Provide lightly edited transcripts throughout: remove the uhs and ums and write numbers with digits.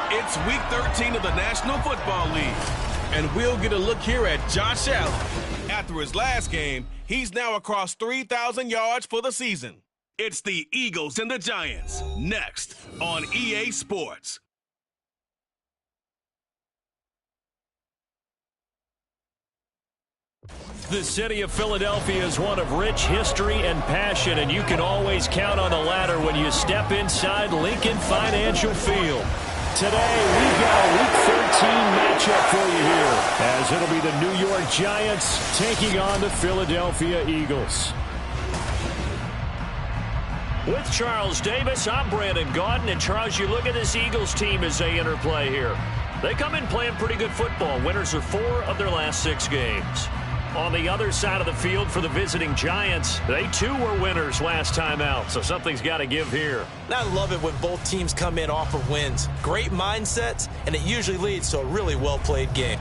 It's Week 13 of the National Football League, and we'll get a look here at Josh Allen. After his last game, he's now across 3,000 yards for the season. It's the Eagles and the Giants, next on EA Sports. The city of Philadelphia is one of rich history and passion, and you can always count on the latter when you step inside Lincoln Financial Field. Today, we've got a Week 13 matchup for you here, as it'll be the New York Giants taking on the Philadelphia Eagles. With Charles Davis, I'm Brandon Gaudin, and Charles, you look at this Eagles team as they enter play here. They come in playing pretty good football. Winners are 4 of their last 6 games. On the other side of the field for the visiting Giants, they too were winners last time out, so something's got to give here. I love it when both teams come in off of wins. Great mindsets, and it usually leads to a really well-played game.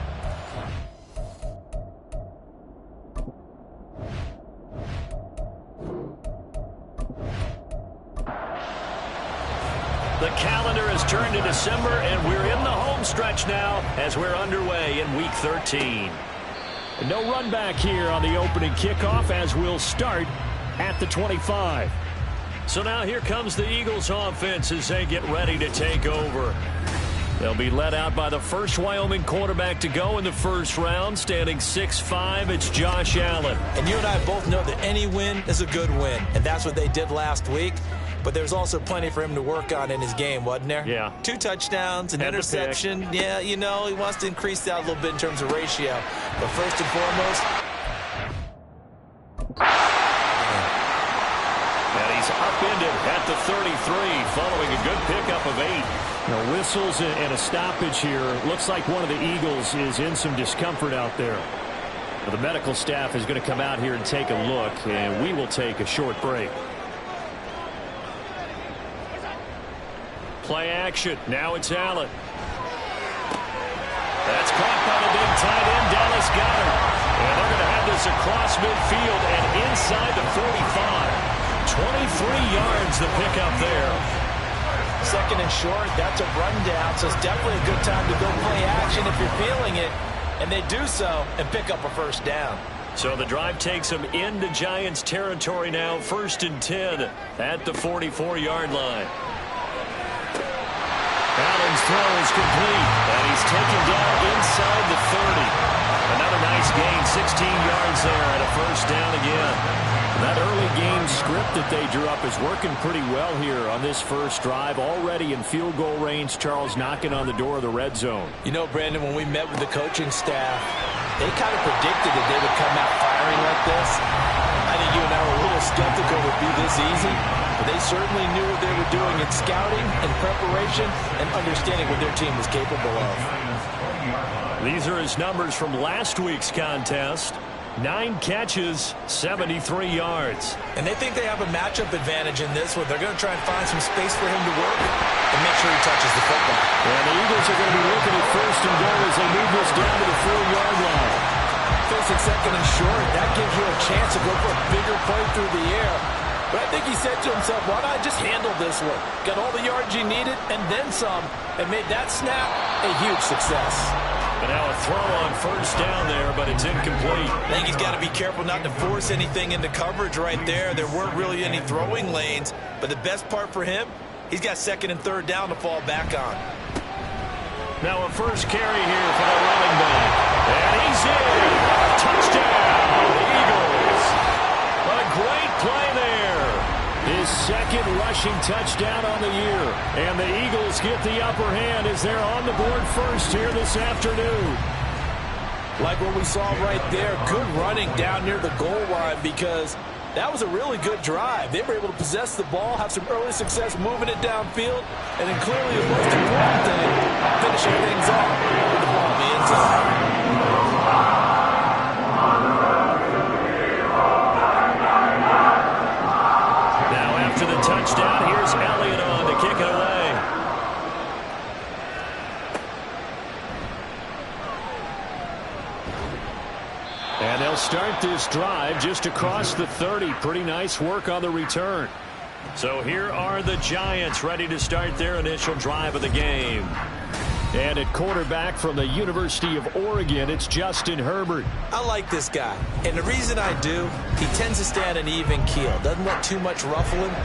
The calendar has turned to December, and we're in the home stretch now as we're underway in Week 13. No run back here on the opening kickoff as we'll start at the 25. So now here comes the Eagles offense as they get ready to take over. They'll be led out by the first Wyoming quarterback to go in the first round, standing 6'5". It's Josh Allen. And you and I both know that any win is a good win, and that's what they did last week. But there's also plenty for him to work on in his game, wasn't there? Yeah. 2 touchdowns, an interception. Yeah, you know, he wants to increase that a little bit in terms of ratio. But first and foremost... And he's upended at the 33 following a good pickup of 8. Now, whistles and a stoppage here. Looks like one of the Eagles is in some discomfort out there. Well, the medical staff is going to come out here and take a look, and we will take a short break. Play action. Now it's Allen. That's caught by the big tight end, Dallas Goedert. And they're going to have this across midfield and inside the 45. 23 yards the pickup there. Second and short, that's a rundown, so it's definitely a good time to go play action if you're feeling it. And they do so and pick up a first down. So the drive takes them into Giants territory now, 1st and 10 at the 44-yard line. Allen's throw is complete, and he's taken down inside the 30. Another nice gain, 16 yards there, and a first down again. That early game script that they drew up is working pretty well here on this first drive. Already in field goal range, Charles knocking on the door of the red zone. You know, Brandon, when we met with the coaching staff, they kind of predicted that they would come out firing like this. I think you and I were a little skeptical it would be this easy, but they certainly knew what they were doing in scouting and preparation and understanding what their team was capable of. These are his numbers from last week's contest. 9 catches, 73 yards. And they think they have a matchup advantage in this one. They're going to try and find some space for him to work and make sure he touches the football. And the Eagles are going to be looking at first and goal as they move this down to the 4-yard line. Facing second and short, that gives you a chance to go for a bigger play through the air. But I think he said to himself, why not just handle this one? Got all the yards you needed and then some, and made that snap a huge success. And now a throw on first down there, but it's incomplete. I think he's got to be careful not to force anything into coverage right there. There weren't really any throwing lanes, but the best part for him, he's got second and third down to fall back on. Now a first carry here for the running back. And he's in. Touchdown, Eagles. A great play there. His second rushing touchdown on the year. And the Eagles get the upper hand as they're on the board first here this afternoon. Like what we saw right there, good running down near the goal line because that was a really good drive. They were able to possess the ball, have some early success moving it downfield, and then clearly the most important thing, finishing things off with the ball in the end zone. After the touchdown, here's Elliott on to kick it away. And they'll start this drive just across the 30. Pretty nice work on the return. So here are the Giants ready to start their initial drive of the game. And at quarterback from the University of Oregon, it's Justin Herbert. I like this guy. And the reason I do, he tends to stay on an even keel. Doesn't let too much ruffling.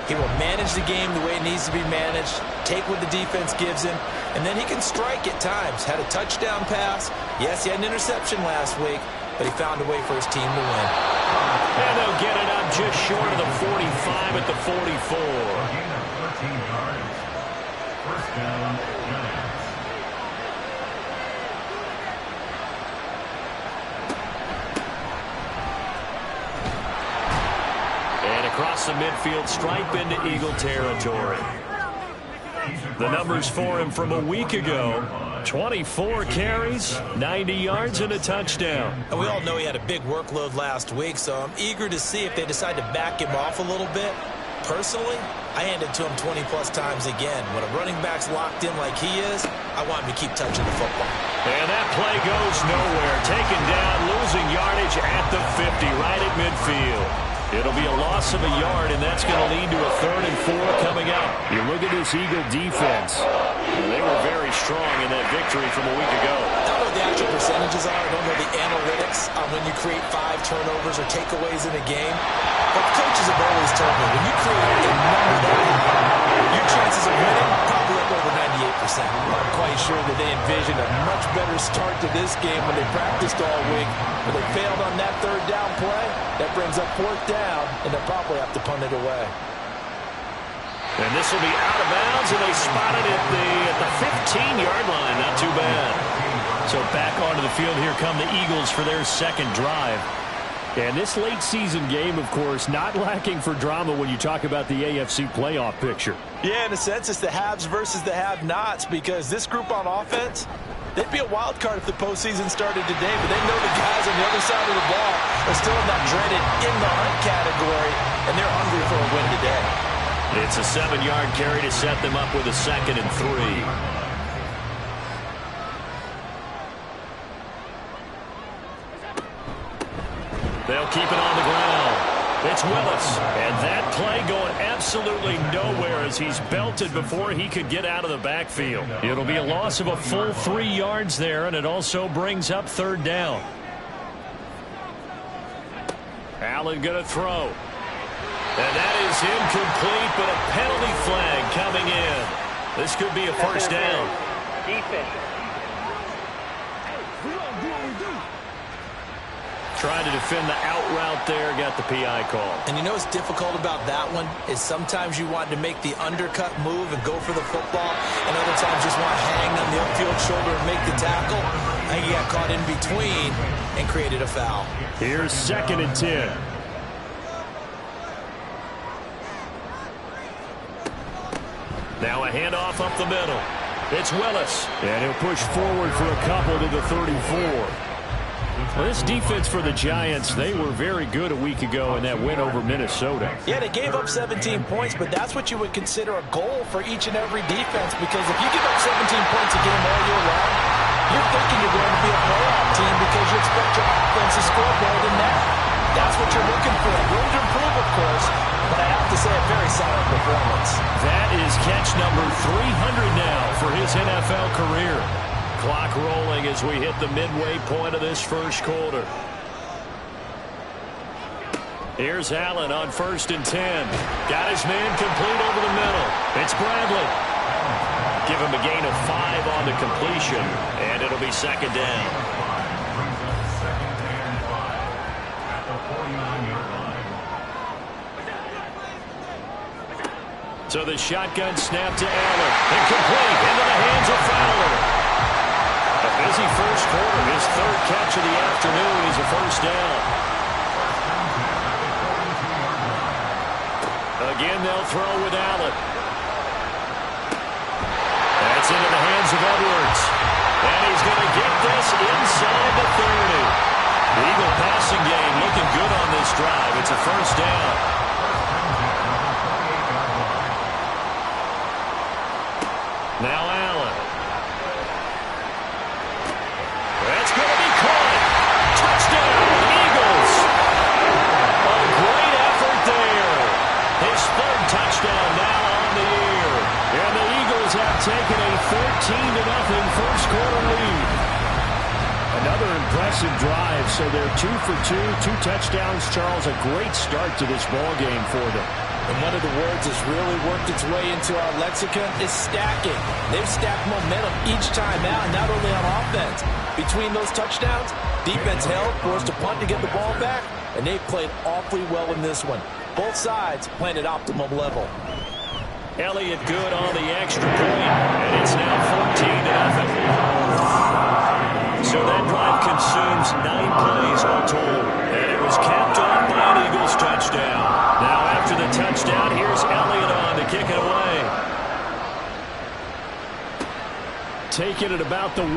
He will manage the game the way it needs to be managed, take what the defense gives him, and then he can strike at times. Had a touchdown pass. Yes, he had an interception last week, but he found a way for his team to win. And they'll get it up just short of the 45 at the 44. First down, Giants. Across the midfield stripe into Eagle territory. The numbers for him from a week ago: 24 carries, 90 yards, and a touchdown. And we all know he had a big workload last week, so I'm eager to see if they decide to back him off a little bit. Personally, I hand it to him 20-plus times again. When a running back's locked in like he is, I want him to keep touching the football. And that play goes nowhere. Taken down, losing yardage at the 50, right at midfield. It'll be a loss of a yard, and that's going to lead to a 3rd and 4 coming up. You look at this Eagle defense. They were very strong in that victory from a week ago. I don't know what the actual percentages are. I don't know the analytics on when you create 5 turnovers or takeaways in a game. But coaches have always told me, when you create a number that high, your chances of winning probably up over 98%. I'm quite sure that they envisioned a much better start to this game when they practiced all week. But they failed on that 3rd down play. That brings up 4th down, and they'll probably have to punt it away. And this will be out of bounds, and they spotted it at the 15-yard line. Not too bad. So back onto the field, here come the Eagles for their second drive. And this late season game, of course, not lacking for drama when you talk about the AFC playoff picture. Yeah, in a sense, it's the haves versus the have-nots, because this group on offense, they'd be a wild card if the postseason started today, but they know the guys on the other side of the ball are still in that dreaded in-the-hunt category, and they're hungry for a win today. It's a 7-yard carry to set them up with a 2nd and 3. They'll keep it on the ground. It's Willis. And that play going absolutely nowhere as he's belted before he could get out of the backfield. It'll be a loss of a full 3 yards there, and it also brings up 3rd down. Allen going to throw. And that is incomplete, but a penalty flag coming in. This could be a first down. Trying to defend the out route there, got the PI call. And you know what's difficult about that one is sometimes you want to make the undercut move and go for the football, and other times just want to hang on the upfield shoulder and make the tackle. I think he got caught in between and created a foul. Here's 2nd and 10. Now a handoff up the middle. It's Willis. And he'll push forward for a couple to the 34. Well, this defense for the Giants, they were very good a week ago in that win over Minnesota. Yeah, they gave up 17 points, but that's what you would consider a goal for each and every defense, because if you give up 17 points a game all year long, you're thinking you're going to be a playoff team because you expect your offense to score more than that. That's what you're looking for. Room to improve, of course, but I have to say a very solid performance. That is catch number 300 now for his NFL career. Clock rolling as we hit the midway point of this first quarter. Here's Allen on 1st and 10. Got his man complete over the middle. It's Bradley. Give him a gain of 5 on the completion, and it'll be 2nd down. So the shotgun snap to Allen. Incomplete. Into the hands of Fowler. A busy first quarter. His 3rd catch of the afternoon is a 1st down. Again, they'll throw with Allen. That's into the hands of Edwards. And he's going to get this inside the 30. The Eagle passing game looking good on this drive. It's a 1st down. Now Allen. That's going to be caught. Touchdown, Eagles. A great effort there. His 3rd touchdown now on the year. And the Eagles have taken a 13-0 first quarter lead. Another impressive drive, so they're 2 for 2, 2 touchdowns. Charles, a great start to this ball game for them. And one of the words that's really worked its way into our lexicon is stacking. They've stacked momentum each time out, not only on offense. Between those touchdowns, defense held, forced a punt to get the ball back, and they've played awfully well in this one. Both sides playing at optimum level. Elliott good on the extra point, and it's now 14-0. So that drive consumes 9 plays all told, and it was capped off by an Eagles touchdown. Now after the touchdown, here's Elliott on to kick it away. Taking it about the 1.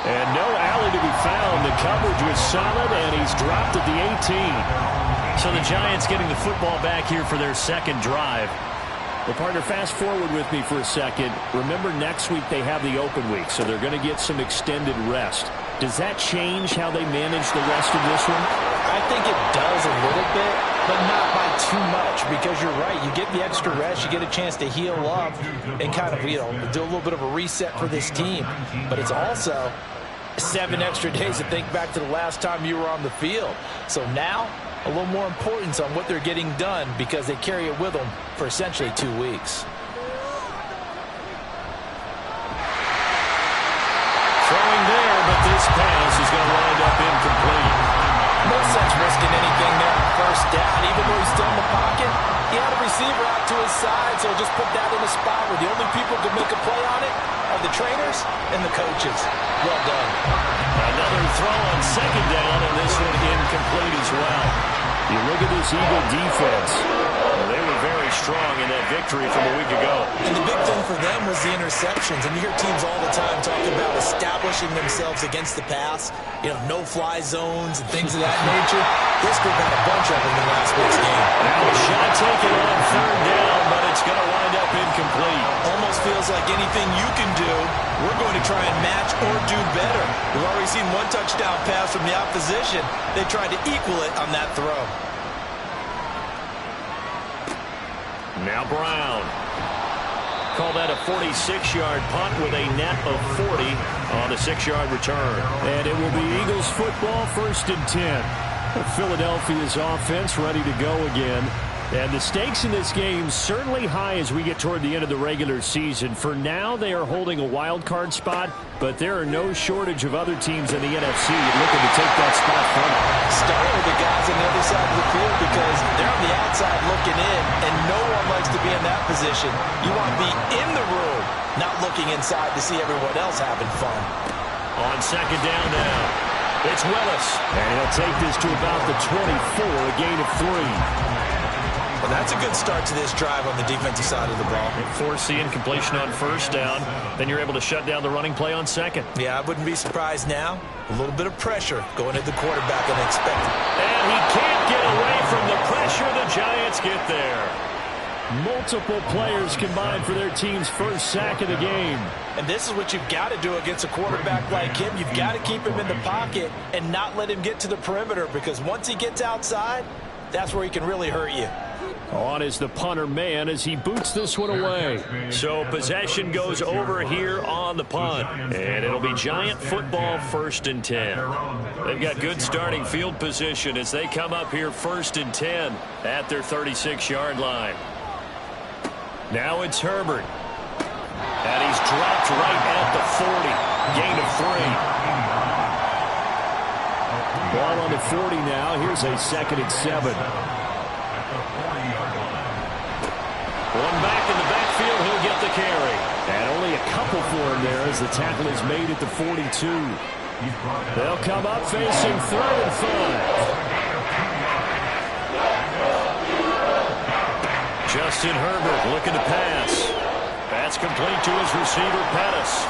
And no alley to be found. The coverage was solid, and he's dropped at the 18. So the Giants getting the football back here for their 2nd drive. Well, partner, fast forward with me for a second. Remember, next week they have the open week, so they're going to get some extended rest. Does that change how they manage the rest of this one? I think it does a little bit, but not by too much, because you're right. You get the extra rest, you get a chance to heal up and kind of, do a little bit of a reset for this team. But it's also 7 extra days to think back to the last time you were on the field. So now, a little more importance on what they're getting done, because they carry it with them for essentially 2 weeks. Throwing there, but this pass is going to wind up incomplete. No sense risking anything there on 1st down. Even though he's still in the pocket, he had a receiver out to his side, so just put that in a spot where the only people who can make a play on it are the trainers and the coaches. Well done. Another throw on 2nd down, and this one incomplete as well. You look at this Eagle defense. Well, they were very strong in that victory from a week ago. And the big thing for them was the interceptions. And you hear teams all the time talk about establishing themselves against the pass, no-fly zones and things of that nature. This group had a bunch of them in last week's game. Now a shot taken on 3rd down, but it's going to wind up incomplete. Almost feels like anything you can do, we're going to try and match or do better. We've already seen 1 touchdown pass from the opposition. They tried to equal it on that throw. Now Brown. Call that a 46-yard punt with a net of 40 on the 6-yard return. And it will be Eagles football, 1st and 10. Philadelphia's offense ready to go again. And the stakes in this game certainly high as we get toward the end of the regular season. For now, they are holding a wild card spot, but there are no shortage of other teams in the NFC looking to take that spot from them. Starting with the guys on the other side of the field because they're on the outside looking in, and no one likes to be in that position. You want to be in the room, not looking inside to see everyone else having fun. On second down now, it's Willis, and he'll take this to about the 24, a gain of 3. Well, that's a good start to this drive on the defensive side of the ball. Force the incompletion on first down. Then you're able to shut down the running play on second. Yeah, I wouldn't be surprised now. A little bit of pressure going at the quarterback unexpected. And he can't get away from the pressure. The Giants get there. Multiple players combined for their team's first sack of the game. And this is what you've got to do against a quarterback like him. You've got to keep him in the pocket and not let him get to the perimeter, because once he gets outside, that's where he can really hurt you. On is the punter man as he boots this one away. So possession goes over here on the punt. And it'll be Giant football, 1st and 10. They've got good starting field position as they come up here 1st and 10 at their 36-yard line. Now it's Herbert. And he's dropped right at the 40. Gain of 3. Ball on the 40 now. Here's a 2nd and 7. One back in the backfield, he'll get the carry. And only a couple for him there as the tackle is made at the 42. They'll come up facing 3rd and 5. Justin Herbert looking to pass. That's complete to his receiver, Pettis.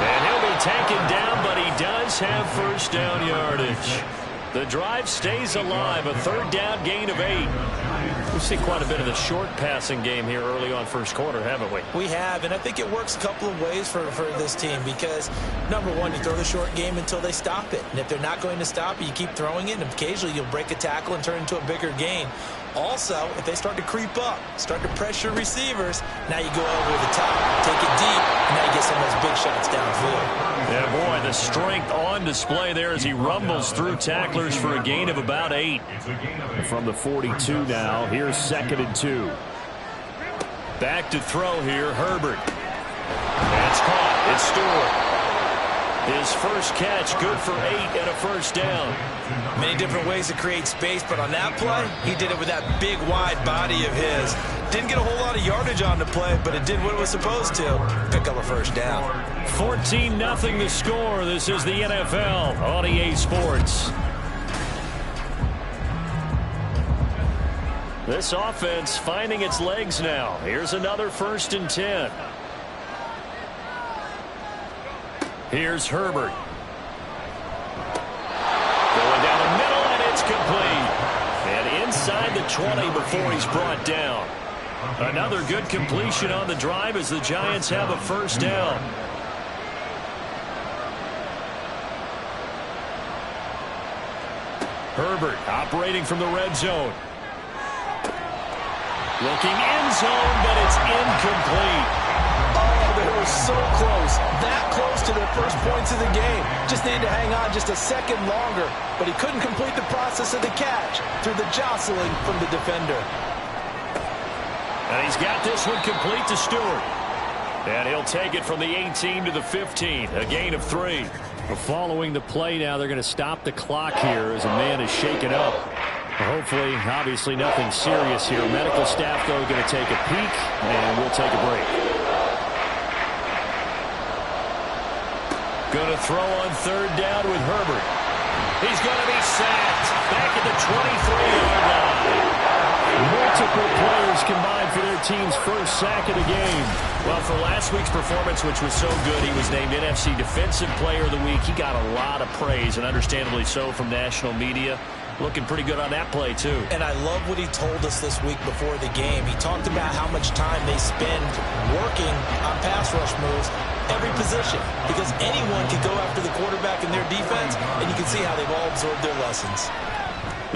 And he'll be taken down, but he does have first down yardage. The drive stays alive, a 3rd down gain of 8. We've seen quite a bit of the short passing game here early on first quarter, haven't we? We have, and I think it works a couple of ways for this team because, number one, you throw the short game until they stop it. And if they're not going to stop it, you keep throwing it, and occasionally you'll break a tackle and turn it into a bigger gain. Also, if they start to creep up, start to pressure receivers, now you go over the top, take it deep, and now you get some of those big shots downfield. Yeah, boy, the strength on display there as he rumbles through tacklers for a gain of about 8. From the 42 now, here's 2nd and 2. Back to throw here, Herbert. That's caught. It's Stewart. His first catch, good for 8 and a first down. Many different ways to create space, but on that play, he did it with that big, wide body of his. Didn't get a whole lot of yardage on the play, but it did what it was supposed to. Pick up a first down. 14-0 the score. This is the NFL on EA Sports. This offense finding its legs now. Here's another 1st and 10. Here's Herbert. Going down the middle, and it's complete. And inside the 20 before he's brought down. Another good completion on the drive as the Giants have a first down. Herbert operating from the red zone. Looking end zone, but it's incomplete. They were so close, that close to their first points of the game. Just needed to hang on just a second longer, but he couldn't complete the process of the catch through the jostling from the defender. And he's got this one complete to Stewart. And he'll take it from the 18 to the 15, a gain of 3. Following the play now, they're going to stop the clock here as a man is shaken up. Hopefully, obviously nothing serious here. Medical staff, though, going to take a peek, and we'll take a break. Going to throw on 3rd down with Herbert. He's going to be sacked back at the 23-yard line. Multiple players combined for their team's first sack of the game. Well, for last week's performance, which was so good, he was named NFC Defensive Player of the Week. He got a lot of praise, and understandably so, from national media. Looking pretty good on that play, too. And I love what he told us this week before the game. He talked about how much time they spend working on pass rush moves, every position, because anyone can go after the quarterback in their defense, and you can see how they've all absorbed their lessons.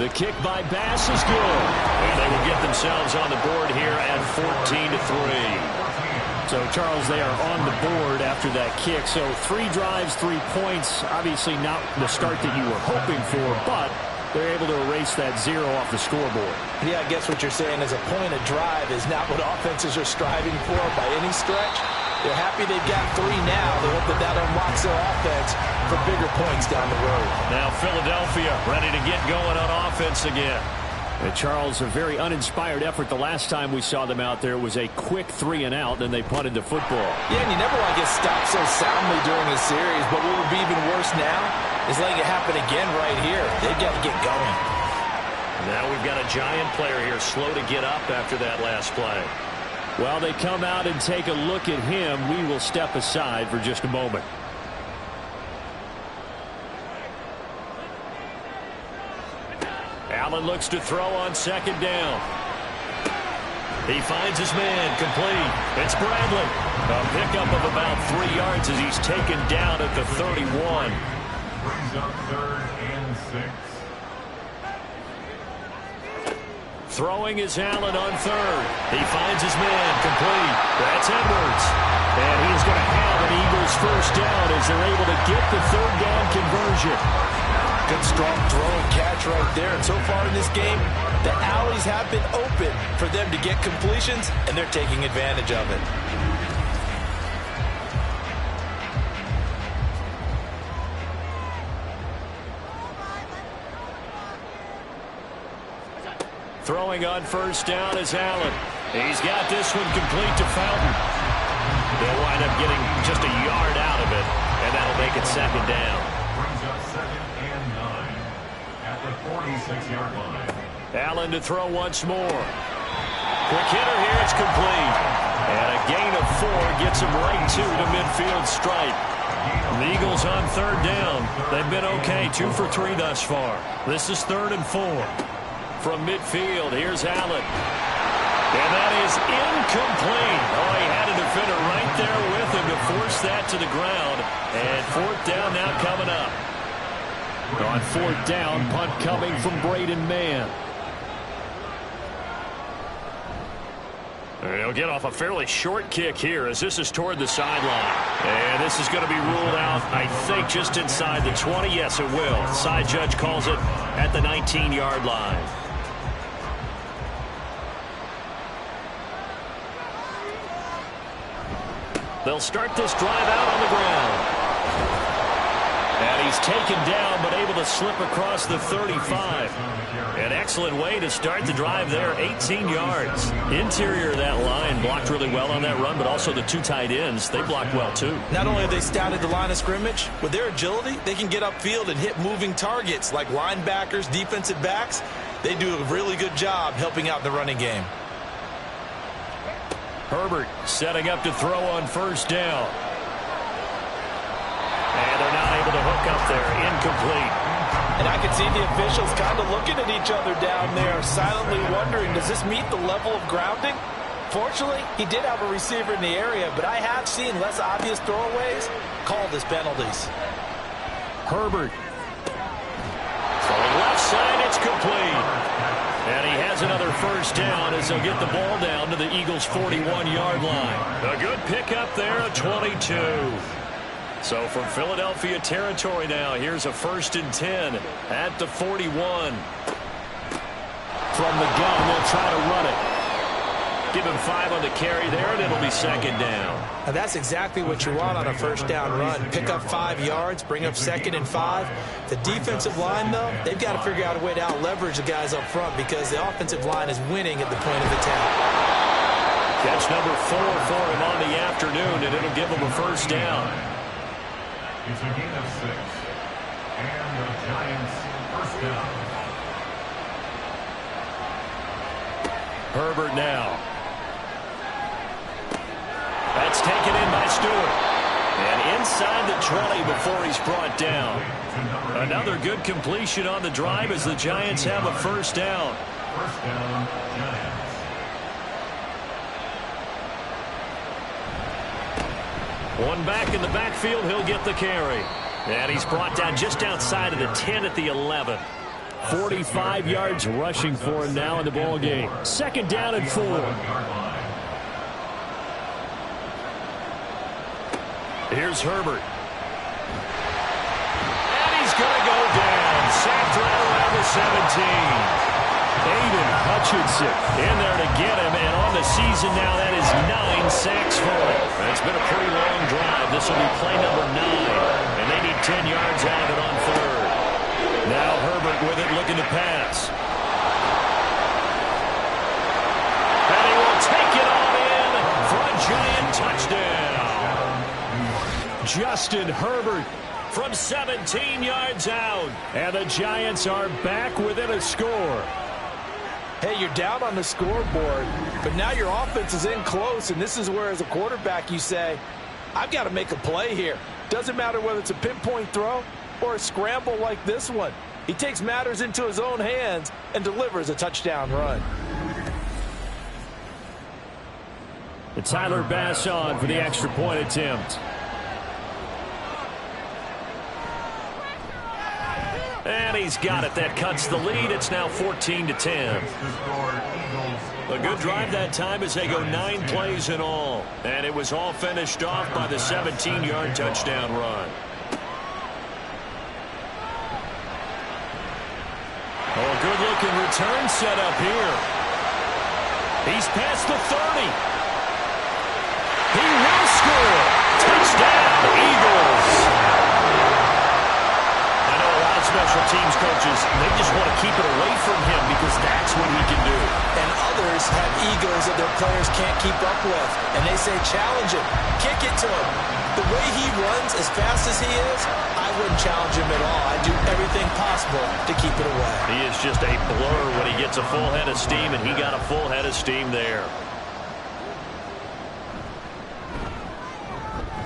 The kick by Bass is good. And they will get themselves on the board here at 14-3. So, Charles, they are on the board after that kick. So, 3 drives, 3 points. Obviously not the start that you were hoping for, but they're able to erase that 0 off the scoreboard. Yeah, I guess what you're saying is a point of drive is not what offenses are striving for by any stretch. They're happy they've got 3 now. They hope that that unlocks their offense for bigger points down the road. Now Philadelphia ready to get going on offense again. And Charles, a very uninspired effort the last time we saw them out there. It was a quick 3 and out, then they punted the football. Yeah, and you never want to get stopped so soundly during a series, but what would be even worse now is letting it happen again right here. They've got to get going. Now we've got a Giant player here slow to get up after that last play. While they come out and take a look at him, we will step aside for just a moment. Allen looks to throw on 2nd down. He finds his man, complete. It's Bradley. A pickup of about 3 yards as he's taken down at the 31. Brings up 3rd and 6. Throwing is Allen on 3rd. He finds his man, complete. That's Edwards. And he's going to have an Eagles 1st down as they're able to get the 3rd down conversion. Good, strong throw and catch right there. And so far in this game, the alleys have been open for them to get completions, and they're taking advantage of it. Throwing on 1st down is Allen. He's got this one complete to Fountain. They'll wind up getting just a yard out of it, and that'll make it 2nd down. Brings up 2nd and 9 at the 46-yard line. Allen to throw once more. Quick hitter here, it's complete. And a gain of 4 gets him right to the midfield stripe. The Eagles on 3rd down. They've been okay, 2 for 3 thus far. This is 3rd and 4. From midfield, here's Allen. And that is incomplete. Oh, he had a defender right there with him to force that to the ground. And 4th down now coming up. On 4th down, punt coming from Braden Mann. He'll get off a fairly short kick here as this is toward the sideline. And this is going to be ruled out, I think, just inside the 20. Yes, it will. Side judge calls it at the 19-yard line. They'll start this drive out on the ground. And he's taken down, but able to slip across the 35. An excellent way to start the drive there, 18 yards. Interior of that line blocked really well on that run, but also the 2 tight ends, they blocked well too. Not only have they scouted the line of scrimmage, with their agility, they can get upfield and hit moving targets like linebackers, defensive backs. They do a really good job helping out the running game. Herbert setting up to throw on 1st down. And they're not able to hook up there. Incomplete. And I can see the officials kind of looking at each other down there, silently wondering, does this meet the level of grounding? Fortunately, he did have a receiver in the area, but I have seen less obvious throwaways called as penalties. Herbert. Throwing left side, it's complete. And he has another 1st down as they'll get the ball down to the Eagles' 41-yard line. A good pickup there, a 22. So from Philadelphia territory now, here's a 1st and 10 at the 41. From the gun, they'll try to run it. Give him 5 on the carry there, and it'll be 2nd down. Now that's exactly what you want on a 1st down run. Pick up 5 yards, bring up 2nd and 5. The defensive line, though, they've got to figure out a way to out-leverage the guys up front because the offensive line is winning at the point of attack. Catch number 4 for him on the afternoon, and it'll give him a 1st down. It's a gain of 6. And the Giants 1st down. Herbert now. That's taken in by Stewart. And inside the 20 before he's brought down. Another good completion on the drive as the Giants have a 1st down. 1st down, Giants. One back in the backfield, he'll get the carry. And he's brought down just outside of the 10 at the 11. 45 yards rushing for him now in the ball game. 2nd down and 4. Here's Herbert. And he's going to go down. Sacked right around the Aiden Hutchinson in there to get him, and on the season now, that is 9 sacks for him. It's been a pretty long drive. This will be play number 9, and they need 10 yards out of it on third. Now Herbert with it, looking to pass. And he will take it on in for a Giant touchdown. Justin Herbert from 17 yards out. And the Giants are back within a score. Hey, you're down on the scoreboard, but now your offense is in close, and this is where, as a quarterback, you say, I've got to make a play here. Doesn't matter whether it's a pinpoint throw or a scramble like this one. He takes matters into his own hands and delivers a touchdown run. And Tyler Bass on for the extra point attempt. And he's got it. That cuts the lead. It's now 14-10. A good drive that time as they go 9 plays in all. And it was all finished off by the 17-yard touchdown run. Oh, good-looking return set up here. He's past the 30. He will score. Touchdown, Eagles. Special teams coaches, they just want to keep it away from him because that's what he can do. And others have egos that their players can't keep up with. And they say, challenge him. Kick it to him. The way he runs as fast as he is, I wouldn't challenge him at all. I'd do everything possible to keep it away. He is just a blur when he gets a full head of steam, and he got a full head of steam there.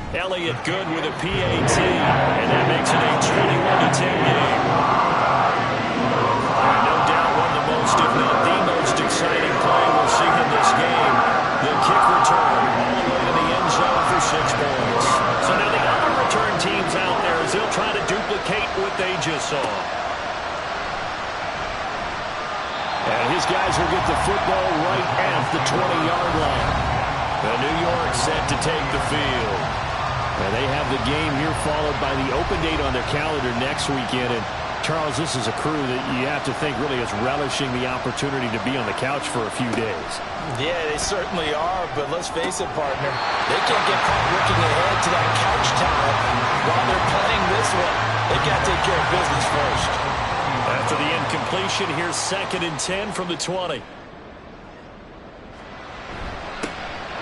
Elliott good with a PAT, and that makes it a 21-10 game. No doubt one of the most, if not the most exciting play we'll see in this game. The kick return all the way to the end zone for 6 points. So now the other return teams out there as they'll try to duplicate what they just saw. And his guys will get the football right at the 20-yard line. The New York set to take the field. And they have the game here followed by the open date on their calendar next weekend. And, Charles, this is a crew that you have to think really is relishing the opportunity to be on the couch for a few days. Yeah, they certainly are, but let's face it, partner. They can't get caught looking ahead to that couch time while they're playing this one. They've got to take care of business first. After the incompletion, here's 2nd and 10 from the 20.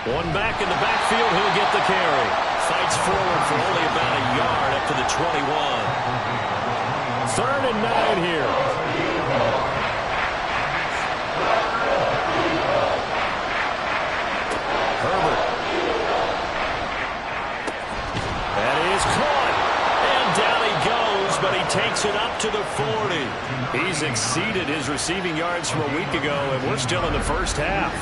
One back in the backfield, he'll get the carry. Fights forward for only about a yard up to the 21. 3rd and 9 here. Herbert. That is caught. And down he goes, but he takes it up to the 40. He's exceeded his receiving yards from a week ago, and we're still in the first half.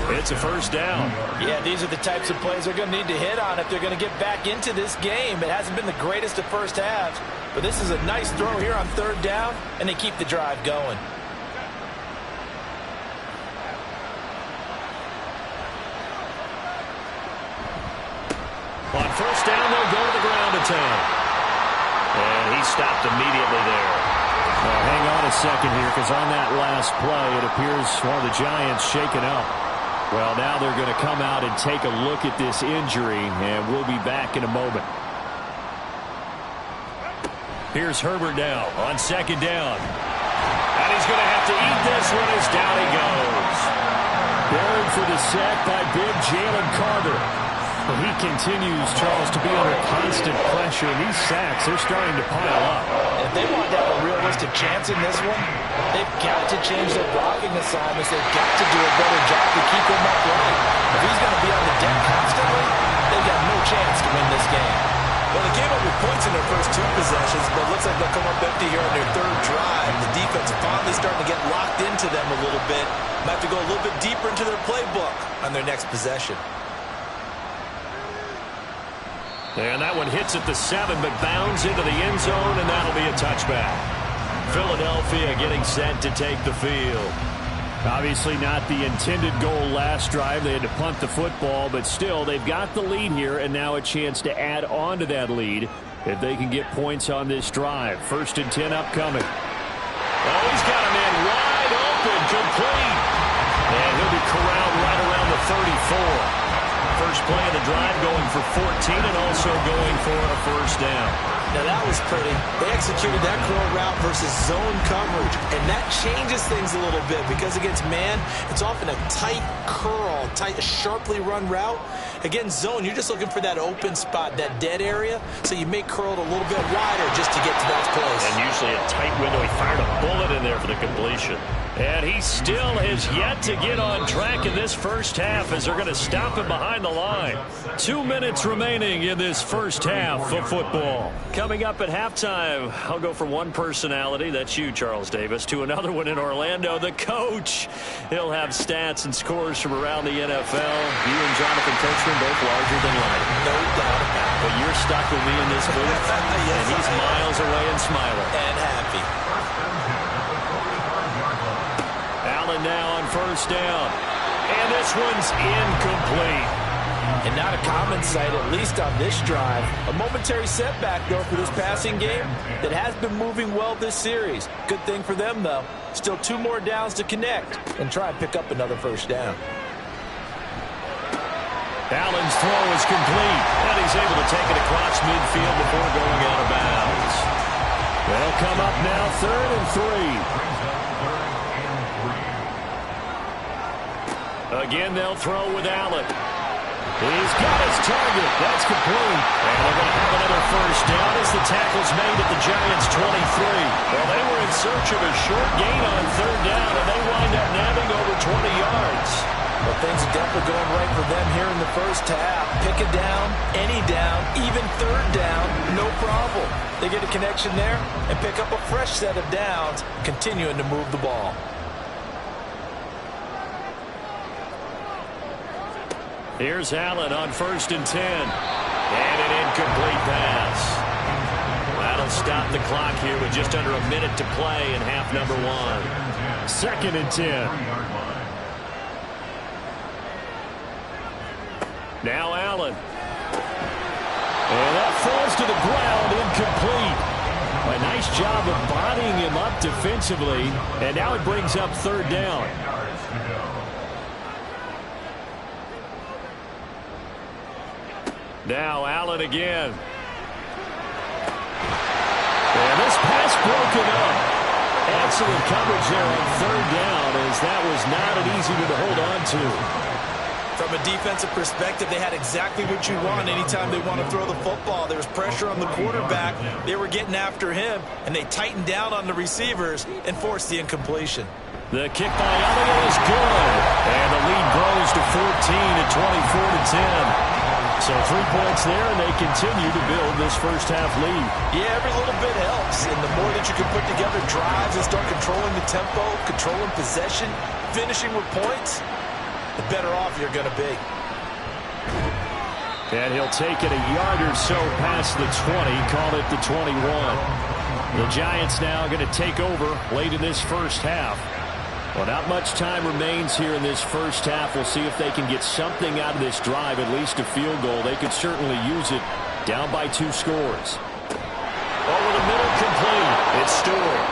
It's a first down. Yeah, these are the types of plays they're going to need to hit on if they're going to get back into this game. It hasn't been the greatest of first halves, but this is a nice throw here on 3rd down, and they keep the drive going. On 1st down, they'll go to the ground attack. And he stopped immediately there. Well, hang on a second here, because on that last play, it appears one of the Giants shaken up. Well, now they're going to come out and take a look at this injury, and we'll be back in a moment. Here's Herbert now on 2nd down. And he's going to have to eat this one as down he goes. Buried for the sack by big Jalen Carter. Well, he continues, Charles, to be under constant pressure. These sacks, they're starting to pile up. If they want to have a realistic chance in this one, they've got to change their blocking assignments. They've got to do a better job to keep him upright. If he's going to be on the deck constantly, they've got no chance to win this game. Well, they came up with points in their first 2 possessions, but it looks like they'll come up empty here on their 3rd drive. The defense finally starting to get locked into them a little bit. Might have to go a little bit deeper into their playbook on their next possession. And that one hits at the 7, but bounds into the end zone, and that'll be a touchback. Philadelphia getting set to take the field. Obviously not the intended goal last drive. They had to punt the football, but still, they've got the lead here, and now a chance to add on to that lead if they can get points on this drive. 1st and 10 upcoming. Oh, he's got a 4. First play of the drive going for 14 and also going for a first down. Now that was pretty. They executed that curl route versus zone coverage, and that changes things a little bit because against man, it's often a tight curl, sharply run route. Against zone, you're just looking for that open spot, that dead area, so you may curl it a little bit wider just to get to that place. And usually a tight window. He fired a bullet in there for the completion. And he still has yet to get on track in this first half as they're going to stop him behind the line. 2 minutes remaining in this first half of football. Coming up at halftime, I'll go from one personality, that's you, Charles Davis, to another one in Orlando, the coach. He'll have stats and scores from around the NFL. You and Jonathan Coachman both larger than life. No doubt about it. But you're stuck with me in this booth, Yes, and he's miles away and smiling. And happy. Allen now on first down. And this one's incomplete. And not a common sight, at least on this drive. A momentary setback, though, for this passing game that has been moving well this series. Good thing for them, though. Still 2 more downs to connect and try and pick up another first down. Allen's throw is complete, and he's able to take it across midfield before going out of bounds. They'll come up now 3rd and 3. Again, they'll throw with Allen. He's got his target. That's complete. And they're going to have another first down as the tackle's made at the Giants' 23. Well, they were in search of a short gain on 3rd down, and they wind up nabbing over 20 yards. Well, things are definitely going right for them here in the first half. Pick a down, any down, even 3rd down, no problem. They get a connection there and pick up a fresh set of downs, continuing to move the ball. Here's Allen on 1st and 10. And an incomplete pass. That'll stop the clock here with just under a minute to play in half number 1. 2nd and 10. Now Allen. And that falls to the ground, incomplete. A nice job of bodying him up defensively. And now it brings up 3rd down. Now Allen again. And this pass broken up. Excellent coverage there on 3rd down, as that was not an easy one to hold on to. From a defensive perspective, they had exactly what you want anytime they want to throw the football. There was pressure on the quarterback. They were getting after him, and they tightened down on the receivers and forced the incompletion. The kick by Elliott is good. And the lead grows to 14 at 24-10. So 3 points there, and they continue to build this first half lead. Yeah, every little bit helps. And the more that you can put together drives and start controlling the tempo, controlling possession, finishing with points, the better off you're going to be. And he'll take it a yard or so past the 20, call it the 21. The Giants now going to take over late in this first half. Well, not much time remains here in this first half. We'll see if they can get something out of this drive, at least a field goal. They could certainly use it, down by 2 scores. Over the middle, complete. It's Stewart.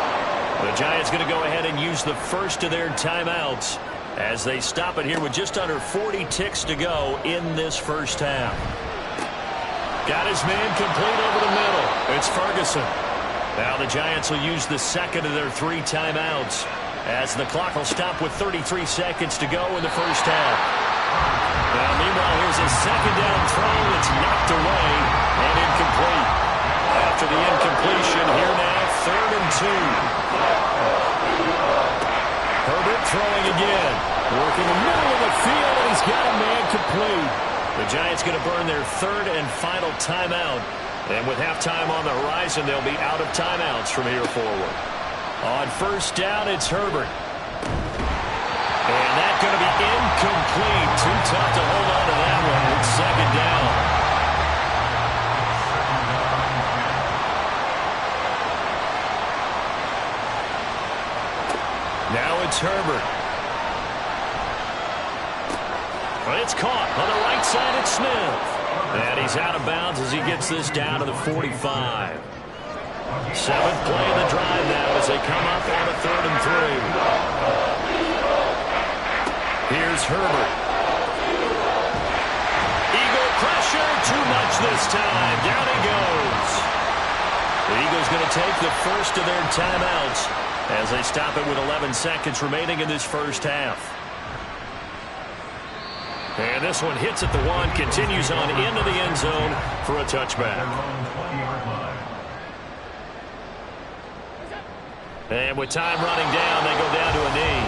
The Giants going to go ahead and use the first of their timeouts as they stop it here with just under 40 ticks to go in this first half. Got his man complete over the middle. It's Ferguson. Now the Giants will use the second of their 3 timeouts, as the clock will stop with 33 seconds to go in the first half. Now, meanwhile, here's a 2nd down throw. It's knocked away and incomplete. After the incompletion, here now, 3rd and 2. Herbert throwing again. Working the middle of the field, and he's got a man complete. The Giants going to burn their 3rd and final timeout. And with halftime on the horizon, they'll be out of timeouts from here forward. On first down, it's Herbert. And that's going to be incomplete. Too tough to hold on to that one. It's 2nd down. Now it's Herbert. But it's caught on the right side at Smith. And he's out of bounds as he gets this down to the 45. 7th play of the drive now as they come up on a 3rd and 3. Here's Herbert. too much this time. Down he goes. The Eagles going to take the first of their timeouts as they stop it with 11 seconds remaining in this first half. And this one hits at the 1, continues on into the end zone for a touchback. And with time running down, they go down to a knee.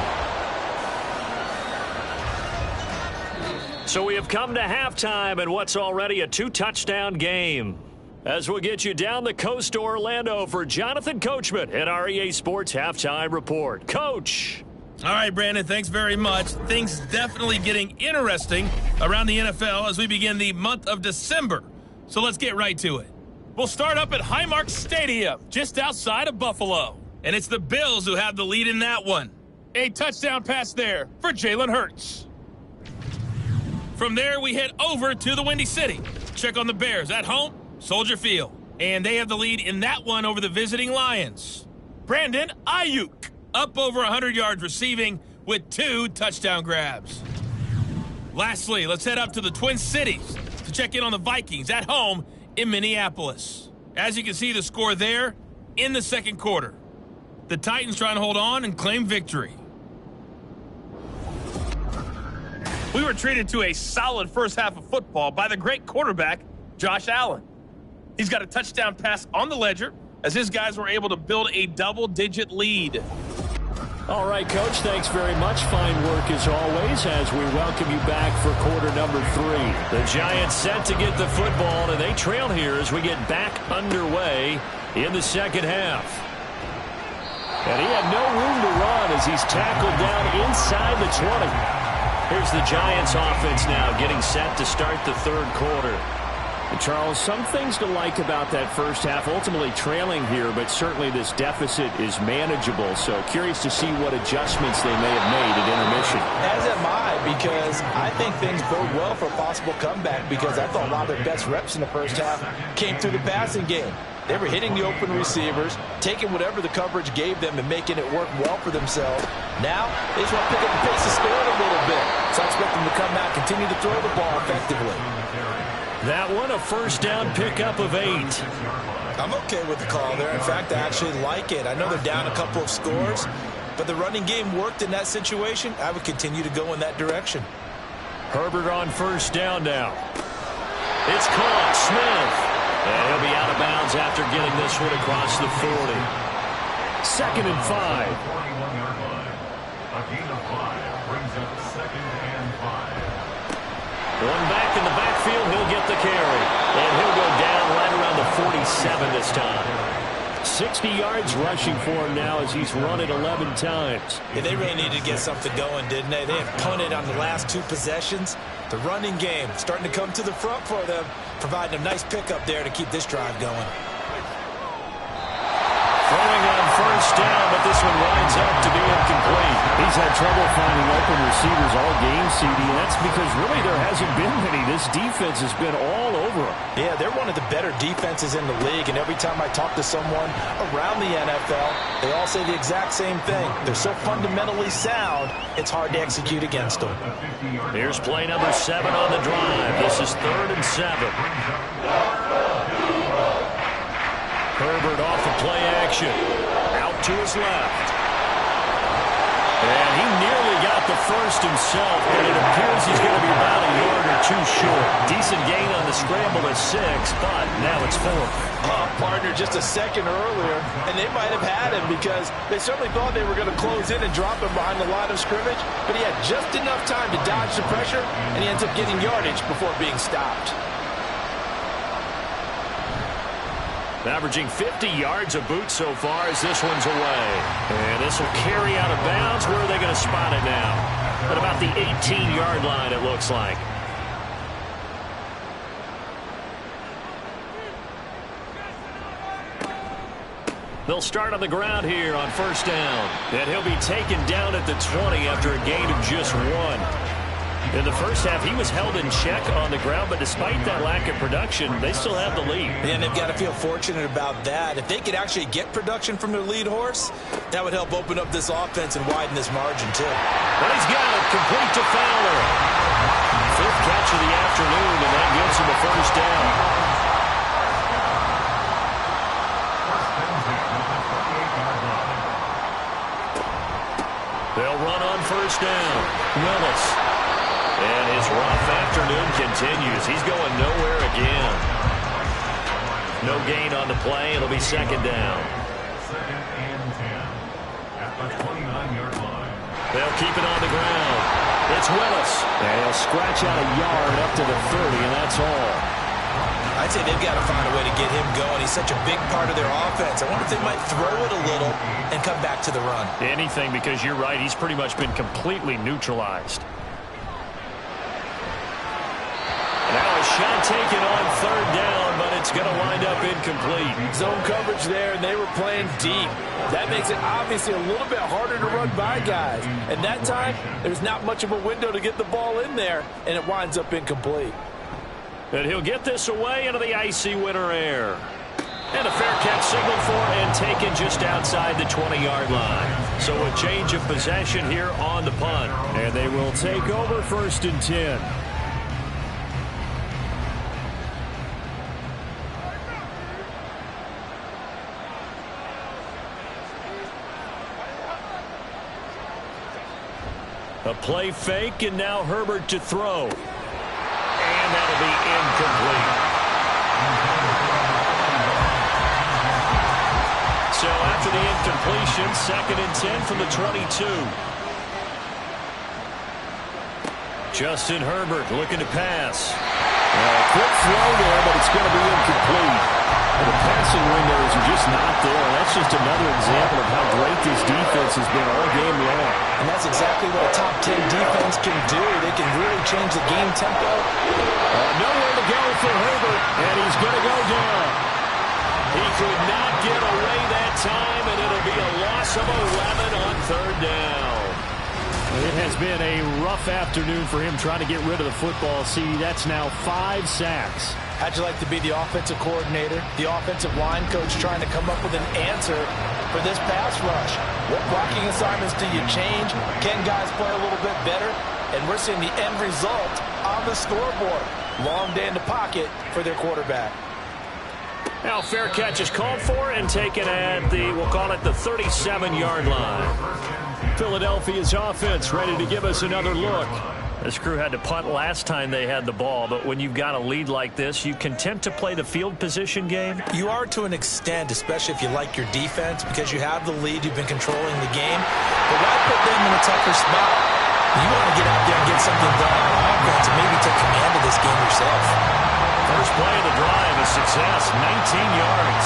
So we have come to halftime in what's already a 2-touchdown game. As we'll get you down the coast to Orlando for Jonathan Coachman at our EA Sports Halftime Report. Coach. All right, Brandon, thanks very much. Things definitely getting interesting around the NFL as we begin the month of December. So let's get right to it. We'll start up at Highmark Stadium, just outside of Buffalo. And it's the Bills who have the lead in that one. A touchdown pass there for Jalen Hurts. From there, we head over to the Windy City. Check on the Bears at home, Soldier Field. And they have the lead in that one over the visiting Lions. Brandon Ayuk up over 100 yards receiving with 2 touchdown grabs. Lastly, let's head up to the Twin Cities to check in on the Vikings at home in Minneapolis. As you can see, the score there in the second quarter. The Titans trying to hold on and claim victory. We were treated to a solid first half of football by the great quarterback, Josh Allen. He's got a touchdown pass on the ledger as his guys were able to build a double-digit lead. All right, Coach, thanks very much. Fine work as always as we welcome you back for quarter number 3. The Giants set to get the football, and they trail here as we get back underway in the second half. And he had no room to run as he's tackled down inside the 20. Here's the Giants offense now getting set to start the third quarter. And Charles, some things to like about that first half, ultimately trailing here, but certainly this deficit is manageable. So curious to see what adjustments they may have made at intermission. As am I, because I think things bode well for a possible comeback, because I thought a lot of their best reps in the first half came through the passing game. They were hitting the open receivers, taking whatever the coverage gave them and making it work well for themselves. Now, they just want to pick up the pace of scoring a little bit. So I expect them to come out, continue to throw the ball effectively. That one, a first down pickup of 8. I'm okay with the call there. In fact, I actually like it. I know they're down a couple of scores, but the running game worked in that situation. I would continue to go in that direction. Herbert on first down now. It's caught. Smith. And he'll be out of bounds after getting this one across the 40. 2nd and 5. A gain of 5 brings up 2nd and 5. One back in the backfield, he'll get the carry. And he'll go down right around the 47 this time. 60 yards rushing for him now as he's run it 11 times. Yeah, they really needed to get something going, didn't they? They had punted on the last 2 possessions. The running game starting to come to the front for them, providing a nice pickup there to keep this drive going. Throwing on first down, but this one winds up to be incomplete. He's had trouble finding open receivers all game, CD, and that's because really there hasn't been many. This defense has been all over him. Yeah, they're one of the better defenses in the league, and every time I talk to someone around the NFL, they all say the exact same thing. They're so fundamentally sound, it's hard to execute against them. Here's play number 7 on the drive. This is 3rd and 7. Herbert off of play action. Out to his left. And he nearly got the first himself, but it appears he's going to be about a yard or 2 short. Decent gain on the scramble at 6, but now it's 4th. Partner just a second earlier, and they might have had him because they certainly thought they were going to close in and drop him behind the line of scrimmage, but he had just enough time to dodge the pressure, and he ends up getting yardage before being stopped. Averaging 50 yards a boot so far as this one's away. And this will carry out of bounds. Where are they going to spot it now? At about the 18-yard line, it looks like. They'll start on the ground here on first down. And he'll be taken down at the 20 after a gain of just 1. In the first half, he was held in check on the ground, but despite that lack of production, they still have the lead. And they've got to feel fortunate about that. If they could actually get production from their lead horse, that would help open up this offense and widen this margin, too. But he's got it complete to Fowler. fifth catch of the afternoon, and that gives him a first down. They'll run on first down. Willis. And his rough afternoon continues. He's going nowhere again. No gain on the play. It'll be second down. Second and 10 at the 29-yard line. They'll keep it on the ground. It's Willis. And he'll scratch out a yard up to the 30, and that's all. I'd say they've got to find a way to get him going. He's such a big part of their offense. I wonder if they might throw it a little and come back to the run. Anything, because you're right. He's pretty much been completely neutralized. Now a shot taken on third down, but it's going to wind up incomplete. Zone coverage there, and they were playing deep. That makes it obviously a little bit harder to run by guys. And that time, there's not much of a window to get the ball in there, and it winds up incomplete. And he'll get this away into the icy winter air. And a fair catch signaled for and taken just outside the 20-yard line. So a change of possession here on the punt. And they will take over first and 10. A play fake, and now Herbert to throw. And that'll be incomplete. So after the incompletion, second and 10 from the 22. Justin Herbert looking to pass. Quick throw there, but it's going to be incomplete. The passing windows are just not there. That's just another example of how great this defense has been all game long. And that's exactly what a top 10 defense can do. They can really change the game tempo. Nowhere to go for Herbert, and he's going to go down. He could not get away that time, and it'll be a loss of 11 on third down. It has been a rough afternoon for him trying to get rid of the football. See, that's now 5 sacks. How'd you like to be the offensive coordinator, the offensive line coach trying to come up with an answer for this pass rush? What blocking assignments do you change? Can guys play a little bit better? And we're seeing the end result on the scoreboard. Long day in the pocket for their quarterback. Now fair catch is called for and taken at the, we'll call it the 37-yard line. Philadelphia's offense ready to give us another look. This crew had to punt last time they had the ball, but when you've got a lead like this, you content to play the field position game? You are to an extent, especially if you like your defense, because you have the lead, you've been controlling the game. But why put them in a tougher spot? You want to get out there and get something done on offense and maybe take command of this game yourself. First play of the drive is success, 19 yards.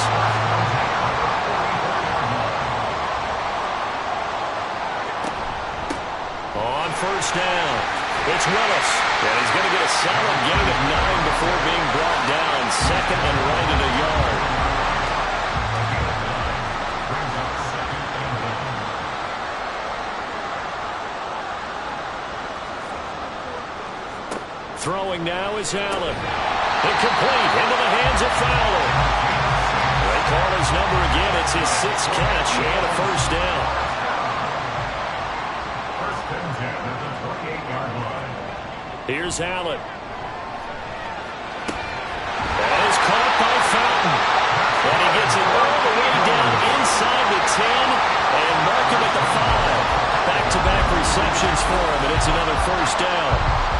On first down, it's Willis. And he's going to get a solid gain of 9 before being brought down. Second and right at a yard. Throwing now is Allen. Incomplete, into the hands of Fowler. They call his number again. It's his 6th catch and a first down. First and 10 at the 28-yard line. Here's Allen. That is caught by Fountain. And he gets it all the way down inside the 10 and mark him at the 5. Back-to-back receptions for him, and it's another first down.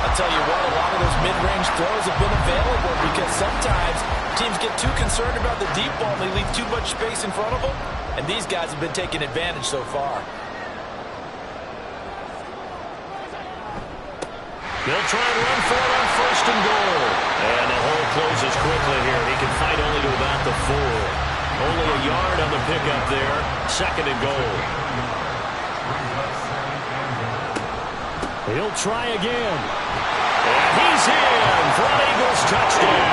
I'll tell you what, a lot of those mid-range throws have been available because sometimes teams get too concerned about the deep ball and they leave too much space in front of them, and these guys have been taking advantage so far. They'll try and run for it on first and goal. And the hole closes quickly here. He can fight only to about the 4. Only a yard on the pickup there. Second and goal. He'll try again. And he's in for an Eagles touchdown.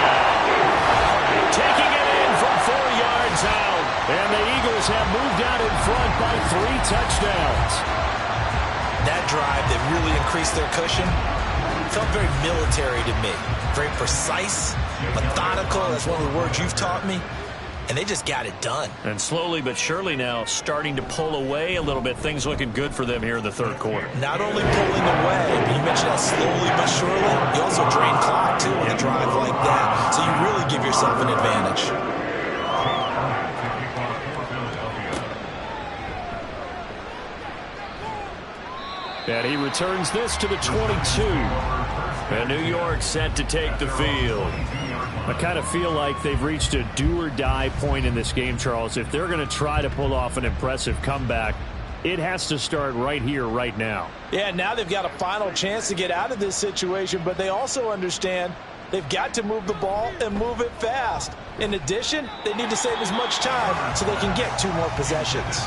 Taking it in from 4 yards out. And the Eagles have moved out in front by 3 touchdowns. That drive that really increased their cushion felt very military to me. Very precise, methodical. That's one of the words you've taught me. and they just got it done. And slowly but surely now starting to pull away a little bit. Things looking good for them here in the third quarter. Not only pulling away, but you mentioned that slowly but surely, you also drain clock, too, on a drive like that. So you really give yourself an advantage. And he returns this to the 22. And New York set to take the field. I kind of feel like they've reached a do-or-die point in this game, Charles. If they're going to try to pull off an impressive comeback, it has to start right here, right now. Yeah, now they've got a final chance to get out of this situation, but they also understand they've got to move the ball and move it fast. In addition, they need to save as much time so they can get 2 more possessions.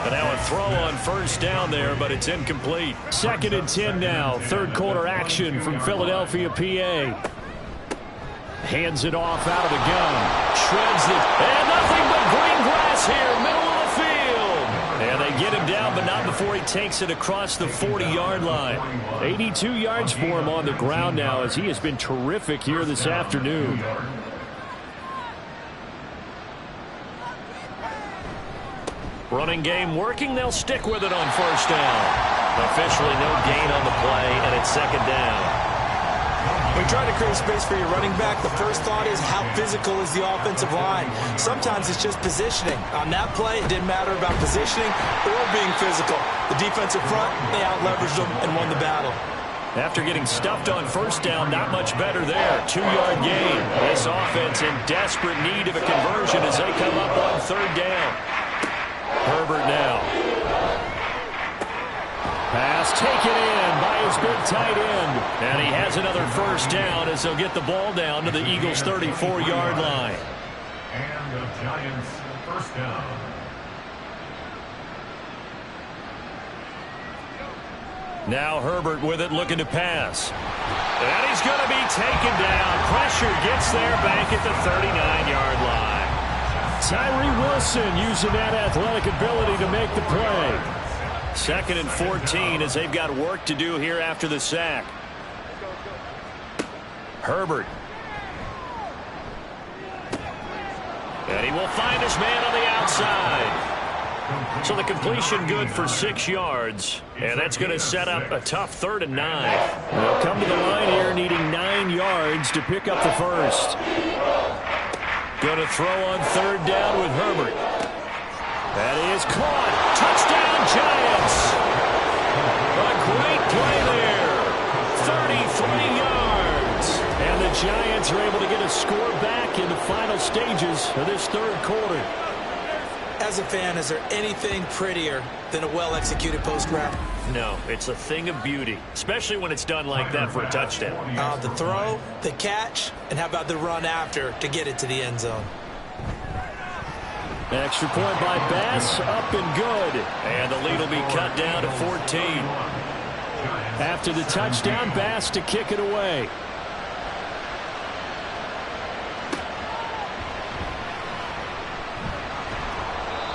And now a throw on first down there, but it's incomplete. 2nd and 10 now. Third quarter action from Philadelphia, PA. Hands it off out of the gun. Shreds it. And nothing but green grass here, middle of the field. And they get him down, but not before he takes it across the 40-yard line. 82 yards for him on the ground now, as he has been terrific here this afternoon. Running game working. They'll stick with it on first down. Officially no gain on the play, and it's 2nd down. When you try to create space for your running back, the first thought is how physical is the offensive line. Sometimes it's just positioning. On that play, it didn't matter about positioning or being physical. The defensive front, they out-leveraged them and won the battle. After getting stuffed on first down, not much better there. 2-yard gain. This offense in desperate need of a conversion as they come up on 3rd down. Herbert now. Pass taken in by his big tight end. And he has another first down as they'll get the ball down to the Eagles' 34-yard line. And the Giants first down. Now Herbert with it, looking to pass. And he's going to be taken down. Pressure gets there back at the 39-yard line. Tyree Wilson using that athletic ability to make the play. 2nd and 14 as they've got work to do here after the sack. Herbert. And he will find his man on the outside. So the completion good for 6 yards. And that's going to set up a tough 3rd and 9. They'll come to the line here needing 9 yards to pick up the first. Going to throw on 3rd down with Herbert. That is caught. Touchdown, Giants. A great play there. 33 yards. And the Giants are able to get a score back in the final stages of this 3rd quarter. As a fan, is there anything prettier than a well-executed post route? No, it's a thing of beauty, especially when it's done like that for a touchdown. The throw, the catch, and how about the run after to get it to the end zone? Extra point by Bass, up and good. And the lead will be cut down to 14. After the touchdown, Bass to kick it away.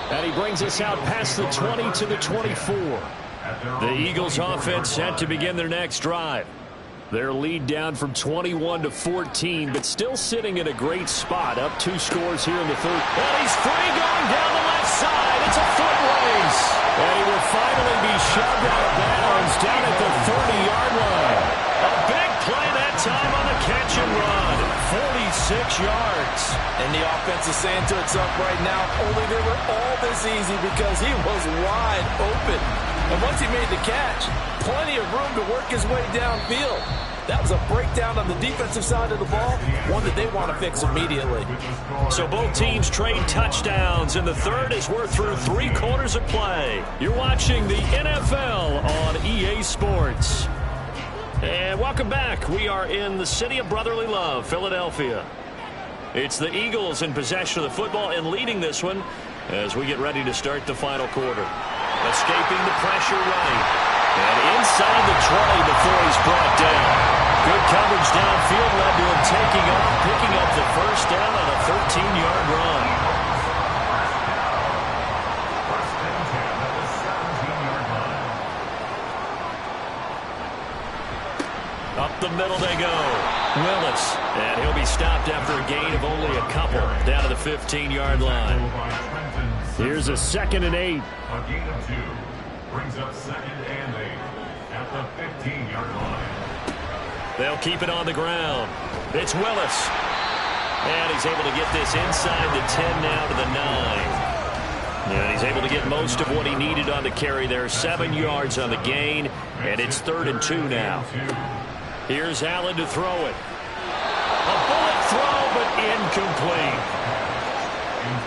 And he brings us out past the 20 to the 24. The Eagles offense set to begin their next drive. Their lead down from 21 to 14, but still sitting in a great spot, up 2 scores here in the 3rd. And he's free going down the left side. It's a foot race. And he will finally be shoved out of bounds down at the 30-yard line. A big play that time on the catch and run. 46 yards. And the offense is saying to itself right now, only they were all this easy because he was wide open. And once he made the catch, plenty of room to work his way downfield. That was a breakdown on the defensive side of the ball, one that they want to fix immediately. So both teams trade touchdowns in the 3rd as we're through 3 quarters of play. You're watching the NFL on EA Sports. And welcome back. We are in the city of brotherly love, Philadelphia. It's the Eagles in possession of the football and leading this one as we get ready to start the final quarter. Escaping the pressure right. And inside the 20 before he's brought down. Good coverage downfield led to him taking off, picking up the first down on a 13-yard run. Up the middle they go. Willis, and he'll be stopped after a gain of only a couple down to the 15-yard line. Here's a 2nd and 8. A gain of 2 brings up 2nd and 8 at the 15-yard line. They'll keep it on the ground. It's Willis. And he's able to get this inside the 10 now to the 9. And he's able to get most of what he needed on the carry there. 7 yards on the gain, and it's 3rd and 2 now. Here's Allen to throw it. A bullet throw, but incomplete.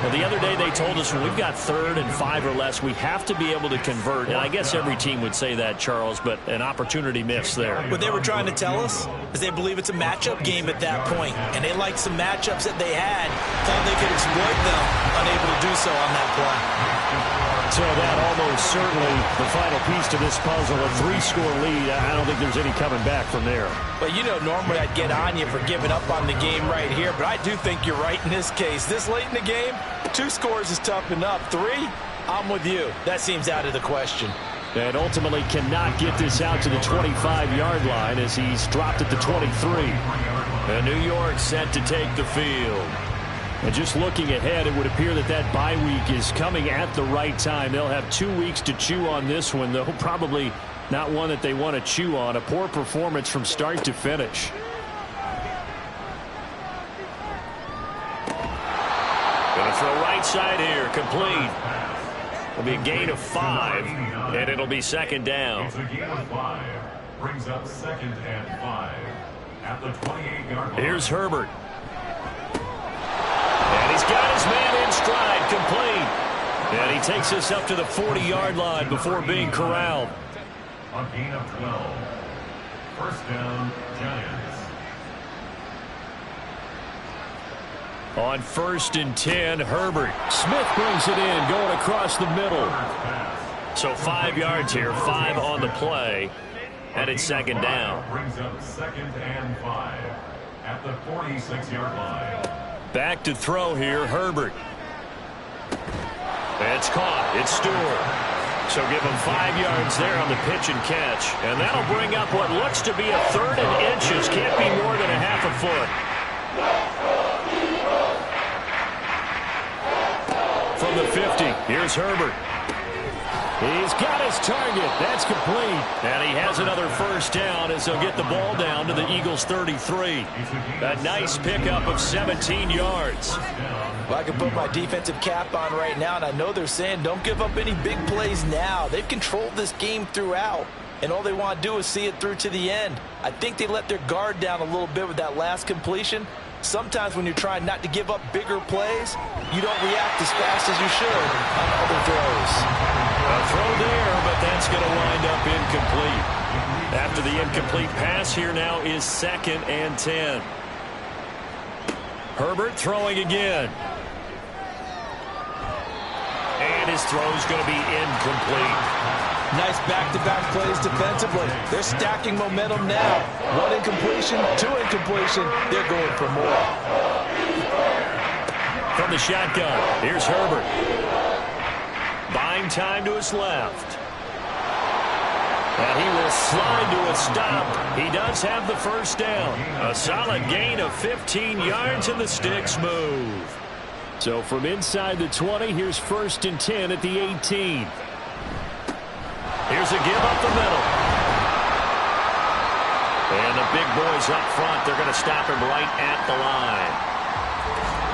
Well, the other day they told us when we've got 3rd and 5 or less, we have to be able to convert. And I guess every team would say that, Charles, but an opportunity missed there. What they were trying to tell us is they believe it's a matchup game at that point, and they liked some matchups that they had, thought they could exploit them, unable to do so on that play. So that almost certainly the final piece to this puzzle, a 3-score lead. I don't think there's any coming back from there. But, you know, normally I'd get on you for giving up on the game right here, but I do think you're right in this case. This late in the game, 2 scores is tough enough. 3, I'm with you. That seems out of the question. And ultimately cannot get this out to the 25-yard line as he's dropped at the 23. And New York set to take the field. And just looking ahead, it would appear that that bye week is coming at the right time. They'll have 2 weeks to chew on this one, though probably not one that they want to chew on. A poor performance from start to finish. Going to throw right side here, complete. It'll be a gain of 5, and it'll be 2nd down. It's a gain of 5. Brings up 2nd and 5 at the 28-yard line. Here's Herbert. And he's got his man in stride, complete. And he takes us up to the 40-yard line before being corralled. A gain of 12. 1st down, Giants. On 1st and 10, Herbert. Smith brings it in, going across the middle. So 5 yards here, 5 on the play. And it's 2nd down. Brings up 2nd and 5 at the 46-yard line. Back to throw here, Herbert. It's caught. It's Stewart. So give him 5 yards there on the pitch and catch. And that'll bring up what looks to be a 3rd and inches. Can't be more than a half a foot. From the 50, here's Herbert. He's got his target. That's complete. And he has another 1st down as they'll get the ball down to the Eagles' 33. A nice pickup of 17 yards. Well, I can put my defensive cap on right now, and I know they're saying don't give up any big plays now. They've controlled this game throughout, and all they want to do is see it through to the end. I think they let their guard down a little bit with that last completion. Sometimes when you're trying not to give up bigger plays, you don't react as fast as you should on other throws. A throw there, but that's going to wind up incomplete. After the incomplete pass, here now is 2nd and 10. Herbert throwing again. And his throw's going to be incomplete. Nice back-to-back plays defensively. They're stacking momentum now. 1 incompletion, 2 incompletion. They're going for more. From the shotgun, here's Herbert. Buying time to his left. And he will slide to a stop. He does have the 1st down. A solid gain of 15 yards, and the sticks move. So from inside the 20, here's 1st and 10 at the 18. Here's a give up the middle. And the big boys up front, they're going to stop him right at the line.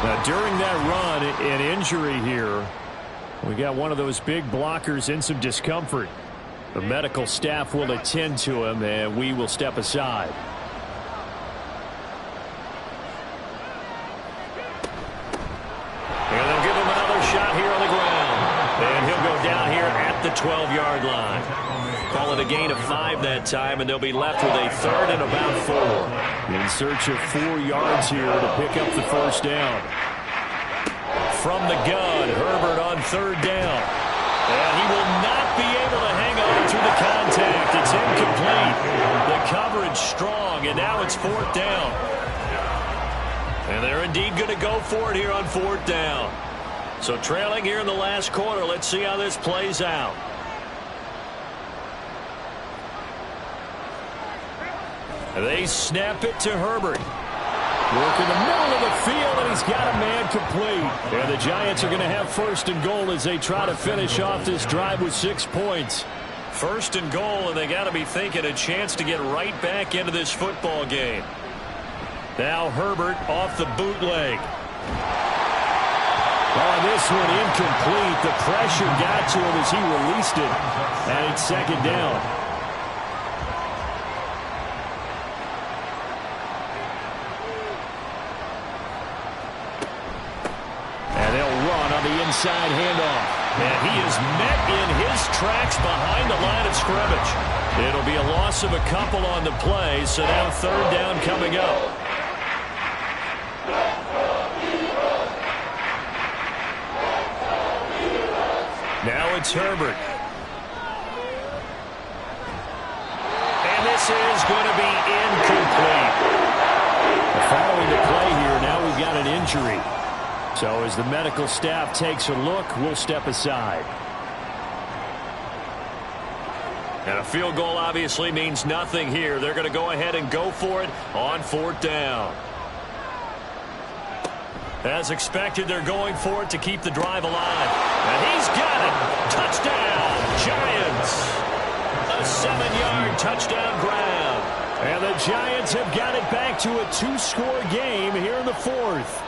Now, during that run, an injury here, we got one of those big blockers in some discomfort. The medical staff will attend to him, and we will step aside. And they'll give him another shot here on the ground. And he'll go down here at the 12-yard line. Call it a gain of 5 that time, and they'll be left with a 3rd and about 4. In search of 4 yards here to pick up the 1st down. From the gun, Herbert on 3rd down. And he will not be able to hang on through the contact. It's incomplete. The coverage strong, and now it's 4th down. And they're indeed going to go for it here on 4th down. So trailing here in the last quarter, let's see how this plays out. They snap it to Herbert. Work in the middle of the field, and he's got a man complete. And the Giants are going to have first and goal as they try to finish off this drive with 6 points. First and goal, and they got to be thinking a chance to get right back into this football game. Now Herbert off the bootleg. Oh, this one incomplete. The pressure got to him as he released it. And it's second down. And they'll run on the inside handoff. And he is met in his tracks behind the line of scrimmage. It'll be a loss of a couple on the play, so now third down coming up. Now it's Herbert. And this is going to be incomplete. Following the play here, now we've got an injury. So as the medical staff takes a look, we'll step aside. And a field goal obviously means nothing here. They're going to go ahead and go for it on fourth down. As expected, they're going for it to keep the drive alive. And he's got it. Touchdown, Giants. A 7-yard touchdown grab. And the Giants have got it back to a 2-score game here in the fourth.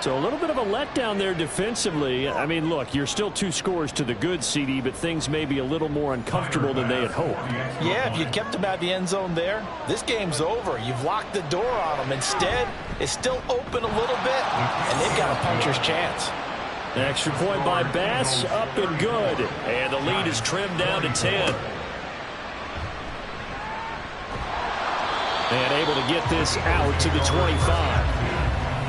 So a little bit of a letdown there defensively. I mean, look, you're still 2 scores to the good, CD, but things may be a little more uncomfortable than they had hoped. Yeah, if you'd kept them at the end zone there, this game's over. You've locked the door on them. Instead, it's still open a little bit, and they've got a puncher's chance. An extra point by Bass, up and good. And the lead is trimmed down to 10. And able to get this out to the 25.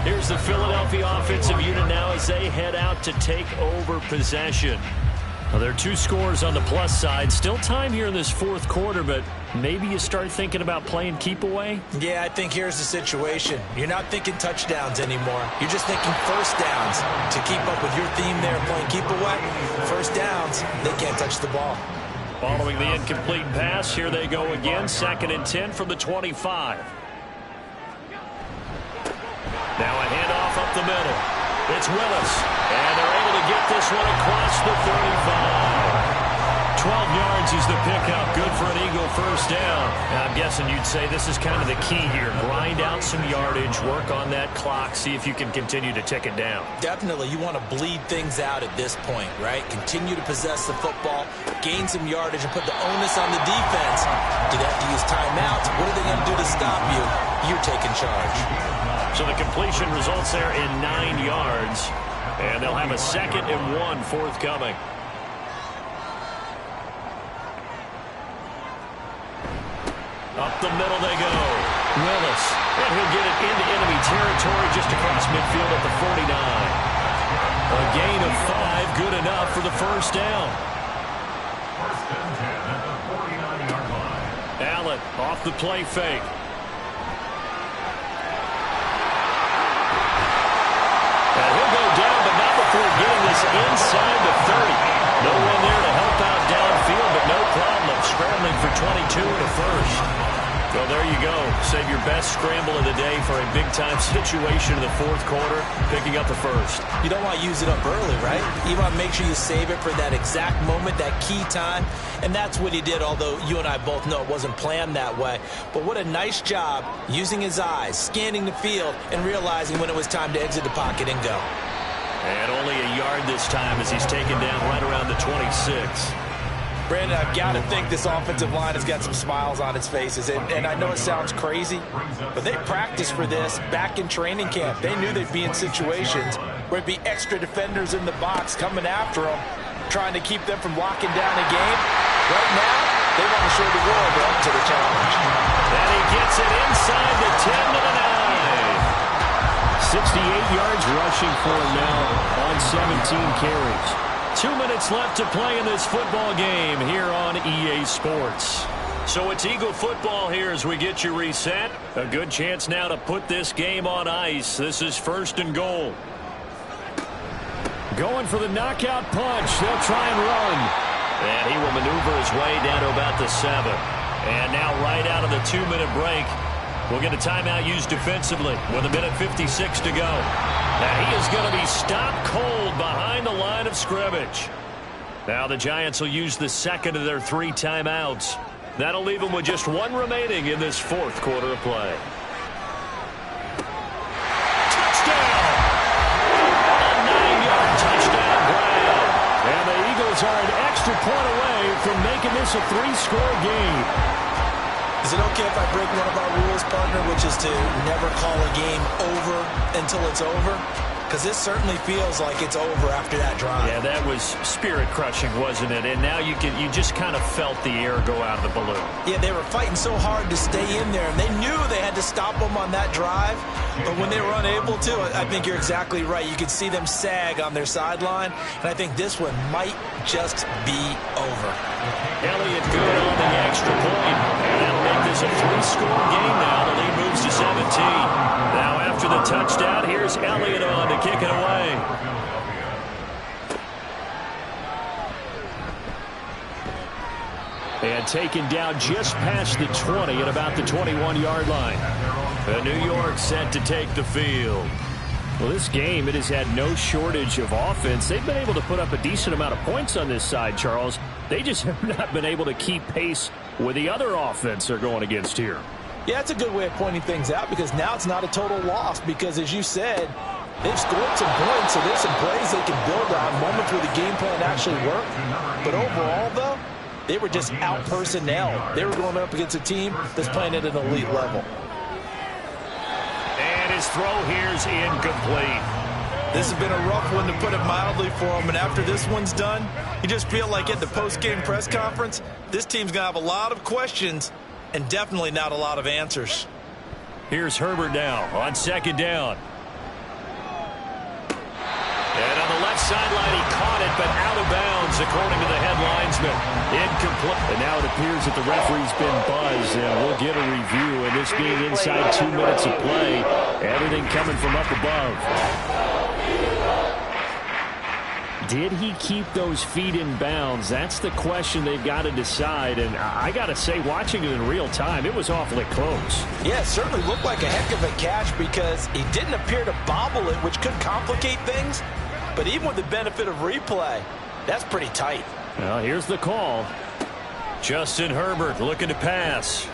Here's the Philadelphia offensive unit now as they head out to take over possession. Well, there are 2 scores on the plus side. Still time here in this fourth quarter, but maybe you start thinking about playing keep away? Yeah, I think here's the situation. You're not thinking touchdowns anymore. You're just thinking first downs. To keep up with your theme there, playing keep away, first downs, they can't touch the ball. Following the incomplete pass, here they go again. 2nd and 10 from the 25. Now a handoff up the middle. It's Willis. And they're able to get this one across the 35. 12 yards is the pickup. Good for an Eagle first down. Now, I'm guessing you'd say this is kind of the key here. Grind out some yardage, work on that clock, see if you can continue to tick it down. Definitely. You want to bleed things out at this point, right? Continue to possess the football, gain some yardage, and put the onus on the defense. Do they have to use timeouts? What are they going to do to stop you? You're taking charge. So the completion results there in 9 yards. And they'll have a 2nd and 1 forthcoming. Up the middle they go. Willis. And he'll get it into enemy territory just across midfield at the 49. A gain of 5, good enough for the first down. First and 10 at the 49-yard line. Allen off the play fake. And he'll go down, but not before getting this inside the 30. No one there to help out downfield, but no problem. Scrambling for 22 and a first. Well, there you go. Save your best scramble of the day for a big-time situation in the fourth quarter, picking up the first. You don't want to use it up early, right? You want to make sure you save it for that exact moment, that key time. And that's what he did, although you and I both know it wasn't planned that way. But what a nice job using his eyes, scanning the field, and realizing when it was time to exit the pocket and go. And only a yard this time as he's taken down right around the 26. Brandon, I've got to think this offensive line has got some smiles on its faces. And I know it sounds crazy, but they practiced for this back in training camp. They knew they'd be in situations where it'd be extra defenders in the box coming after them, trying to keep them from locking down a game. Right now, they want to show the world they're up to the challenge. And he gets it inside the 10 to the 9. 68 yards rushing for him now on 17 carries. 2 minutes left to play in this football game here on EA Sports. So it's Eagle football here as we get you reset. A good chance now to put this game on ice. This is first and goal. Going for the knockout punch. They'll try and run. And he will maneuver his way down to about the 7. And now right out of the 2-minute break, we'll get a timeout used defensively with 1:56 to go. And he is going to be stopped cold behind the line of scrimmage. Now the Giants will use the second of their 3 timeouts. That'll leave them with just 1 remaining in this 4th quarter of play. Touchdown! A 9-yard touchdown grab. And the Eagles are an extra point away from making this a 3-score game. Is it okay if I break one of our rules, partner, which is to never call a game over until it's over? Because this certainly feels like it's over after that drive. Yeah, that was spirit-crushing, wasn't it? And now you just kind of felt the air go out of the balloon. Yeah, they were fighting so hard to stay in there, and they knew they had to stop them on that drive. But when they were unable to, I think you're exactly right. You could see them sag on their sideline, and I think this one might just be over. Elliott good on the extra point. And that'll make this a 3-score game now. The lead moves to 17. Now after the touchdown, here's Elliott on to kick it away. And taken down just past the 20 at about the 21-yard line. And New York set to take the field. Well, this game, it has had no shortage of offense. They've been able to put up a decent amount of points on this side, Charles. They just have not been able to keep pace with the other offense they're going against here. Yeah, that's a good way of pointing things out, because now it's not a total loss, because as you said, they've scored some points, so there's some plays they can build on, moments where the game plan actually worked. But overall, though, they were just out-personnel. They were going up against a team that's playing at an elite level. And his throw here's incomplete. This has been a rough one, to put it mildly, for him. And after this one's done, you just feel like at the post-game press conference, this team's going to have a lot of questions and definitely not a lot of answers. Here's Herbert now on 2nd down. And on the left sideline, he caught it, but out of bounds, according to the head linesman. Incomplete. And now it appears that the referee's been buzzed, and we'll get a review. And this being inside 2 minutes of play, everything coming from up above. Did he keep those feet in bounds? That's the question they've got to decide. And I got to say, watching it in real time, it was awfully close. Yeah, it certainly looked like a heck of a catch, because he didn't appear to bobble it, which could complicate things. But even with the benefit of replay, that's pretty tight. Well, here's the call. Justin Herbert looking to pass. He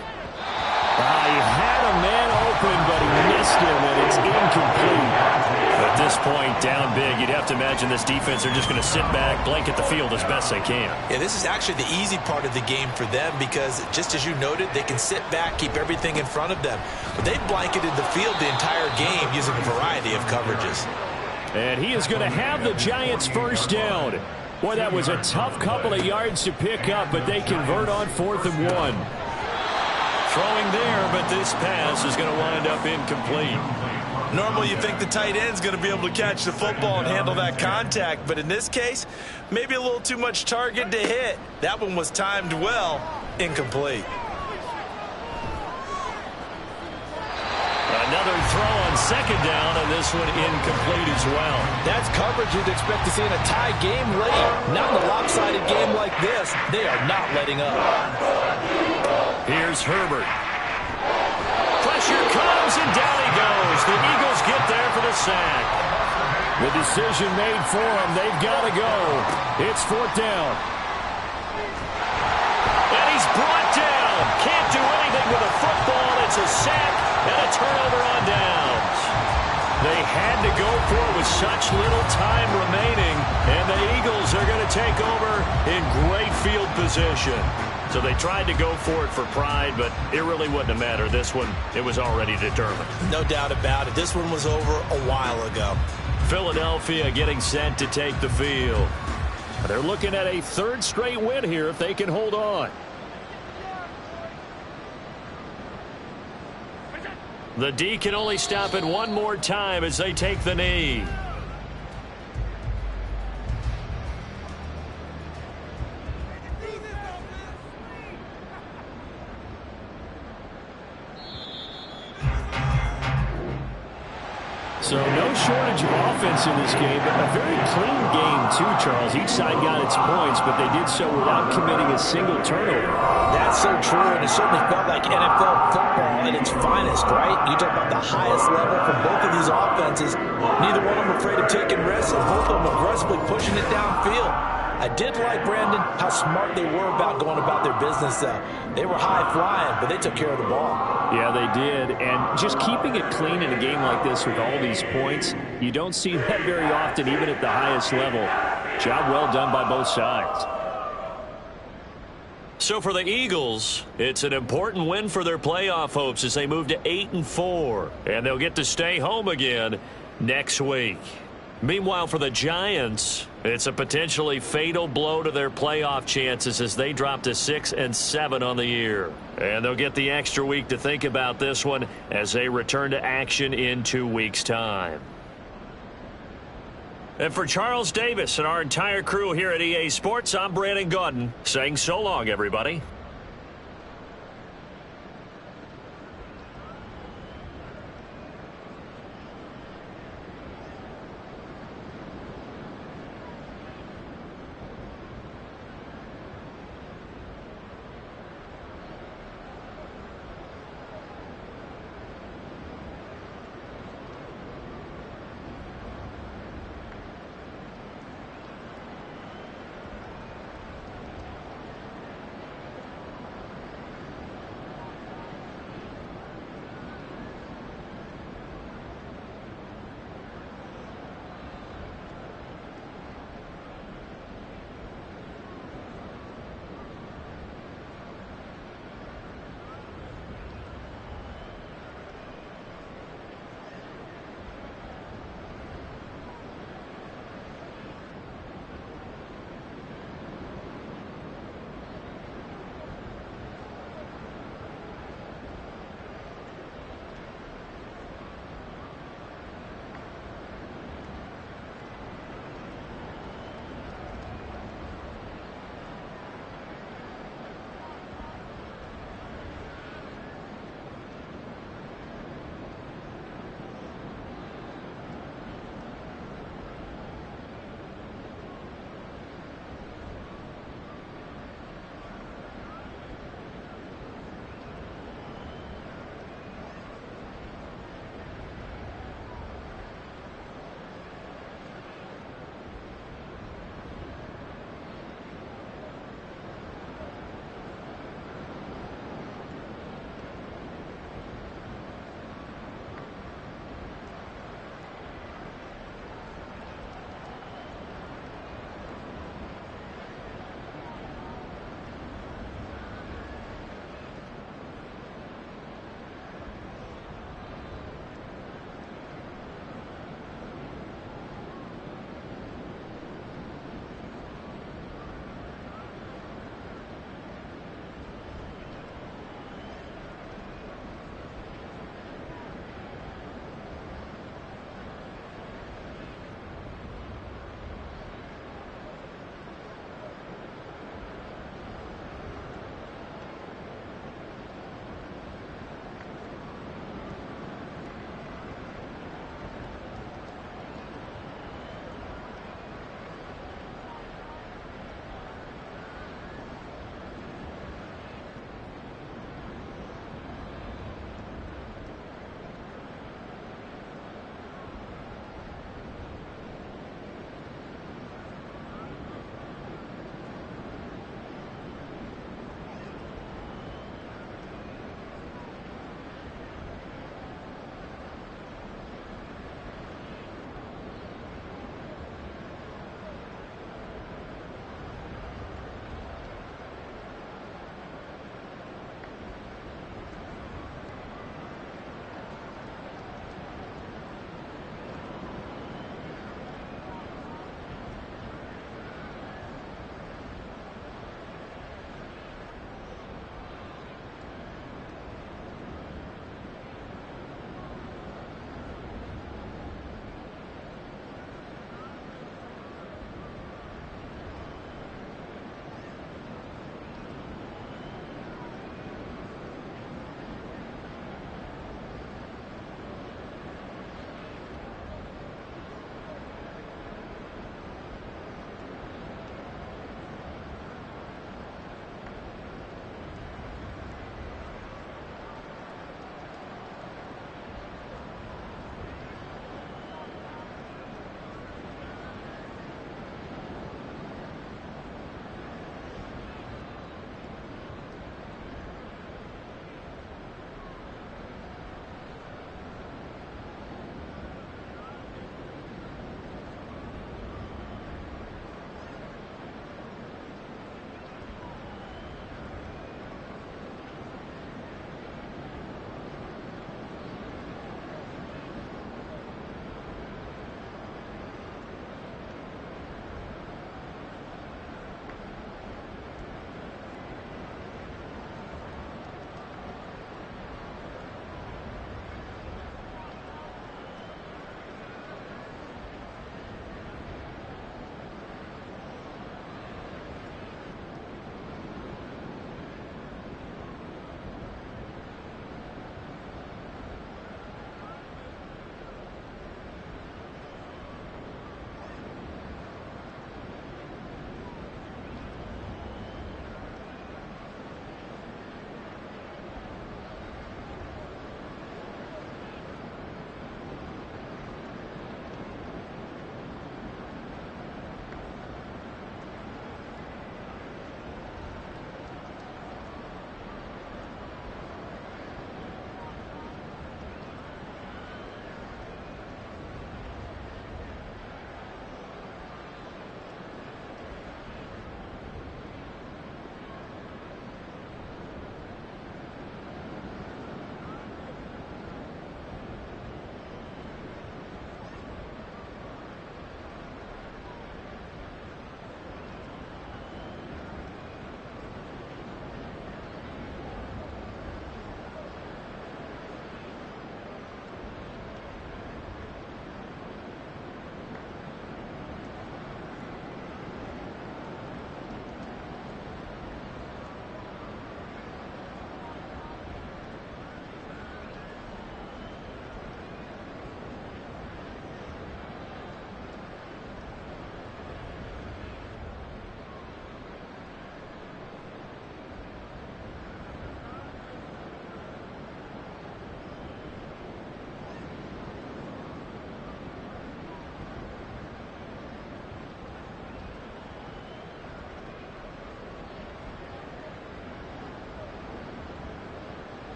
had a man open, but he missed him, and it's incomplete. At this point, down big, you'd have to imagine this defense are just going to sit back, blanket the field as best they can. Yeah, this is actually the easy part of the game for them, because just as you noted, they can sit back, keep everything in front of them. But they've blanketed the field the entire game using a variety of coverages. And he is going to have the Giants' first down. Boy, that was a tough couple of yards to pick up, but they convert on 4th and 1. Throwing there, but this pass is going to wind up incomplete. Normally you think the tight end's going to be able to catch the football and handle that contact, but in this case, maybe a little too much target to hit. That one was timed well. Incomplete. Another throw on 2nd down, and this one incomplete as well. That's coverage you'd expect to see in a tie game late. Not in a lopsided game like this. They are not letting up. Here's Herbert. Pressure comes, and down he goes. The Eagles get there for the sack. The decision made for them. They've got to go. It's 4th down. And he's brought down. Can't do anything with a football. It's a sack and a turnover on downs. They had to go for it with such little time remaining, and the Eagles are going to take over in great field position. So they tried to go for it for pride, but it really wouldn't have mattered. This one, it was already determined. No doubt about it. This one was over a while ago. Philadelphia getting set to take the field. They're looking at a 3rd straight win here if they can hold on. The D can only stop it one more time as they take the knee. So no shortage of offense in this game, but a very clean game too, Charles. Each side got its points, but they did so without committing a single turnover. That's so true, and it certainly felt like NFL football at its finest, right? You talk about the highest level for both of these offenses. Neither one of them afraid of taking risks, and both of them aggressively pushing it downfield. I did like, Brandon, how smart they were about going about their business. They were high-flying, but they took care of the ball. Yeah, they did. And just keeping it clean in a game like this with all these points, you don't see that very often, even at the highest level. Job well done by both sides. So for the Eagles, it's an important win for their playoff hopes as they move to 8-4. And they'll get to stay home again next week. Meanwhile, for the Giants, it's a potentially fatal blow to their playoff chances as they drop to 6-7 on the year. And they'll get the extra week to think about this one as they return to action in 2 weeks' time. And for Charles Davis and our entire crew here at EA Sports, I'm Brandon Gaudin saying so long, everybody.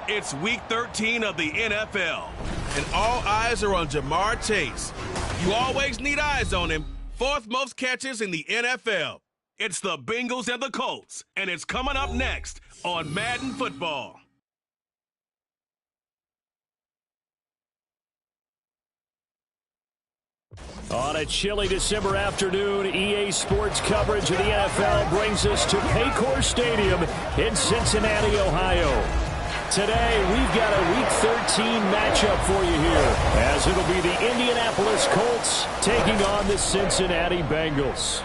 It's Week 13 of the NFL, and all eyes are on Jamar Chase. You always need eyes on him. Fourth most catches in the NFL. It's the Bengals and the Colts, and it's coming up next on Madden Football. On a chilly December afternoon, EA Sports coverage of the NFL brings us to Paycor Stadium in Cincinnati, Ohio. Today, we've got a Week 13 matchup for you here, as it'll be the Indianapolis Colts taking on the Cincinnati Bengals.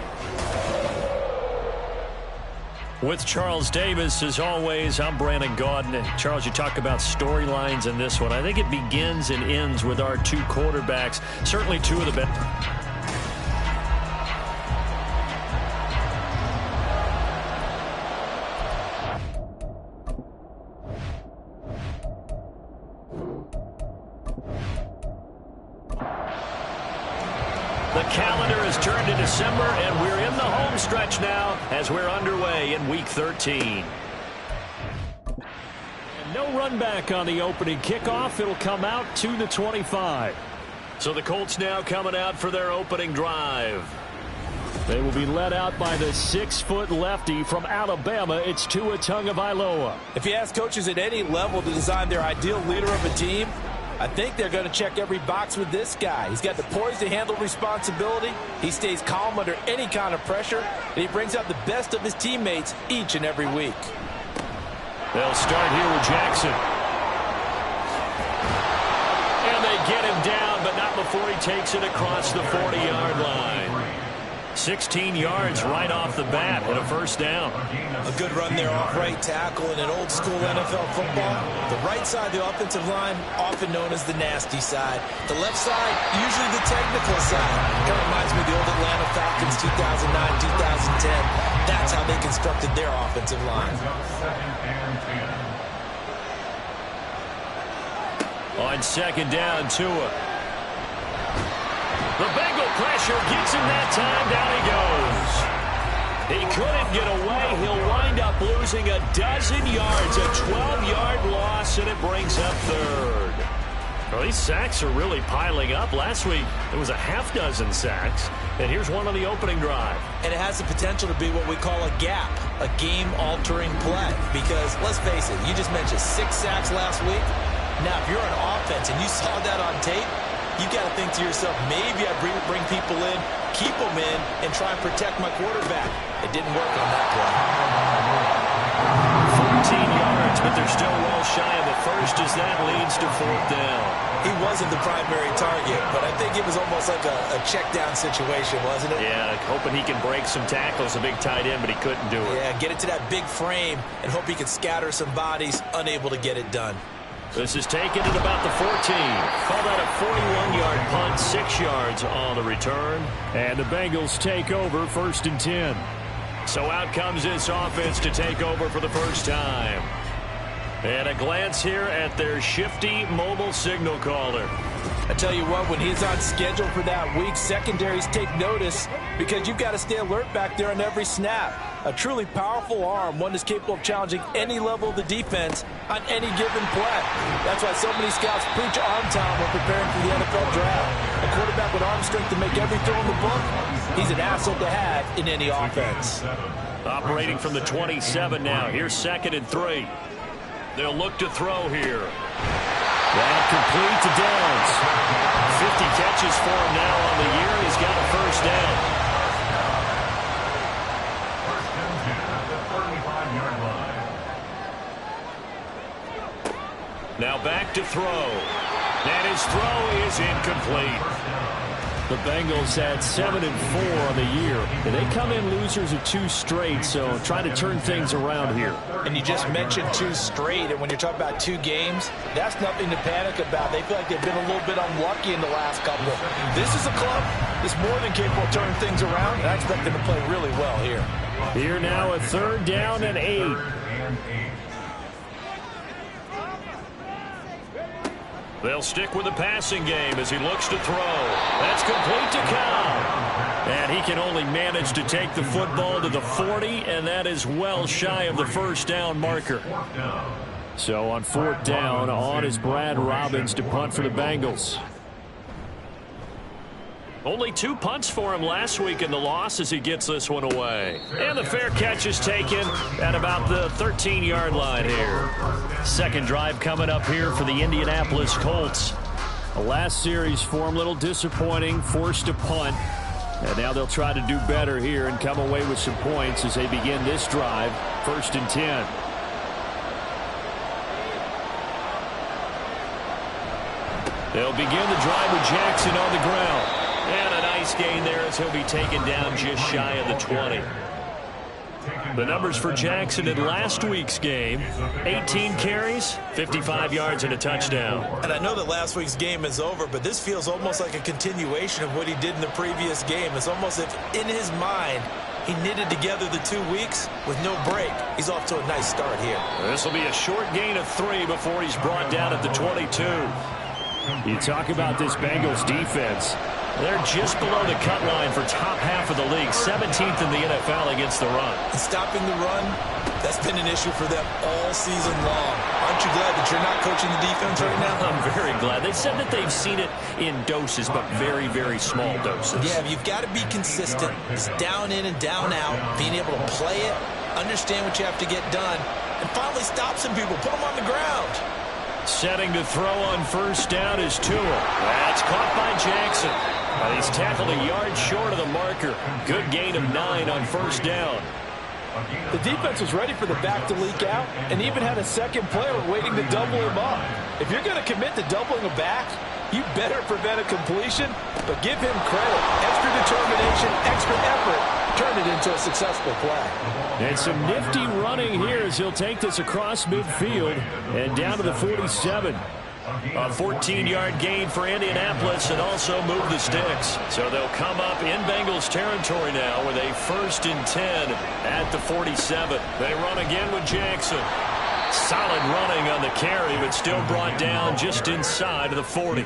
With Charles Davis, as always, I'm Brandon Gaudin. And Charles, you talk about storylines in this one. I think it begins and ends with our two quarterbacks, certainly two of the best. The calendar has turned to December, and we're in the home stretch now as we're underway in Week 13. And no run back on the opening kickoff. It'll come out to the 25. So the Colts now coming out for their opening drive. They will be led out by the 6-foot lefty from Alabama. It's Tua Tagovailoa. If you ask coaches at any level to design their ideal leader of a team, I think they're going to check every box with this guy. He's got the poise to handle responsibility. He stays calm under any kind of pressure, and he brings out the best of his teammates each and every week. They'll start here with Jackson. And they get him down, but not before he takes it across the 40-yard line. 16 yards right off the bat and a first down. A good run there off right tackle in an old school NFL football. The right side of the offensive line, often known as the nasty side. The left side, usually the technical side. Kind of reminds me of the old Atlanta Falcons 2009-2010. That's how they constructed their offensive line. On second down, Tua. The Bengal pressure gets him that time. Down he goes. He couldn't get away. He'll wind up losing a dozen yards, a 12-yard loss, and it brings up third. Well, these sacks are really piling up. Last week, there was a half dozen sacks, and here's one on the opening drive. And it has the potential to be what we call a gap, a game-altering play. Because, let's face it, you just mentioned 6 sacks last week. Now, if you're on offense and you saw that on tape, you've got to think to yourself, maybe I bring people in, keep them in, and try and protect my quarterback. It didn't work on that play. 14 yards, but they're still well shy of the first as that leads to fourth down. He wasn't the primary target, but I think it was almost like a check-down situation, wasn't it? Yeah, hoping he can break some tackles, a big tight end, but he couldn't do it. Yeah, get it to that big frame and hope he can scatter some bodies, unable to get it done. This is taken at about the 14. Call that a 41-yard punt, 6 yards on the return. And the Bengals take over 1st and 10. So out comes this offense to take over for the first time. And a glance here at their shifty mobile signal caller. I tell you what, when he's on schedule for that week, secondaries take notice because you've got to stay alert back there on every snap. A truly powerful arm, one that's capable of challenging any level of the defense on any given play. That's why so many scouts preach arm time when preparing for the NFL draft. A quarterback with arm strength to make every throw in the book, he's an asset to have in any offense. Operating from the 27 now. Here's 2nd and 3. They'll look to throw here. That complete to Downs. 50 catches for him now on the year. He's got a first down. First and 10 at the 35-yard line. Now back to throw. And his throw is incomplete. The Bengals had 7-4 on the year, and they come in losers of 2 straight, so trying to turn things around here. And you just mentioned 2 straight, and when you're talking about 2 games, that's nothing to panic about. They feel like they've been a little bit unlucky in the last couple. This is a club that's more than capable of turning things around, and I expect them to play really well here. Here now, a 3rd down and 8. They'll stick with the passing game as he looks to throw. That's complete to Cobb. And he can only manage to take the football to the 40, and that is well shy of the first down marker. So on 4th down, on is Brad Robbins to punt for the Bengals. Only 2 punts for him last week in the loss as he gets this one away. And the fair catch is taken at about the 13-yard line here. Second drive coming up here for the Indianapolis Colts. The last series for him, a little disappointing, forced to punt. And now they'll try to do better here and come away with some points as they begin this drive, 1st and 10. They'll begin the drive with Jackson on the ground. And a nice gain there as he'll be taken down just shy of the 20. The numbers for Jackson in last week's game: 18 carries, 55 yards, and a touchdown. And I know that last week's game is over, but this feels almost like a continuation of what he did in the previous game. It's almost as if in his mind he knitted together the 2 weeks with no break. He's off to a nice start here. This will be a short gain of 3 before he's brought down at the 22. You talk about this Bengals defense. They're just below the cut line for top half of the league, 17th in the NFL against the run. And stopping the run, that's been an issue for them all season long. Aren't you glad that you're not coaching the defense right now? I'm very glad. They said that they've seen it in doses, but very, very small doses. Yeah, you've got to be consistent. It's down in and down out, being able to play it, understand what you have to get done, and finally stop some people, put them on the ground. Setting to throw on first down is Tua. That's caught by Jackson. He's tackled a yard short of the marker. Good gain of 9 on first down. The defense was ready for the back to leak out and even had a second player waiting to double him up. If you're going to commit to doubling a back, you better prevent a completion, but give him credit. Extra determination, extra effort, turned it into a successful play. And some nifty running here as he'll take this across midfield and down to the 47. A 14-yard gain for Indianapolis and also move the sticks. So they'll come up in Bengals territory now with a 1st and 10 at the 47. They run again with Jackson. Solid running on the carry, but still brought down just inside of the 40.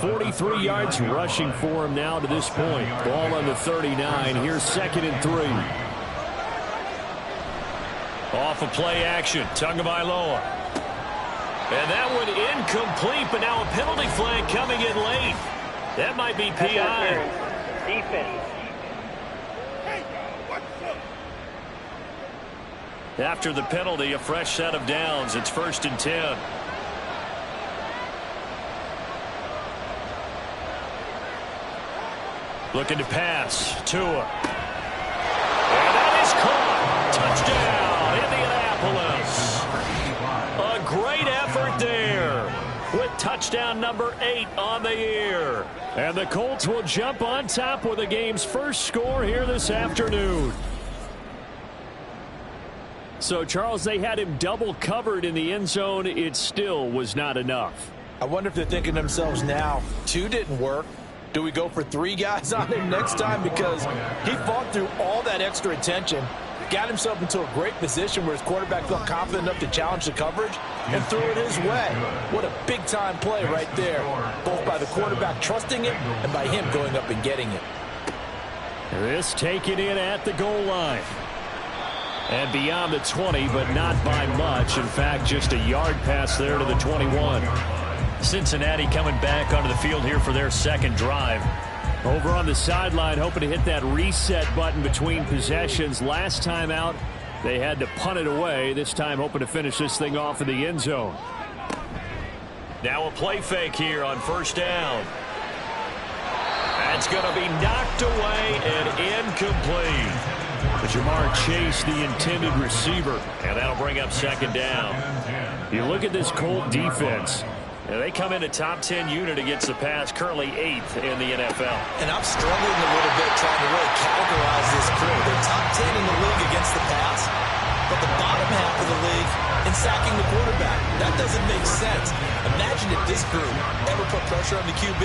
43 yards rushing for him now to this point. Ball on the 39. Here's 2nd and 3. Off of play action, Tagovailoa. And that one incomplete, but now a penalty flag coming in late. That might be PI. Defense. After the penalty, a fresh set of downs. It's 1st and 10. Looking to pass. Tua. And that is caught. Touchdown, Indianapolis. A great effort there with touchdown number 8 on the year. And the Colts will jump on top with the game's first score here this afternoon. So, Charles, they had him double covered in the end zone. It still was not enough. I wonder if they're thinking to themselves now, 2 didn't work. Do we go for 3 guys on him next time? Because he fought through all that extra attention, got himself into a great position where his quarterback felt confident enough to challenge the coverage and threw it his way. What a big-time play right there, both by the quarterback trusting it and by him going up and getting it. This taken in at the goal line. And beyond the 20, but not by much. In fact, just a yard pass there to the 21. Cincinnati coming back onto the field here for their 2nd drive. Over on the sideline, hoping to hit that reset button between possessions. Last time out, they had to punt it away. This time, hoping to finish this thing off in the end zone. Now a play fake here on 1st down. That's going to be knocked away and incomplete. Jamar Chase, the intended receiver. And that'll bring up 2nd down. You look at this Colt defense. And they come into top 10 unit against the pass, currently 8th in the NFL. And I'm struggling a little bit trying to really categorize this crew. They're top 10 in the league against the pass, but the bottom half of the league in sacking the quarterback. That doesn't make sense. Imagine if this group ever put pressure on the QB,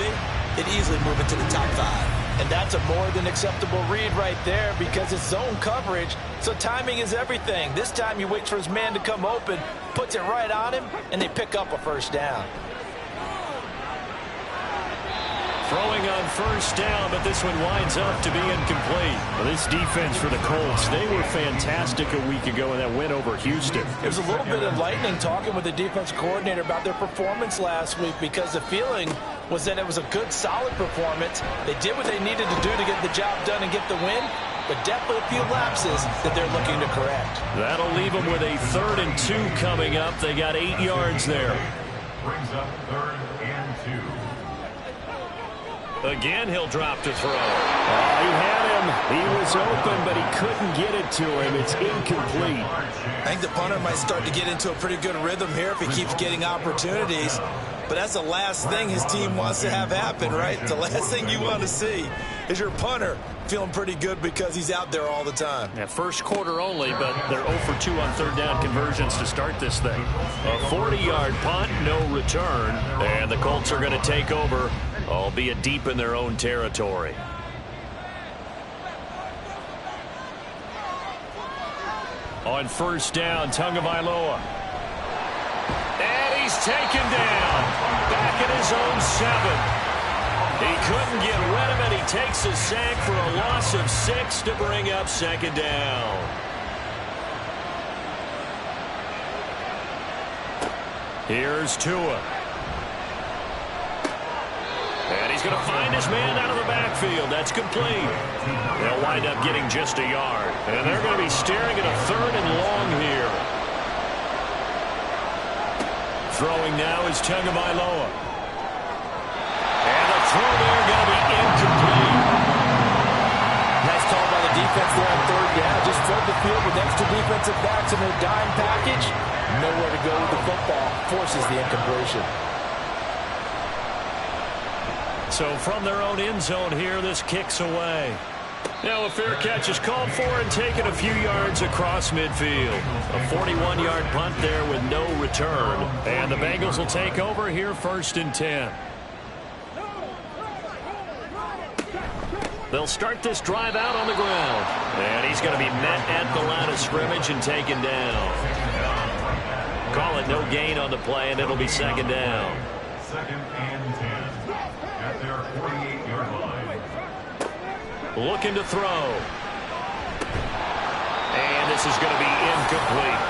it'd easily move into the top 5. And that's a more than acceptable read right there because it's zone coverage, so timing is everything. This time he waits for his man to come open, puts it right on him, and they pick up a 1st down. Throwing on 1st down, but this one winds up to be incomplete. Well, this defense for the Colts, they were fantastic a week ago in that win over Houston. It was a little bit enlightening talking with the defense coordinator about their performance last week because the feeling was that it was a good, solid performance. They did what they needed to do to get the job done and get the win, but definitely a few lapses that they're looking to correct. That'll leave them with a 3rd and 2 coming up. They got 8 yards there. Brings up 3rd and 2. Again, he'll drop to throw. He had him. He was open, but he couldn't get it to him. It's incomplete. I think the punter might start to get into a pretty good rhythm here if he keeps getting opportunities. But that's the last thing his team wants to have happen, right? The last thing you want to see is your punter feeling pretty good because he's out there all the time. Yeah, 1st quarter only, but they're 0 for 2 on 3rd down conversions to start this thing. A 40-yard punt, no return. And the Colts are going to take over, albeit deep in their own territory. On 1st down, Tagovailoa. And he's taken down. Back at his own 7. He couldn't get rid of it. He takes a sack for a loss of 6 to bring up 2nd down. Here's Tua. And he's going to find his man out of the backfield. That's complete. They'll wind up getting just a yard. And they're going to be staring at a 3rd and long here. Throwing now is Tagovailoa. And the throw there going to be incomplete. Nice call by the defense there on 3rd down. Just flood the field with extra defensive backs in their dime package. Nowhere to go with the football. Forces the incompletion. So from their own end zone here, this kicks away. Now a fair catch is called for and taken a few yards across midfield. A 41-yard punt there with no return. And the Bengals will take over here 1st and 10. They'll start this drive out on the ground. And he's going to be met at the line of scrimmage and taken down. Call it no gain on the play, and it'll be 2nd down. 2nd and 10 at their 48-yard line. Looking to throw. And this is going to be incomplete.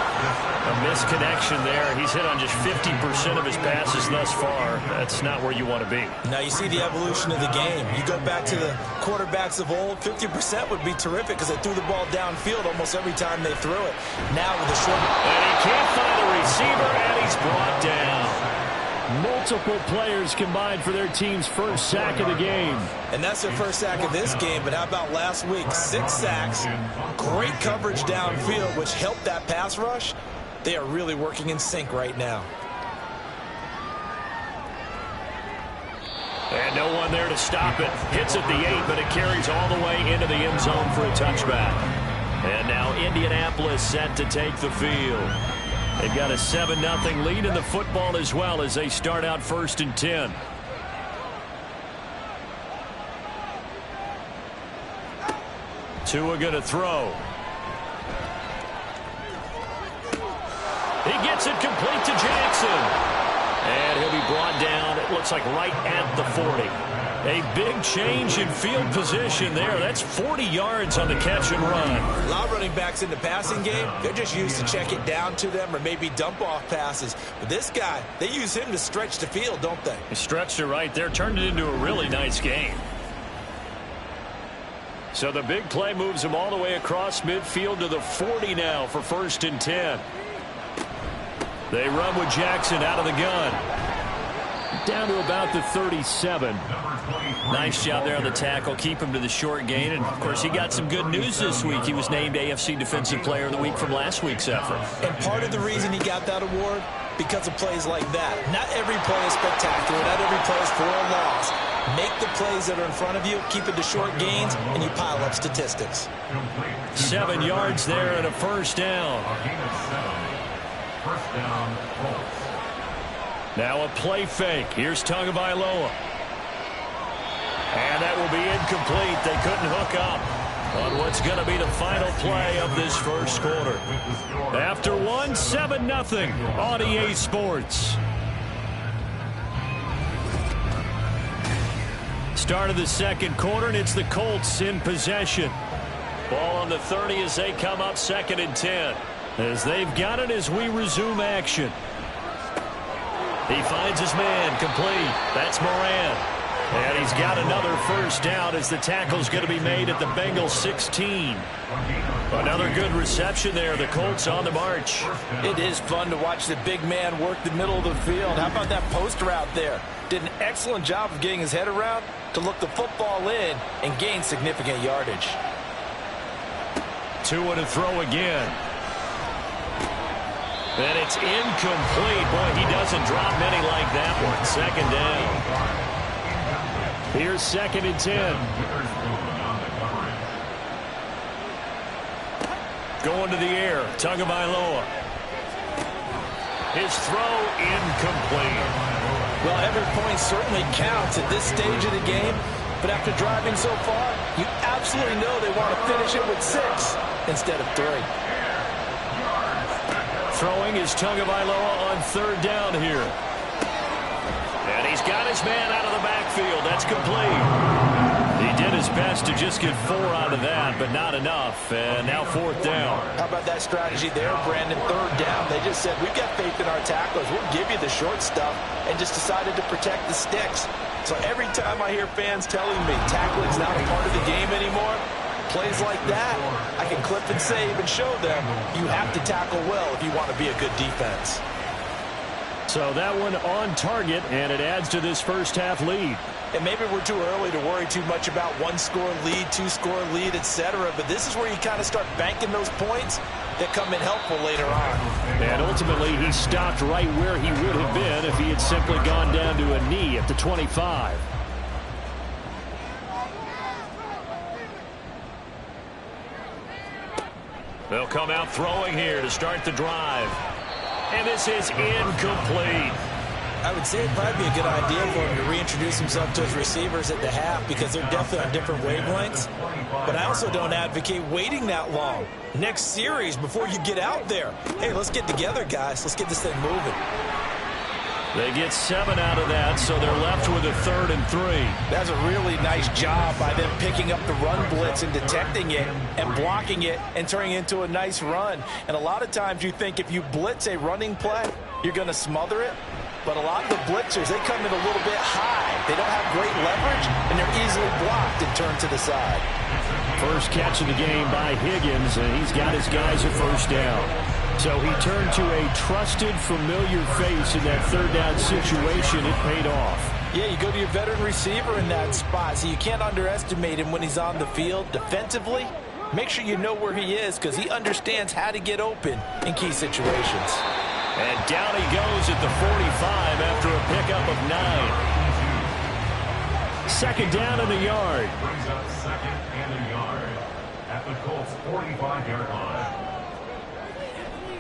A misconnection there. He's hit on just 50% of his passes thus far. That's not where you want to be. Now you see the evolution of the game. You go back to the quarterbacks of old, 50% would be terrific because they threw the ball downfield almost every time they threw it. Now with a short... And he can't find the receiver, and he's brought down. Multiple players combined for their team's first sack of the game. And that's their first sack of this game, but how about last week? 6 sacks, great coverage downfield, which helped that pass rush. They are really working in sync right now. And no one there to stop it. Hits at the 8, but it carries all the way into the end zone for a touchback. And now Indianapolis set to take the field. They've got a 7-0 lead in the football as well as they start out 1st and 10. Tua going to throw. He gets it complete to Jackson. And he'll be brought down, it looks like right at the 40. A big change in field position there. That's 40 yards on the catch and run. A lot of running backs in the passing game, they're just used to check it down to them or maybe dump off passes. But this guy, they use him to stretch the field, don't they? He stretched it right there, turned it into a really nice game. So the big play moves him all the way across midfield to the 40 now for 1st and 10. They run with Jackson out of the gun. Down to about the 37. Nice job there on the tackle. Keep him to the short gain. And, of course, he got some good news this week. He was named AFC Defensive Player of the Week from last week's effort. And part of the reason he got that award, because of plays like that. Not every play is spectacular. Not every play is for a loss. Make the plays that are in front of you, keep it to short gains, and you pile up statistics. 7 yards there and a 1st down. First down, Colts. Now a play fake. Here's Tagovailoa. And that will be incomplete. They couldn't hook up on what's going to be the final play of this first quarter. After 7-0 on EA Sports. Start of the second quarter, and it's the Colts in possession. Ball on the 30 as they come up 2nd and 10. As they've got it as we resume action. He finds his man complete. That's Moran. And he's got another 1st down as the tackle's going to be made at the Bengals 16. Another good reception there. The Colts on the march. It is fun to watch the big man work the middle of the field. How about that post route there? Did an excellent job of getting his head around to look the football in and gain significant yardage. Tua to throw again. And it's incomplete. Boy, he doesn't drop many like that one. 2nd down. Here's 2nd and 10. Going to the air. Tagovailoa. His throw incomplete. Well, every point certainly counts at this stage of the game. But after driving so far, you absolutely know they want to finish it with 6 instead of 3. Throwing is Tagovailoa on 3rd down here. And he's got his man out of the backfield. That's complete. He did his best to just get 4 out of that, but not enough. And now 4th down. How about that strategy there, Brandon? 3rd down. They just said, we've got faith in our tacklers. We'll give you the short stuff, and just decided to protect the sticks. So every time I hear fans telling me tackling's not a part of the game anymore, plays like that, I can clip and save and show them you have to tackle well if you want to be a good defense. So that one on target, and it adds to this first half lead. And maybe we're too early to worry too much about 1-score lead, 2-score lead, etc. But this is where you kind of start banking those points that come in helpful later on. And ultimately, he stopped right where he would have been if he had simply gone down to a knee at the 25. They'll come out throwing here to start the drive. And this is incomplete. I would say it'd probably be a good idea for him to reintroduce himself to his receivers at the half because they're definitely on different wavelengths. But I also don't advocate waiting that long. Next series before you get out there. Hey, let's get together, guys. Let's get this thing moving. They get 7 out of that, so they're left with a 3rd and 3. That's a really nice job by them picking up the run blitz and detecting it and blocking it and turning it into a nice run. And a lot of times you think if you blitz a running play, you're going to smother it. But a lot of the blitzers, they come in a little bit high. They don't have great leverage, and they're easily blocked and turned to the side. First catch of the game by Higgins, and he's got his guys a first down. So he turned to a trusted, familiar face in that 3rd down situation. It paid off. Yeah, you go to your veteran receiver in that spot, so you can't underestimate him when he's on the field defensively. Make sure you know where he is because he understands how to get open in key situations. And down he goes at the 45 after a pickup of 9. Second down in the yard. Brings up 2nd and a yard at the Colts 45-yard line.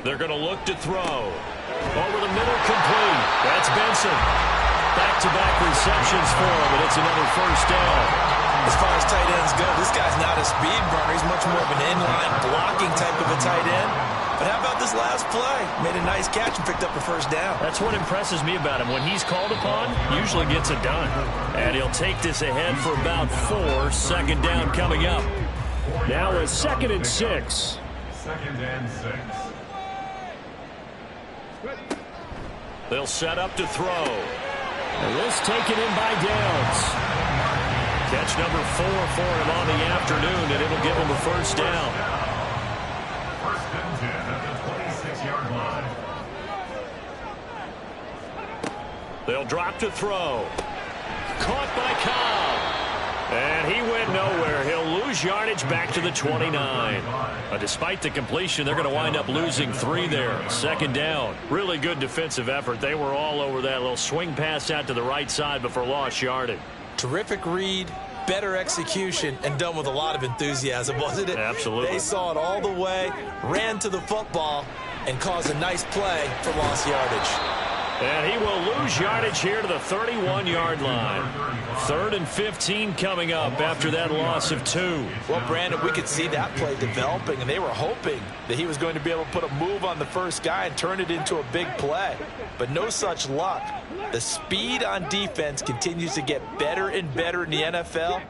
They're going to look to throw. Over the middle, complete. That's Benson. Back-to-back receptions for him, and it's another first down. As far as tight ends go, this guy's not a speed burner. He's much more of an inline blocking type of a tight end. But how about this last play? Made a nice catch and picked up a first down. That's what impresses me about him. When he's called upon, usually gets it done. And he'll take this ahead for about 4. Second down coming up. Now a 2nd and 6. 2nd and 6. They'll set up to throw. And this taken in by Downs. Catch number 4 for him on the afternoon, and it'll give him a first down. 1st and 10 at the 26-yard line. They'll drop to throw. Caught by Cobb. And he went nowhere. He'll lose yardage back to the 29. Despite the completion, they're going to wind up losing 3 there. Second down. Really good defensive effort. They were all over that little swing pass out to the right side, but for lost yardage. Terrific read, better execution, and done with a lot of enthusiasm, wasn't it? Absolutely. They saw it all the way, ran to the football, and caused a nice play for lost yardage. And he will lose yardage here to the 31-yard line. 3rd and 15 coming up after that loss of 2. Well, Brandon, we could see that play developing, and they were hoping that he was going to be able to put a move on the first guy and turn it into a big play. But no such luck. The speed on defense continues to get better and better in the NFL.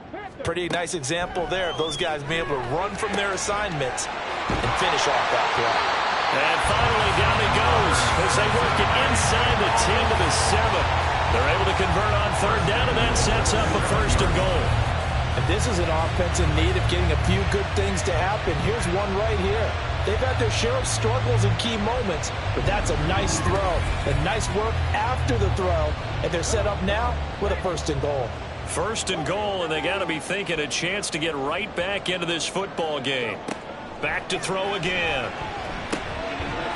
Pretty nice example there of those guys being able to run from their assignments and finish off that play. And finally, down he goes as they work it inside the 10 to the 7. They're able to convert on 3rd down, and that sets up a 1st and goal. And this is an offense in need of getting a few good things to happen. Here's one right here. They've had their share of struggles in key moments, but that's a nice throw. And nice work after the throw. And they're set up now with a 1st and goal. 1st and goal, and they got to be thinking a chance to get right back into this football game. Back to throw again.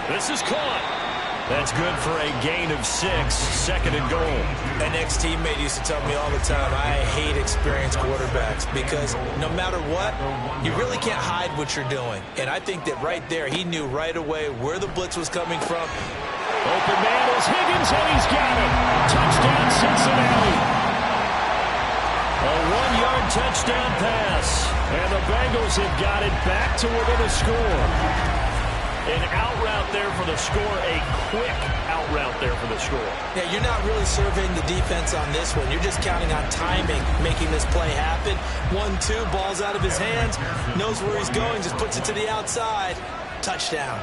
This is caught. That's good for a gain of 6. 2nd and goal. An ex-teammate used to tell me all the time, I hate experienced quarterbacks because no matter what, you really can't hide what you're doing. And I think that right there, he knew right away where the blitz was coming from. Open man is Higgins, and he's got him. Touchdown, Cincinnati. A 1-yard touchdown pass. And the Bengals have got it back to within a score. An out route there for the score, a quick out route there for the score. Yeah, you're not really surveying the defense on this one. You're just counting on timing, making this play happen. 1-2, ball's out of his hands, knows where he's going, just puts it to the outside. Touchdown.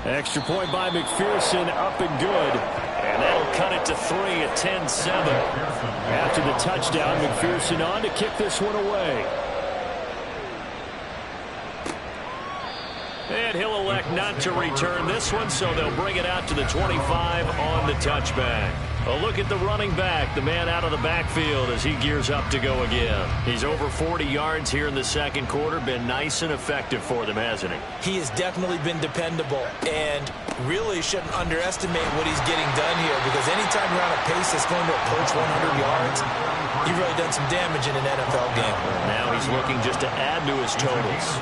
Extra point by McPherson, up and good. And that'll cut it to 3 at 10-7. After the touchdown, McPherson on to kick this one away. And he'll elect not to return this one, so they'll bring it out to the 25 on the touchback. A look at the running back, the man out of the backfield as he gears up to go again. He's over 40 yards here in the 2nd quarter. Been nice and effective for them, hasn't he? He has definitely been dependable and really shouldn't underestimate what he's getting done here because anytime you're on a pace that's going to approach 100 yards, You've really done some damage in an NFL game. Now he's looking just to add to his totals.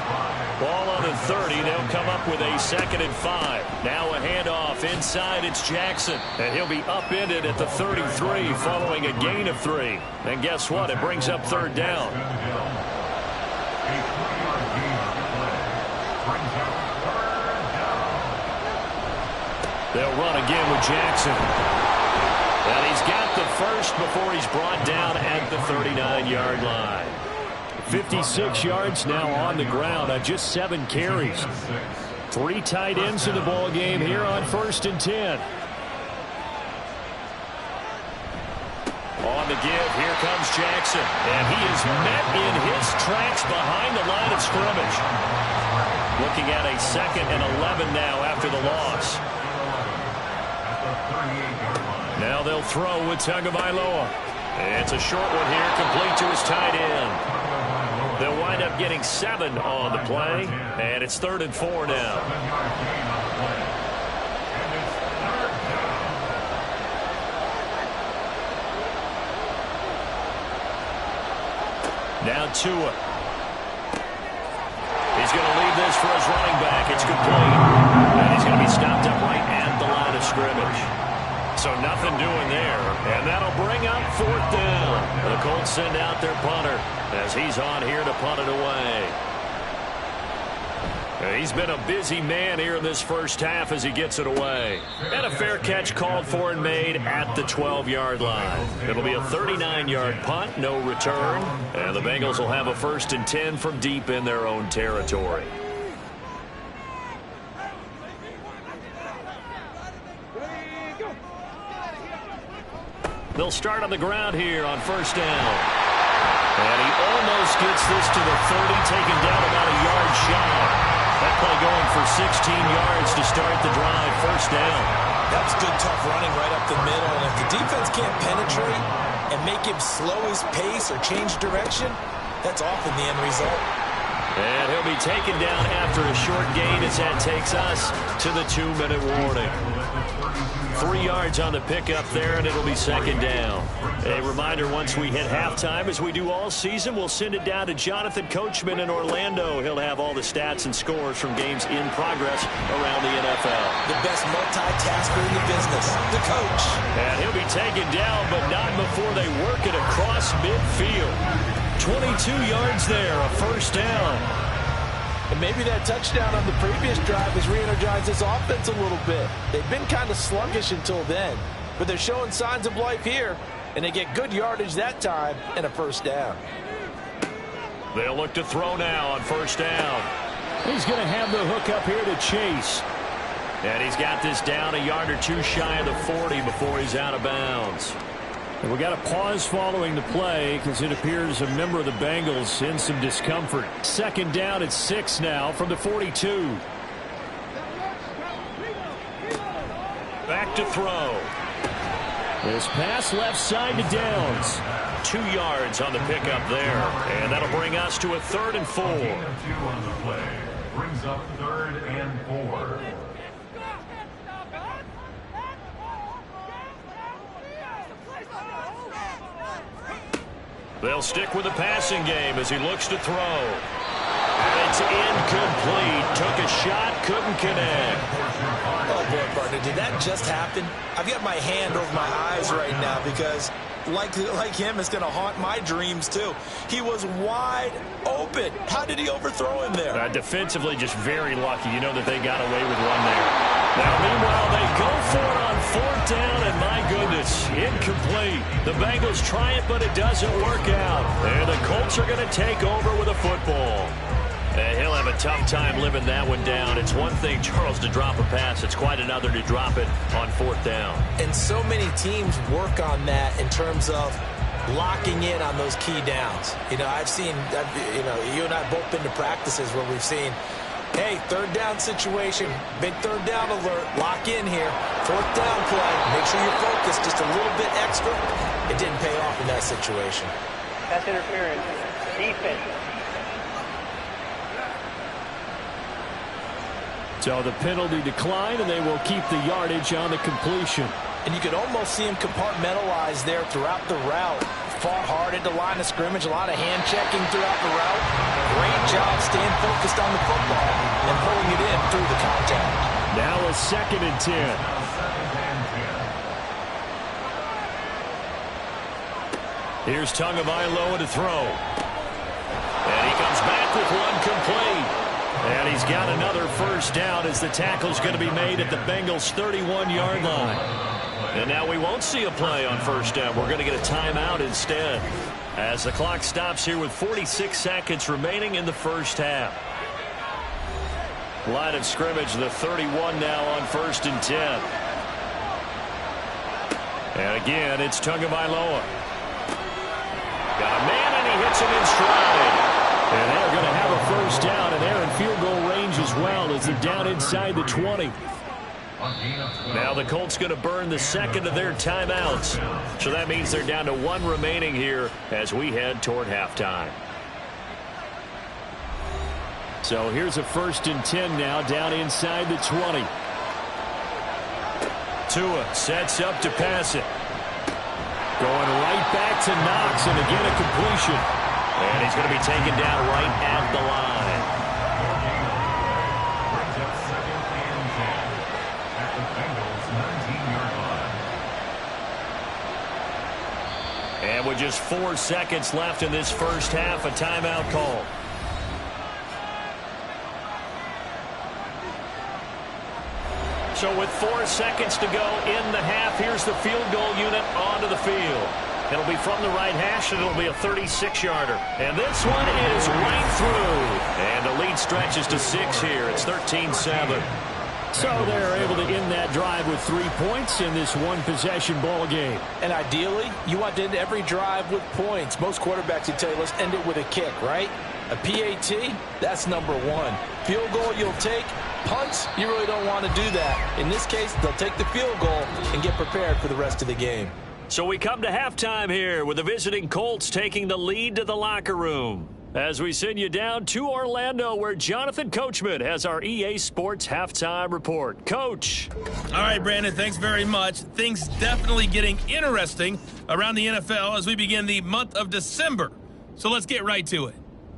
Ball on the 30. They'll come up with a 2nd and 5. Now a handoff inside. It's Jackson. And he'll be upended at the 33 following a gain of 3. And guess what? It brings up 3rd down. They'll run again with Jackson. And he's got the first before he's brought down at the 39-yard line. 56 yards now on the ground on just 7 carries. 3 tight ends in the ball game here on 1st and 10. On the give, here comes Jackson. And he is met in his tracks behind the line of scrimmage. Looking at a 2nd and 11 now after the loss. Now they'll throw with Tagovailoa. It's a short one here, complete to his tight end. They'll wind up getting 7 on the play, and it's 3rd and 4 now. Now Tua. He's going to leave this for his running back. It's complete. And he's going to be stopped up right at the line of scrimmage. So nothing doing there. And that'll bring up 4th down. The Colts send out their punter as he's on here to punt it away. He's been a busy man here in this first half as he gets it away. And a fair catch called for and made at the 12-yard line. It'll be a 39-yard punt, no return. And the Bengals will have a 1st and 10 from deep in their own territory. They'll start on the ground here on 1st down. And he almost gets this to the 30, taken down about a yard shy. That play going for 16 yards to start the drive. 1st down. That's good, tough running right up the middle. And if the defense can't penetrate and make him slow his pace or change direction, that's often the end result. And he'll be taken down after a short gain as that takes us to the 2-minute warning. 3 yards on the pickup there, and it'll be 2nd down. A reminder, once we hit halftime, as we do all season, we'll send it down to Jonathan Coachman in Orlando. He'll have all the stats and scores from games in progress around the NFL. The best multitasker in the business, the coach. And he'll be taken down, but not before they work it across midfield. 22 yards there, a 1st down. And maybe that touchdown on the previous drive has re-energized this offense a little bit. They've been kind of sluggish until then, but they're showing signs of life here, and they get good yardage that time and a 1st down. They'll look to throw now on 1st down. He's going to have the hook up here to Chase. And he's got this down a yard or 2 shy of the 40 before he's out of bounds. And we got a pause following the play because it appears a member of the Bengals in some discomfort. 2nd down at 6 now from the 42. Back to throw. This pass left side to Downs. 2 yards on the pickup there. And that'll bring us to a 3rd and 4. 2 on the play. Brings up 3rd and 4. They'll stick with the passing game as he looks to throw. And it's incomplete. Took a shot, couldn't connect. Oh, boy, partner, did that just happen? I've got my hand over my eyes right now because, like him, it's going to haunt my dreams, too. He was wide open. How did he overthrow him there? Defensively, just very lucky. You know that they got away with one there. Now, meanwhile, they go for it on 4th down, and my goodness, incomplete. The Bengals try it, but it doesn't work out. And the Colts are going to take over with a football. And he'll have a tough time living that one down. It's one thing, Charles, to drop a pass. It's quite another to drop it on 4th down. And so many teams work on that in terms of locking in on those key downs. You know, I've seen, you and I have both been to practices where we've seen, hey, 3rd down situation, big 3rd down alert, lock in here, 4th down play, make sure you're focused just a little bit extra. It didn't pay off in that situation. That's interference. Defense. So the penalty declined, and they will keep the yardage on the completion. And you could almost see him compartmentalize there throughout the route. fought hard at the line of scrimmage, a lot of hand checking throughout the route. Great job staying focused on the football and pulling it in through the contact. Now a 2nd and 10. Here's Tagovailoa to throw. And he comes back with one complete. And he's got another first down as the tackle's going to be made at the Bengals' 31-yard line. And now we won't see a play on first down. We're going to get a timeout instead as the clock stops here with 46 seconds remaining in the first half. Line of scrimmage, the 31 now on 1st and 10. And again, it's Tagovailoa. Got a man, and he hits him in stride. And they're going to have a first down, and they're in field goal range as well as they're down inside the 20. Now the Colts going to burn the second of their timeouts. So that means they're down to 1 remaining here as we head toward halftime. So here's a 1st and 10 now down inside the 20. Tua sets up to pass it. Going right back to Knox, and again a completion. And he's going to be taken down right at the line. Brings up 2nd and 10 at the Bengals' 19-yard line. And with just 4 seconds left in this first half, a timeout call. So with 4 seconds to go in the half, here's the field goal unit onto the field. It'll be from the right hash, and it'll be a 36-yarder. And this one is right through. And the lead stretches to 6 here. It's 13-7. So they're able to end that drive with 3 points in this one-possession ball game. And ideally, you want to end every drive with points. Most quarterbacks would tell you, let's end it with a kick, right? A PAT, that's number 1. Field goal you'll take. Punts, you really don't want to do that. In this case, they'll take the field goal and get prepared for the rest of the game. So we come to halftime here with the visiting Colts taking the lead to the locker room. As we send you down to Orlando, where Jonathan Coachman has our EA Sports halftime report. Coach. All right, Brandon, thanks very much. Things definitely getting interesting around the NFL as we begin the month of December. So let's get right to it.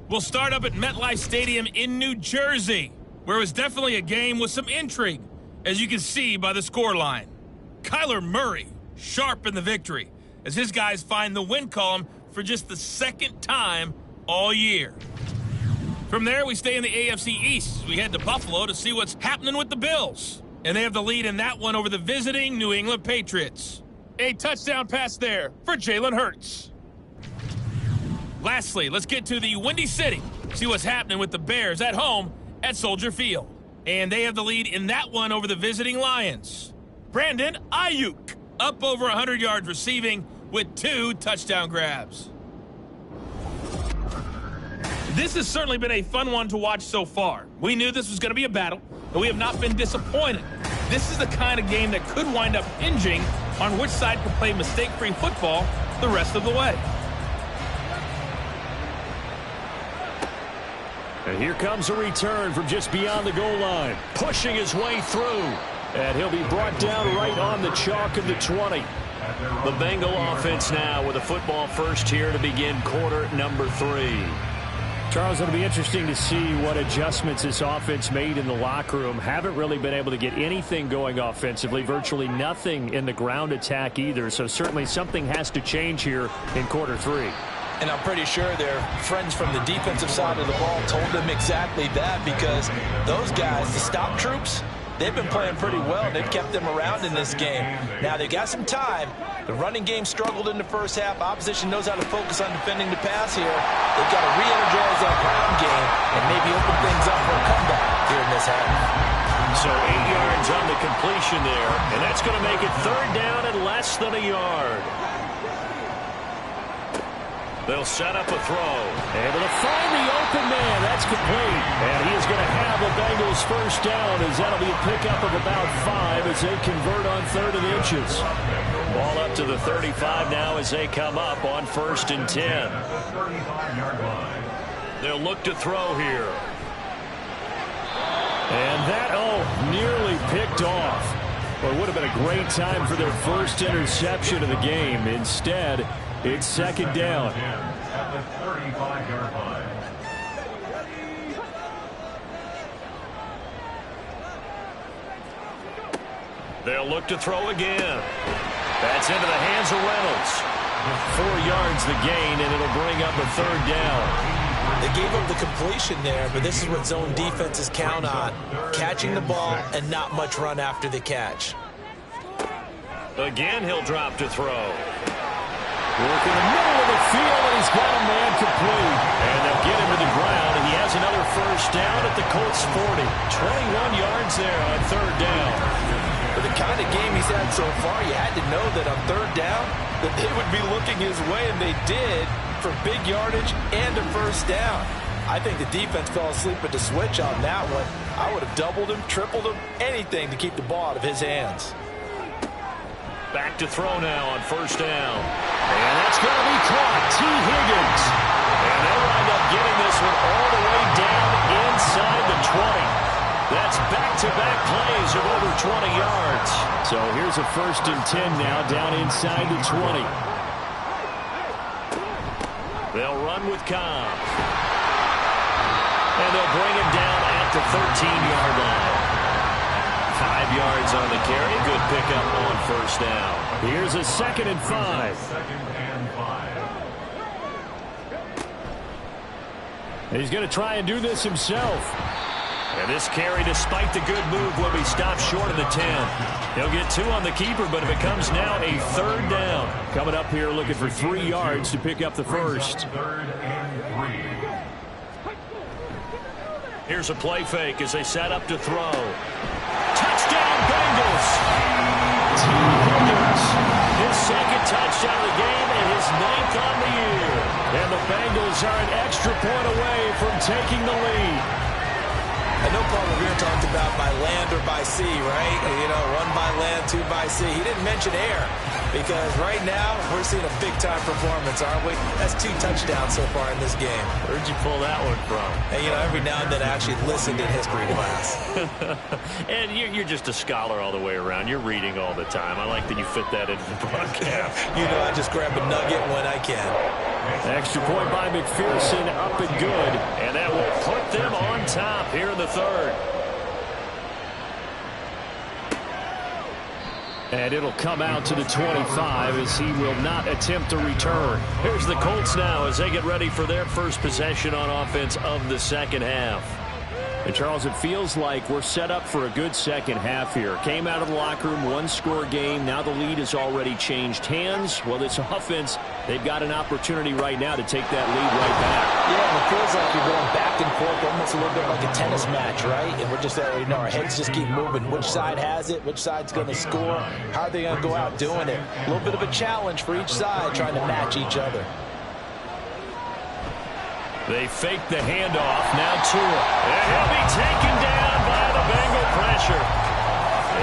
We'll start up at MetLife Stadium in New Jersey, where it was definitely a game with some intrigue, as you can see by the scoreline. Kyler Murray sharp in the victory as his guys find the win column for just the 2nd time all year. From there, we stay in the AFC East. We head to Buffalo to see what's happening with the Bills. And they have the lead in that one over the visiting New England Patriots. A touchdown pass there for Jalen Hurts. Lastly, let's get to the Windy City. See what's happening with the Bears at home at Soldier Field. And they have the lead in that one over the visiting Lions. Brandon Ayuk up over 100 yards receiving with 2 touchdown grabs. This has certainly been a fun one to watch so far. We knew this was going to be a battle, but we have not been disappointed. This is the kind of game that could wind up hinging on which side can play mistake-free football the rest of the way. And here comes a return from just beyond the goal line. Pushing his way through. And he'll be brought down right on the chalk of the 20. The Bengal offense now with a football first here to begin quarter number 3. Charles, it'll be interesting to see what adjustments this offense made in the locker room. Haven't really been able to get anything going offensively. Virtually nothing in the ground attack either. So certainly something has to change here in quarter 3. And I'm pretty sure their friends from the defensive side of the ball told them exactly that, because those guys, the stop troops, they've been playing pretty well. They've kept them around in this game. Now, they got some time. The running game struggled in the first half. Opposition knows how to focus on defending the pass here. They've got to re-energize that ground game and maybe open things up for a comeback here in this half. So 8 yards on the completion there, and that's going to make it 3rd down and less than a yard. They'll set up a throw. Able to find the open man. That's complete. And he is going to have the Bengals first down, as that'll be a pickup of about 5 as they convert on 3rd and inches. Ball up to the 35 now as they come up on 1st and 10. They'll look to throw here. And that, nearly picked off. Well, it would have been a great time for their first interception of the game. Instead, It's second down. At the 35-yard line. They'll look to throw again. That's into the hands of Reynolds. 4 yards the gain, and it'll bring up a third down. They gave up the completion there, but this is what zone defenses count on. Catching the ball and not much run after the catch. Again, he'll drop to throw. Work in the middle of the field, and he's got a man complete. And they'll get him to the ground. He has another first down at the Colts 40. 21 yards there on third down. For the kind of game he's had so far, you had to know that on third down, that they would be looking his way, and they did, for big yardage and a first down. I think the defense fell asleep at the switch on that one. I would have doubled him, tripled him, anything to keep the ball out of his hands. Back to throw now on first down. And that's going to be caught. T. Higgins. And they'll wind up getting this one all the way down inside the 20. That's back-to-back plays of over 20 yards. So here's a 1st and 10 now, down inside the 20. They'll run with Cobb. And they'll bring him down at the 13-yard line. 5 yards on the carry. Good pickup on first down. Here's a 2nd and 5. 2nd and 5. And he's going to try and do this himself. And this carry, despite the good move, will be stopped short of the 10. He'll get 2 on the keeper, but it becomes now a third down. Coming up here looking for 3 yards to pick up the first. 3rd and 3. Here's a play fake as they set up to throw. Touchdown, Bengals! T. Higgins, his 2nd touchdown of the game and his 9th on the year. And the Bengals are an extra point away from taking the lead. I know Paul Revere talked about by land or by sea, right? You know, 1 by land, 2 by sea. He didn't mention air because right now we're seeing a big-time performance, aren't we? That's 2 touchdowns so far in this game. Where'd you pull that one from? And, you know, every now and then I actually listened in history class. And you're just a scholar all the way around. You're reading all the time. I like that you fit that into the broadcast. You know, I just grab a nugget when I can. Extra point by McPherson, up and good. And that will put them on top here in the 3rd. And it'll come out to the 25 as he will not attempt to return. Here's the Colts now as they get ready for their first possession on offense of the second half. And Charles, it feels like we're set up for a good second half here. Came out of the locker room, 1-score game. Now the lead has already changed hands. Well, this offense, they've got an opportunity right now to take that lead right back. Yeah, and it feels like you're going back and forth, almost a little bit like a tennis match, right? And we're just there, you know, our heads just keep moving. Which side has it? Which side's going to score? How are they going to go out doing it? A little bit of a challenge for each side, trying to match each other. They fake the handoff. Now Tua. And he'll be taken down by the Bengal pressure.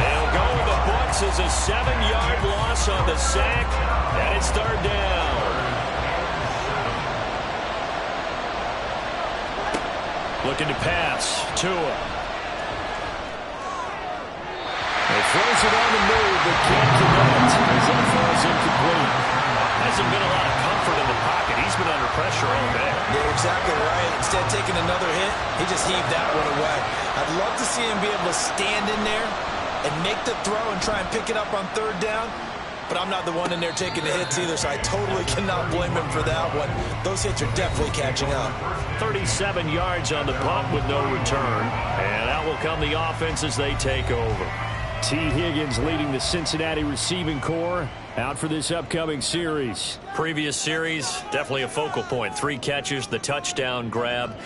They'll go with the books as a 7-yard loss on the sack. And it's third down. Looking to pass. Tua. He throws it on the move, but can't connect as that falls incomplete. Hasn't been a lot of comfort in the pocket. He's been under pressure all day. Yeah, exactly right. Instead of taking another hit, he just heaved that one away. I'd love to see him be able to stand in there and make the throw and try and pick it up on third down. But I'm not the one in there taking the hits either, so I totally cannot blame him for that one. Those hits are definitely catching up. 37 yards on the punt with no return. And out will come the offense as they take over. T. Higgins leading the Cincinnati receiving corps out for this upcoming series. Previous series, definitely a focal point. 3 catches, the touchdown grab.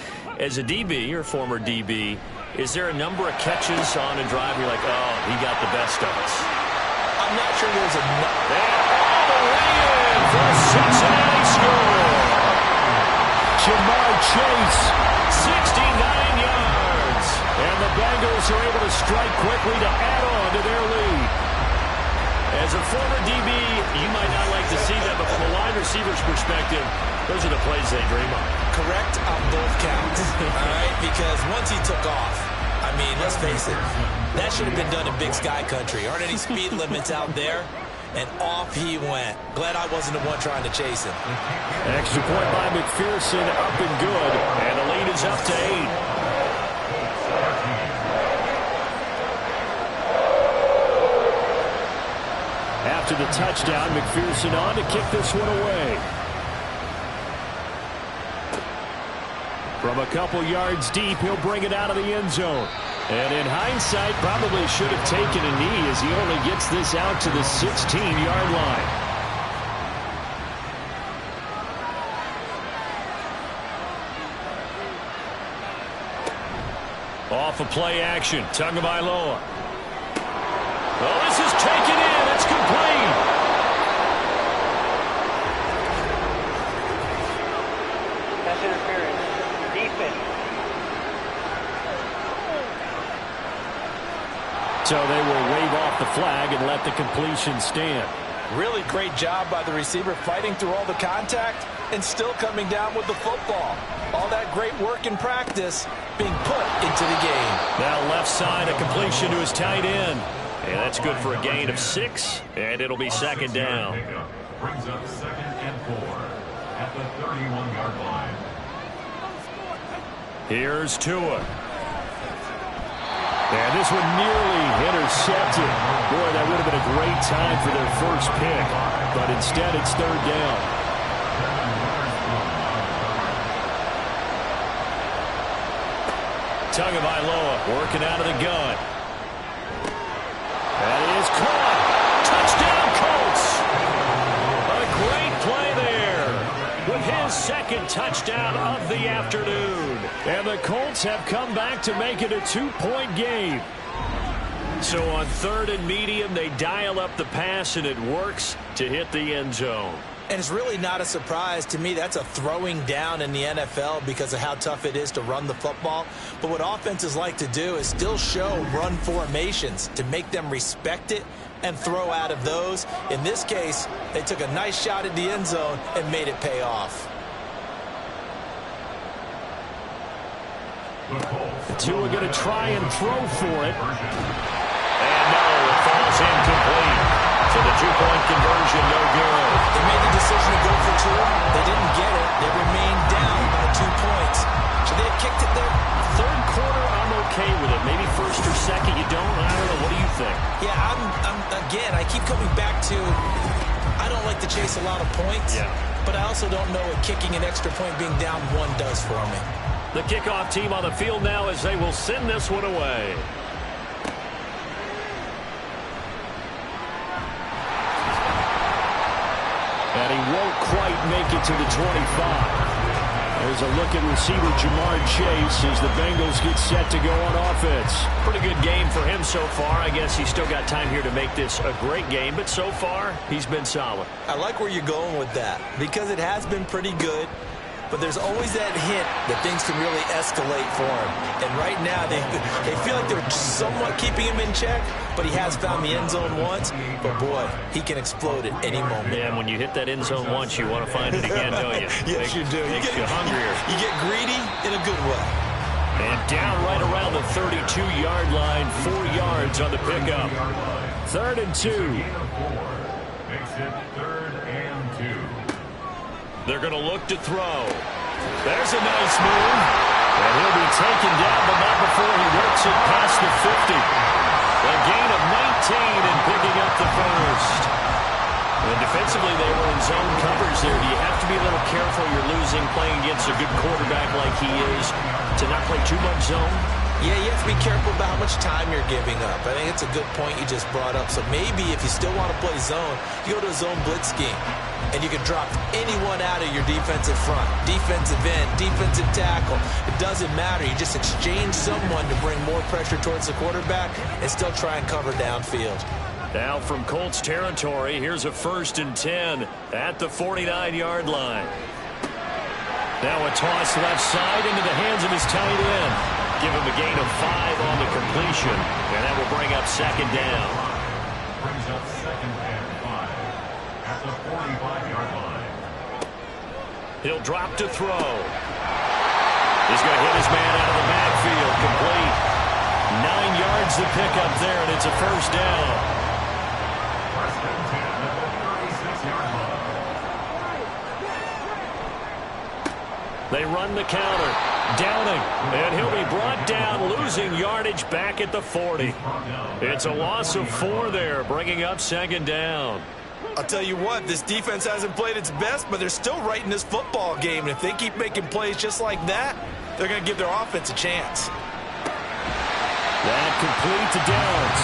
As a DB, or former DB, is there a number of catches on a drive you're like, oh, he got the best of us? I'm not sure there's enough. And all the way in for a Cincinnati score. Jamar Chase. 69 yards. And the Bengals are able to strike quickly to add on to their lead. As a former DB, you might not like to see that, but from a wide receiver's perspective, those are the plays they dream of. Correct on both counts, all right? Because once he took off, I mean, let's face it, that should have been done in Big Sky Country. Aren't any speed limits out there? and off he went. Glad I wasn't the one trying to chase him. Extra point by McPherson, up and good. And the lead is up to 8. After the touchdown, McPherson on to kick this one away. From a couple yards deep, he'll bring it out of the end zone. And in hindsight, probably should have taken a knee as he only gets this out to the 16-yard line. Off of play action, Tagovailoa. Oh, this is taken in. It's complete. Pass interference. Defense. So they will wave off the flag and let the completion stand. Really great job by the receiver fighting through all the contact and still coming down with the football. All that great work in practice being put into the game. Now left side, a completion to his tight end. And that's good for a gain of 6, and it'll be second down. Brings up 2nd and 4 at the 31-yard line. Here's Tua. And this one nearly intercepted. Boy, that would have been a great time for their first pick. But instead, it's third down. Tagovailoa working out of the gun. That is caught. Touchdown, Colts. A great play there with his second touchdown of the afternoon. And the Colts have come back to make it a 2-point game. So on 3rd and medium, they dial up the pass, and it works to hit the end zone. And it's really not a surprise to me. That's a throwing down in the NFL because of how tough it is to run the football. But what offenses like to do is still show run formations to make them respect it and throw out of those. In this case, they took a nice shot at the end zone and made it pay off. Tua going to try and throw for it. And no, it falls incomplete. So the 2-point conversion, no good. They made the decision to go for 2. They didn't get it. They remained down by 2 points. Should they have kicked it there? Third quarter, I'm okay with it. Maybe first or second, you don't. I don't know. What do you think? Yeah, again, I keep coming back to I don't like to chase a lot of points. Yeah. But I also don't know what kicking an extra point being down 1 does for me. The kickoff team on the field now as they will send this one away. And he won't quite make it to the 25. There's a look at receiver Jamar Chase as the Bengals get set to go on offense. Pretty good game for him so far. I guess he's still got time here to make this a great game, but so far he's been solid. I like where you're going with that because it has been pretty good. But there's always that hint that things can really escalate for him. And right now, they feel like they're somewhat keeping him in check, but he has found the end zone once. But, boy, he can explode at any moment. Yeah, and when you hit that end zone once, you want to find it again, don't you? Yes, you do. Makes you hungrier. You get greedy in a good way. And down right around the 32-yard line, 4 yards on the pickup. 3rd and 2. Makes it 3rd and 2. They're going to look to throw. There's a nice move. And he'll be taken down, but not before he works it past the 50. A gain of 19 and picking up the first. And defensively, they were in zone coverage there. Do you have to be a little careful? You're losing playing against a good quarterback like he is to not play too much zone? Yeah, you have to be careful about how much time you're giving up. I think it's a good point you just brought up. So maybe if you still want to play zone, you go to a zone blitz scheme. And you can drop anyone out of your defensive front. Defensive end, defensive tackle. It doesn't matter. You just exchange someone to bring more pressure towards the quarterback and still try and cover downfield. Now from Colts territory, here's a 1st and 10 at the 49-yard line. Now a toss left side into the hands of his tight end. Give him a gain of 5 on the completion, and that will bring up 2nd down. Brings up 2nd and 5 at the 45-yard line. He'll drop to throw. He's going to hit his man out of the backfield, complete. 9 yards to pick up there, and it's a 1st down. 1st and 10 They run the counter. Downing. And he'll be brought down, losing yardage back at the 40. It's a loss of 4 there, bringing up second down. I'll tell you what, this defense hasn't played its best, but they're still right in this football game. And if they keep making plays just like that, they're going to give their offense a chance. That complete to Downs.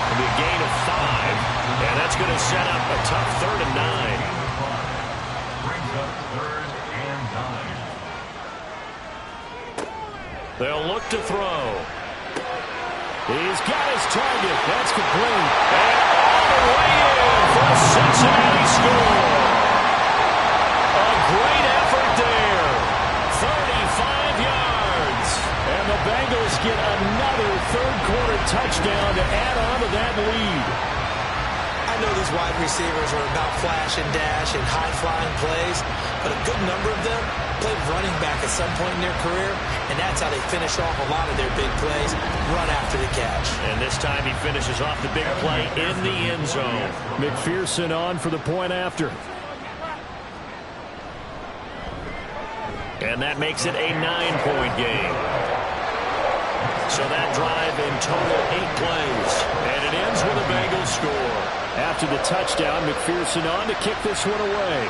It'll be a gain of 5. And that's going to set up a tough 3rd and 9. Brings up 3rd and 9. They'll look to throw. He's got his target. That's complete. And all the way in for a Cincinnati score. A great effort there. 35 yards. And the Bengals get another third-quarter touchdown to add on to that lead. I know these wide receivers are about flash and dash and high-flying plays, but a good number of them played running back at some point in their career, and that's how they finish off a lot of their big plays, run after the catch. And this time he finishes off the big play in the end zone. McPherson on for the point after. And that makes it a 9-point game. So that drive in total 8 plays. And it ends with a Bengals score. After the touchdown, McPherson on to kick this one away.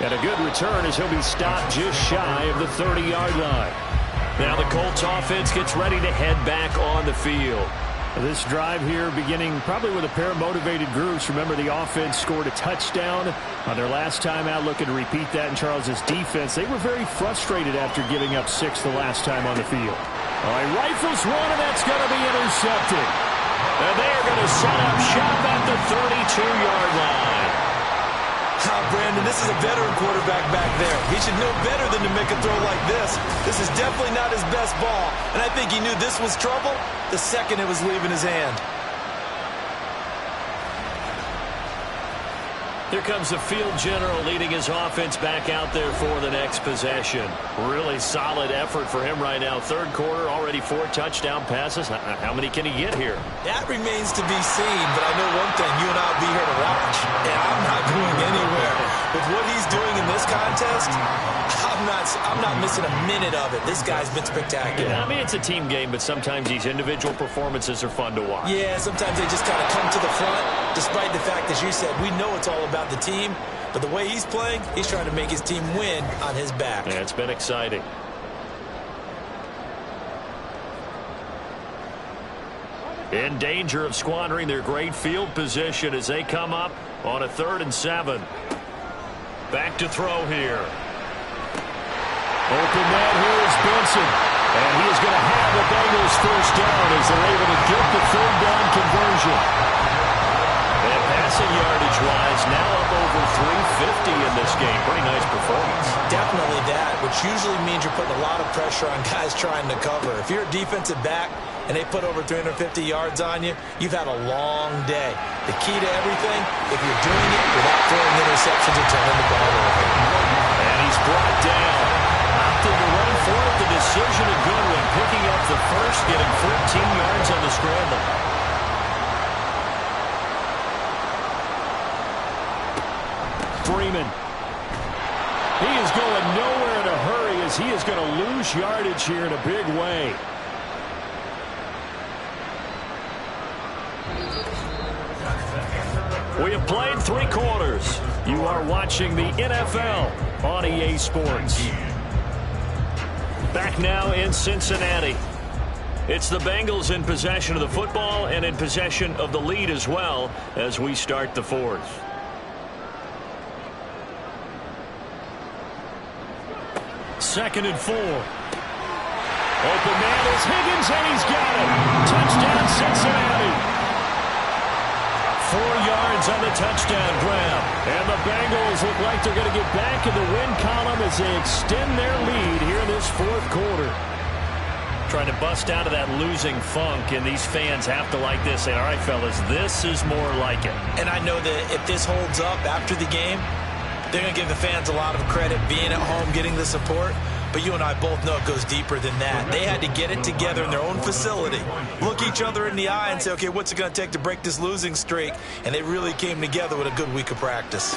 And a good return as he'll be stopped just shy of the 30-yard line. Now the Colts offense gets ready to head back on the field. This drive here beginning probably with a pair of motivated groups. Remember, the offense scored a touchdown on their last time out, looking to repeat that in Charles's defense. They were very frustrated after giving up 6 the last time on the field. All right, rifles one, and that's going to be intercepted. And they are going to set up shop at the 32-yard line. Brandon, this is a veteran quarterback back there. He should know better than to make a throw like this. This is definitely not his best ball, and I think he knew this was trouble the second it was leaving his hand. Here comes the field general leading his offense back out there for the next possession. Really solid effort for him right now. Third quarter, already 4 touchdown passes. How many can he get here? That remains to be seen, but I know one thing. You and I will be here to watch, and I'm not going anywhere. With what he's doing in this contest, I'm not missing a minute of it. This guy's been spectacular. Yeah, I mean, it's a team game, but sometimes these individual performances are fun to watch. Yeah, sometimes they just kind of come to the front, despite the fact, as you said, we know it's all about the team, but the way he's playing, he's trying to make his team win on his back. Yeah, it's been exciting. In danger of squandering their great field position as they come up on a 3rd and 7. Back to throw here. Open man here is Benson. And he is going to have the Bengals first down as they're able to get the 3rd down conversion. And passing yardage-wise, now up over 350 in this game. Pretty nice performance. Definitely that, which usually means you're putting a lot of pressure on guys trying to cover. If you're a defensive back and they put over 350 yards on you, you've had a long day. The key to everything, if you're doing it without throwing interceptions or turning the ball over. And he's brought down. Opted to run for it. The decision a good one. Picking up the first, getting 14 yards on the scramble. Freeman. He is going nowhere in a hurry as he is going to lose yardage here in a big way. We have played 3 quarters. You are watching the NFL on EA Sports. Back now in Cincinnati. It's the Bengals in possession of the football and in possession of the lead as well as we start the 4th. Second and 4. Open man is Higgins, and he's got it. Touchdown, Cincinnati. 4 yards on the touchdown grab. And the Bengals look like they're going to get back in the win column as they extend their lead here in this 4th quarter. Trying to bust out of that losing funk, and these fans have to like this. Say, all right, fellas, this is more like it. And I know that if this holds up after the game, they're going to give the fans a lot of credit being at home, getting the support. But you and I both know it goes deeper than that. They had to get it together in their own facility, look each other in the eye and say, okay, what's it going to take to break this losing streak? And they really came together with a good week of practice.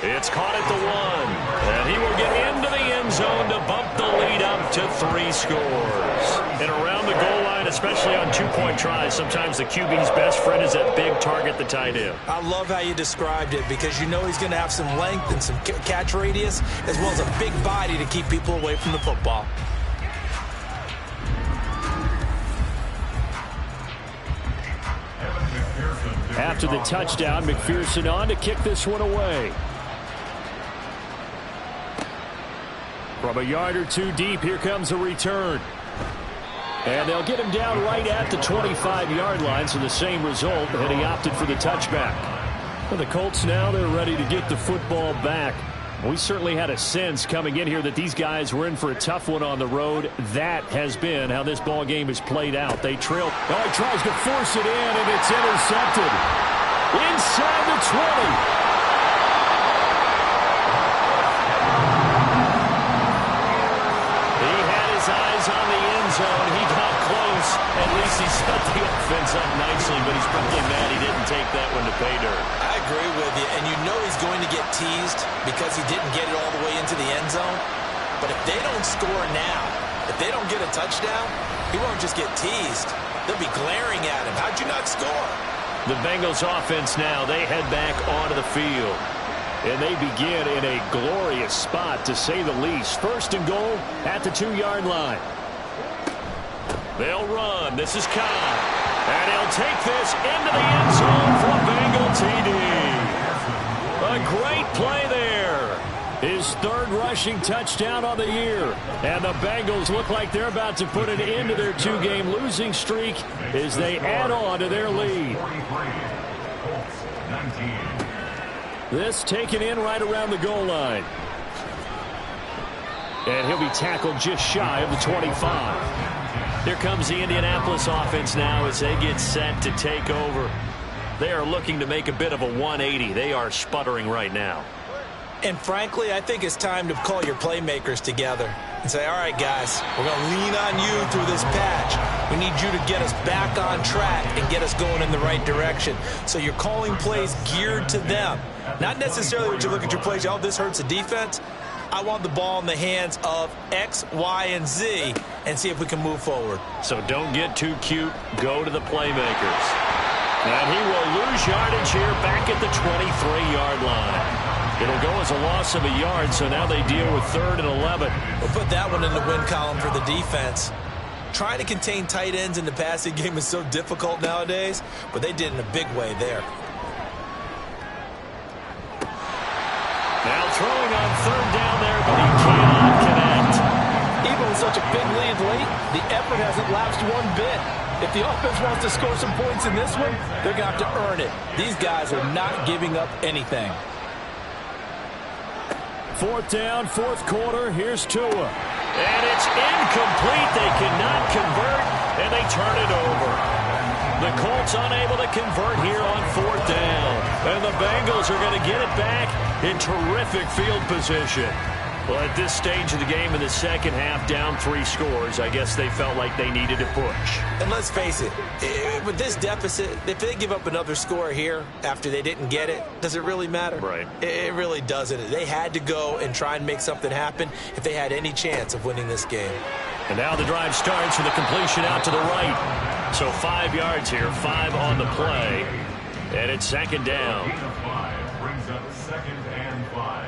It's caught at the 1, and he will get into the end zone to bump the lead up to 3 scores. And around the goal line, especially on two-point tries, sometimes the QB's best friend is that big target, the tight end. I love how you described it because you know he's going to have some length and some catch radius as well as a big body to keep people away from the football. After the touchdown, McPherson on to kick this one away. From a yard or two deep, here comes a return. And they'll get him down right at the 25-yard line, so the same result, and he opted for the touchback. For the Colts now, they're ready to get the football back. We certainly had a sense coming in here that these guys were in for a tough one on the road. That has been how this ball game has played out. They trail. Oh, he tries to force it in, and it's intercepted. Inside the 20. On the end zone. He got close. At least he set the offense up nicely, but he's probably mad he didn't take that one to pay dirt. I agree with you, and you know he's going to get teased because he didn't get it all the way into the end zone. But if they don't score now, if they don't get a touchdown, he won't just get teased. They'll be glaring at him. How'd you not score? The Bengals offense now, they head back onto the field. And they begin in a glorious spot, to say the least. First and goal at the 2-yard line. They'll run. This is Khan. And he'll take this into the end zone for a Bengal TD. A great play there. His third rushing touchdown on the year. And the Bengals look like they're about to put an end to their 2-game losing streak as they add on to their lead. This taken in right around the goal line. And he'll be tackled just shy of the 25. Here comes the Indianapolis offense now as they get set to take over. They are looking to make a bit of a 180. They are sputtering right now. And frankly, I think it's time to call your playmakers together and say, all right, guys, we're going to lean on you through this patch. We need you to get us back on track and get us going in the right direction. So you're calling plays geared to them. Not necessarily when you look at your plays, oh, this hurts the defense. I want the ball in the hands of X, Y, and Z and see if we can move forward. So don't get too cute. Go to the playmakers. And he will lose yardage here back at the 23-yard line. It'll go as a loss of a yard, so now they deal with 3rd and 11. We'll put that one in the win column for the defense. Trying to contain tight ends in the passing game is so difficult nowadays, but they did in a big way there. Now throwing on 3rd down there, but he cannot connect. Even with such a big lead late, the effort hasn't lapsed one bit. If the offense wants to score some points in this one, they're going to have to earn it. These guys are not giving up anything. 4th down, 4th quarter. Here's Tua. And it's incomplete. They cannot convert, and they turn it over. The Colts unable to convert here on 4th down. And the Bengals are going to get it back in terrific field position. Well, at this stage of the game in the second half, down 3 scores, I guess they felt like they needed to push. And let's face it, with this deficit, if they give up another score here after they didn't get it, does it really matter? Right. It really doesn't. They had to go and try and make something happen if they had any chance of winning this game. And now the drive starts with a completion out to the right. So 5 yards here, 5 on the play. And it's 2nd down. Brings up 2nd and 5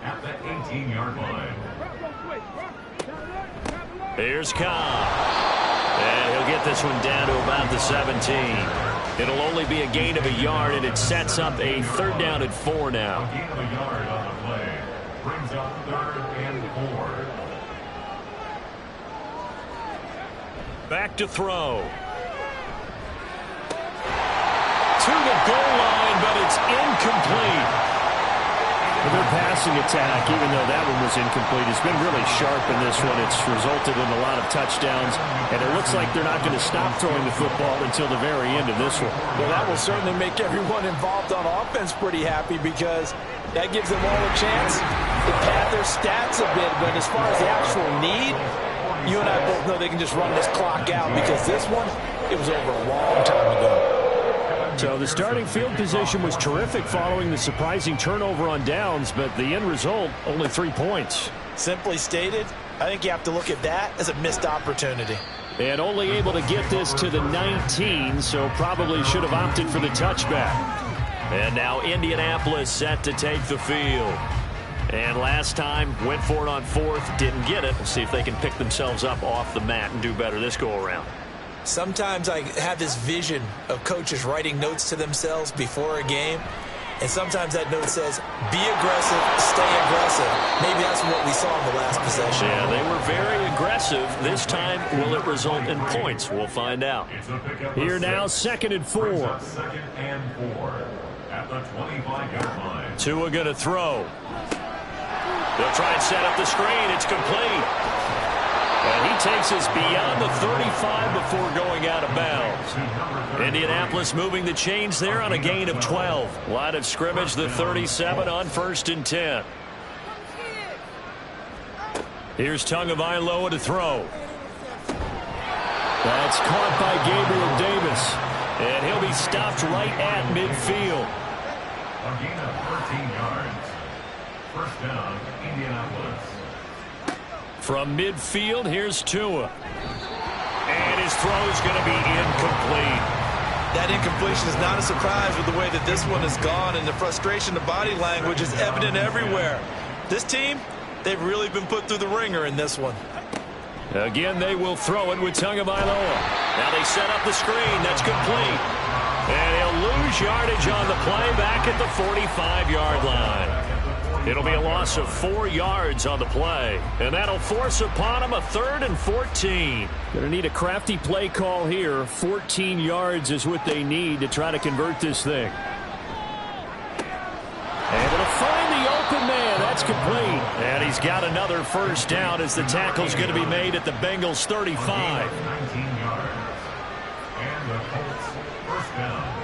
at the 18-yard line. Here's Cobb. And he'll get this one down to about the 17. It'll only be a gain of a yard, and it sets up a 3rd down and 4 now. A gain of a yard on the play. Brings up 3rd and 4. Back to throw. To the goal line, but it's incomplete. Their passing attack, even though that one was incomplete, has been really sharp in this one. It's resulted in a lot of touchdowns, and it looks like they're not going to stop throwing the football until the very end of this one. Well, that will certainly make everyone involved on offense pretty happy because that gives them all a chance to pad their stats a bit. But as far as the actual need, you and I both know they can just run this clock out because this one, it was over a long time ago. So the starting field position was terrific following the surprising turnover on downs, but the end result, only 3 points. Simply stated, I think you have to look at that as a missed opportunity. And only able to get this to the 19, so probably should have opted for the touchback. And now Indianapolis set to take the field. And last time, went for it on fourth, didn't get it. We'll see if they can pick themselves up off the mat and do better this go-around. Sometimes I have this vision of coaches writing notes to themselves before a game, and sometimes that note says, be aggressive, stay aggressive. Maybe that's what we saw in the last possession. Yeah, they were very aggressive. This time, will it result in points? We'll find out. Here now, 2nd and 4. 2nd and 4 at the 25-yard line. Tua going to throw. They'll try and set up the screen. It's complete. And he takes us beyond the 35 before going out of bounds. Indianapolis moving the chains there on a gain of 12. Line of scrimmage, the 37 on 1st and 10. Here's Tagovailoa to throw. That's caught by Gabriel Davis. And he'll be stopped right at midfield. A gain of 13 yards. First down, Indianapolis. From midfield, here's Tua. And his throw is going to be incomplete. That incompletion is not a surprise with the way that this one has gone, and the frustration, the body language is evident everywhere. This team, they've really been put through the ringer in this one. Again, they will throw it with Tagovailoa. Now they set up the screen. That's complete. And he'll lose yardage on the play back at the 45-yard line. It'll be a loss of 4 yards on the play. And that'll force upon him a 3rd and 14. Going to need a crafty play call here. 14 yards is what they need to try to convert this thing. Able to find the open man. That's complete. And he's got another first down as the tackle's going to be made at the Bengals 35. 19 yards. And the Colts first down.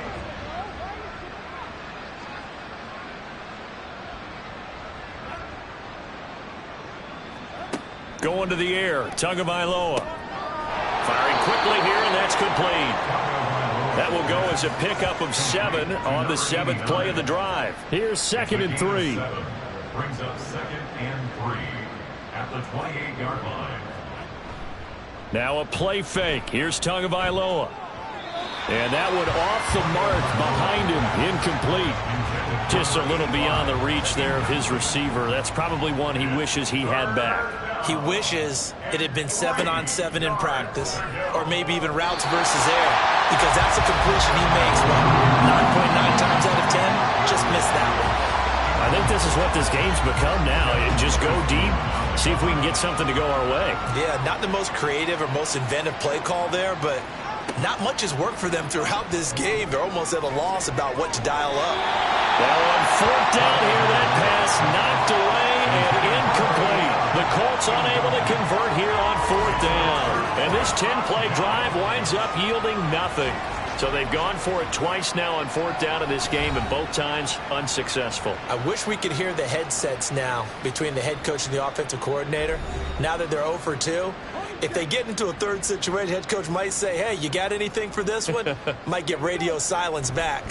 Going to the air, Tagovailoa. Firing quickly here, and that's complete. That will go as a pickup of 7 on the 7th play of the drive. Here's 2nd and 3. Brings up 2nd and 3 at the 28-yard line. Now a play fake. Here's Tagovailoa. And that one off the mark behind him, incomplete. Just a little beyond the reach there of his receiver. That's probably one he wishes he had back. He wishes it had been 7-on-7 in practice, or maybe even routes versus air, because that's a completion he makes, 9.9 times out of 10, just missed that one. I think this is what this game's become now. Just go deep, see if we can get something to go our way. Yeah, not the most creative or most inventive play call there, but not much has worked for them throughout this game. They're almost at a loss about what to dial up. Well, on 4th down here, that pass knocked away and incomplete. The Colts unable to convert here on 4th down. And this 10-play drive winds up yielding nothing. So they've gone for it twice now on 4th down in this game, and both times unsuccessful. I wish we could hear the headsets now between the head coach and the offensive coordinator. Now that they're 0 for 2, if they get into a third situation, head coach might say, hey, you got anything for this one? Might get radio silence back.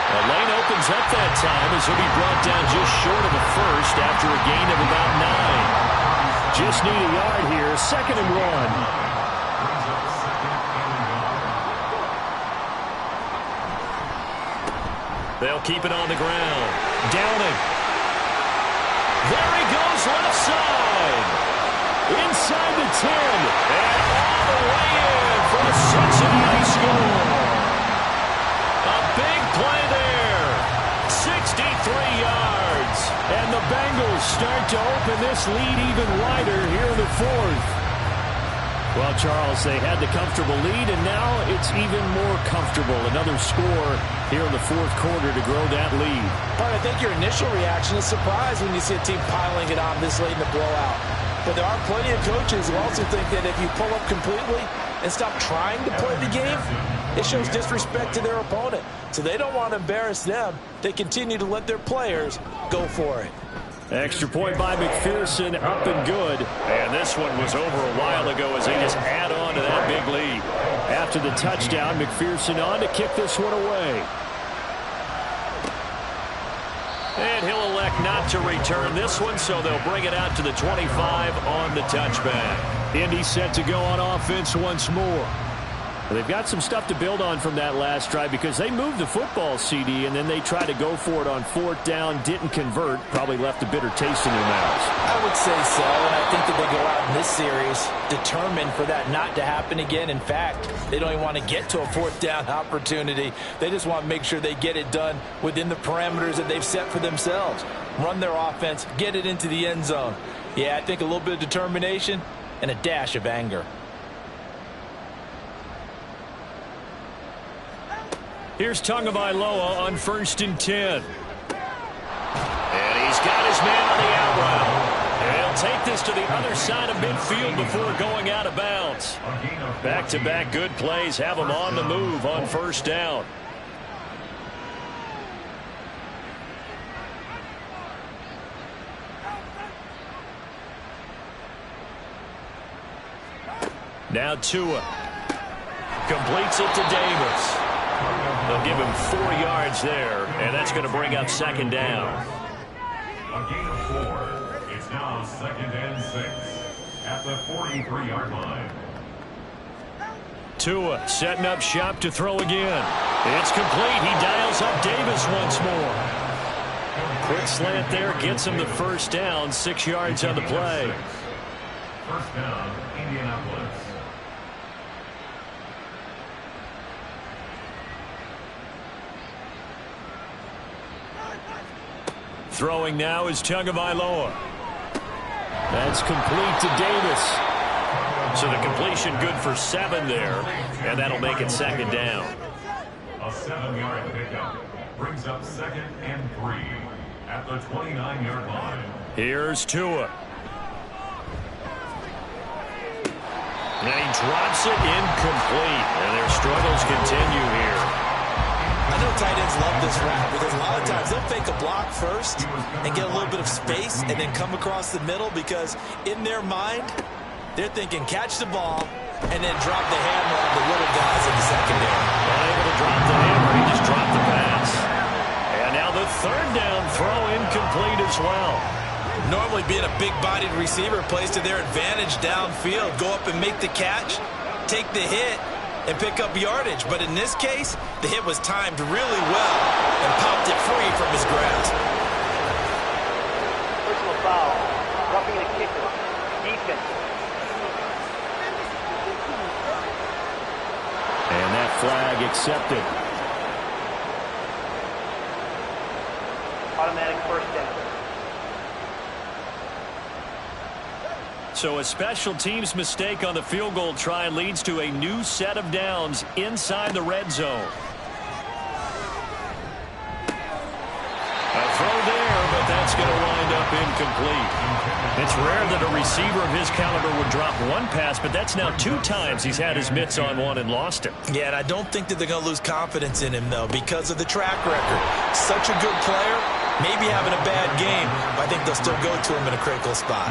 The lane opens up that time as he'll be brought down just short of a first after a gain of about 9. Just need a yard here, 2nd and 1. They'll keep it on the ground. Downing. There he goes left side. Inside the 10. And all the way in for a Cincinnati score. A big play there. 63 yards. And the Bengals start to open this lead even wider here in the 4th. Well, Charles, they had the comfortable lead, and now it's even more comfortable. Another score here in the fourth quarter to grow that lead. But I think your initial reaction is surprise when you see a team piling it on this late in the blowout. But there are plenty of coaches who also think that if you pull up completely and stop trying to play the game, it shows disrespect to their opponent. So they don't want to embarrass them. They continue to let their players go for it. Extra point by McPherson, up and good. And this one was over a while ago as they just add on to that big lead. After the touchdown, McPherson on to kick this one away. And he'll elect not to return this one, so they'll bring it out to the 25 on the touchback. Indy set to go on offense once more. They've got some stuff to build on from that last drive because they moved the football, CD, and then they tried to go for it on fourth down, didn't convert, probably left a bitter taste in their mouths. I would say so, and I think that they go out in this series determined for that not to happen again. In fact, they don't even want to get to a fourth down opportunity. They just want to make sure they get it done within the parameters that they've set for themselves. Run their offense, get it into the end zone. Yeah, I think a little bit of determination and a dash of anger. Here's Tagovailoa on 1st and 10. And he's got his man on the out route. And he'll take this to the other side of midfield before going out of bounds. Back-to-back good plays have him on the move on 1st down. Now Tua completes it to Davis. They'll give him 4 yards there, and that's going to bring up 2nd down. A gain of 4. It's now 2nd and 6 at the 43-yard line. Tua setting up shop to throw again. It's complete. He dials up Davis once more. Quick slant there gets him the 1st down, 6 yards on the play. 1st down, Indianapolis. Throwing now is Tagovailoa. That's complete to Davis. So the completion good for 7 there, and that'll make it 2nd down. A 7-yard pickup brings up 2nd and 3 at the 29-yard line. Here's Tua. And he drops it incomplete, and their struggles continue here. I know tight ends love this route because a lot of times they'll fake a block first and get a little bit of space and then come across the middle because in their mind, they're thinking catch the ball and then drop the hammer on the little guys in the secondary. Unable to drop the hammer, he just dropped the pass. And now the 3rd down throw incomplete as well. Normally being a big-bodied receiver plays to their advantage downfield. Go up and make the catch, take the hit, and pick up yardage. But in this case, the hit was timed really well and popped it free from his grasp. Personal foul. Roughing the kicker. Defense. And that flag accepted. Automatic 1st down. So a special teams mistake on the field goal try leads to a new set of downs inside the red zone. A throw there, but that's going to wind up incomplete. It's rare that a receiver of his caliber would drop one pass, but that's now 2 times he's had his mitts on one and lost it. Yeah, and I don't think that they're going to lose confidence in him, though, because of the track record. Such a good player, maybe having a bad game, but I think they'll still go to him in a critical spot.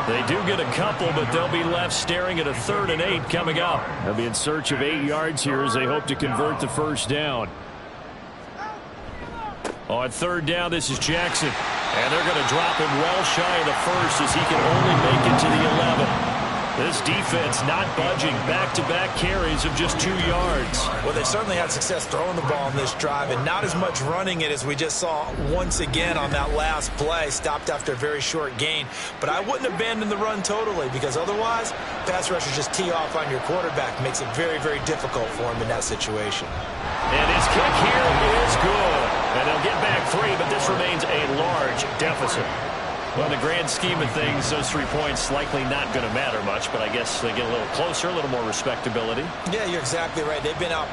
They do get a couple, but they'll be left staring at a 3rd and 8 coming up. They'll be in search of 8 yards here as they hope to convert the 1st down. On 3rd down, this is Jackson. And they're going to drop him well shy of the 1st as he can only make it to the 11. This defense not budging. Back-to-back carries of just 2 yards. Well, they certainly had success throwing the ball in this drive and not as much running it as we just saw once again on that last play. Stopped after a very short gain. But I wouldn't abandon the run totally because otherwise, pass rushers just tee off on your quarterback. Makes it very, very difficult for him in that situation. And his kick here is good. And they'll get back 3, but this remains a large deficit. Well, in the grand scheme of things, those 3 points likely not going to matter much, but I guess they get a little closer, a little more respectability. Yeah, you're exactly right. They've been out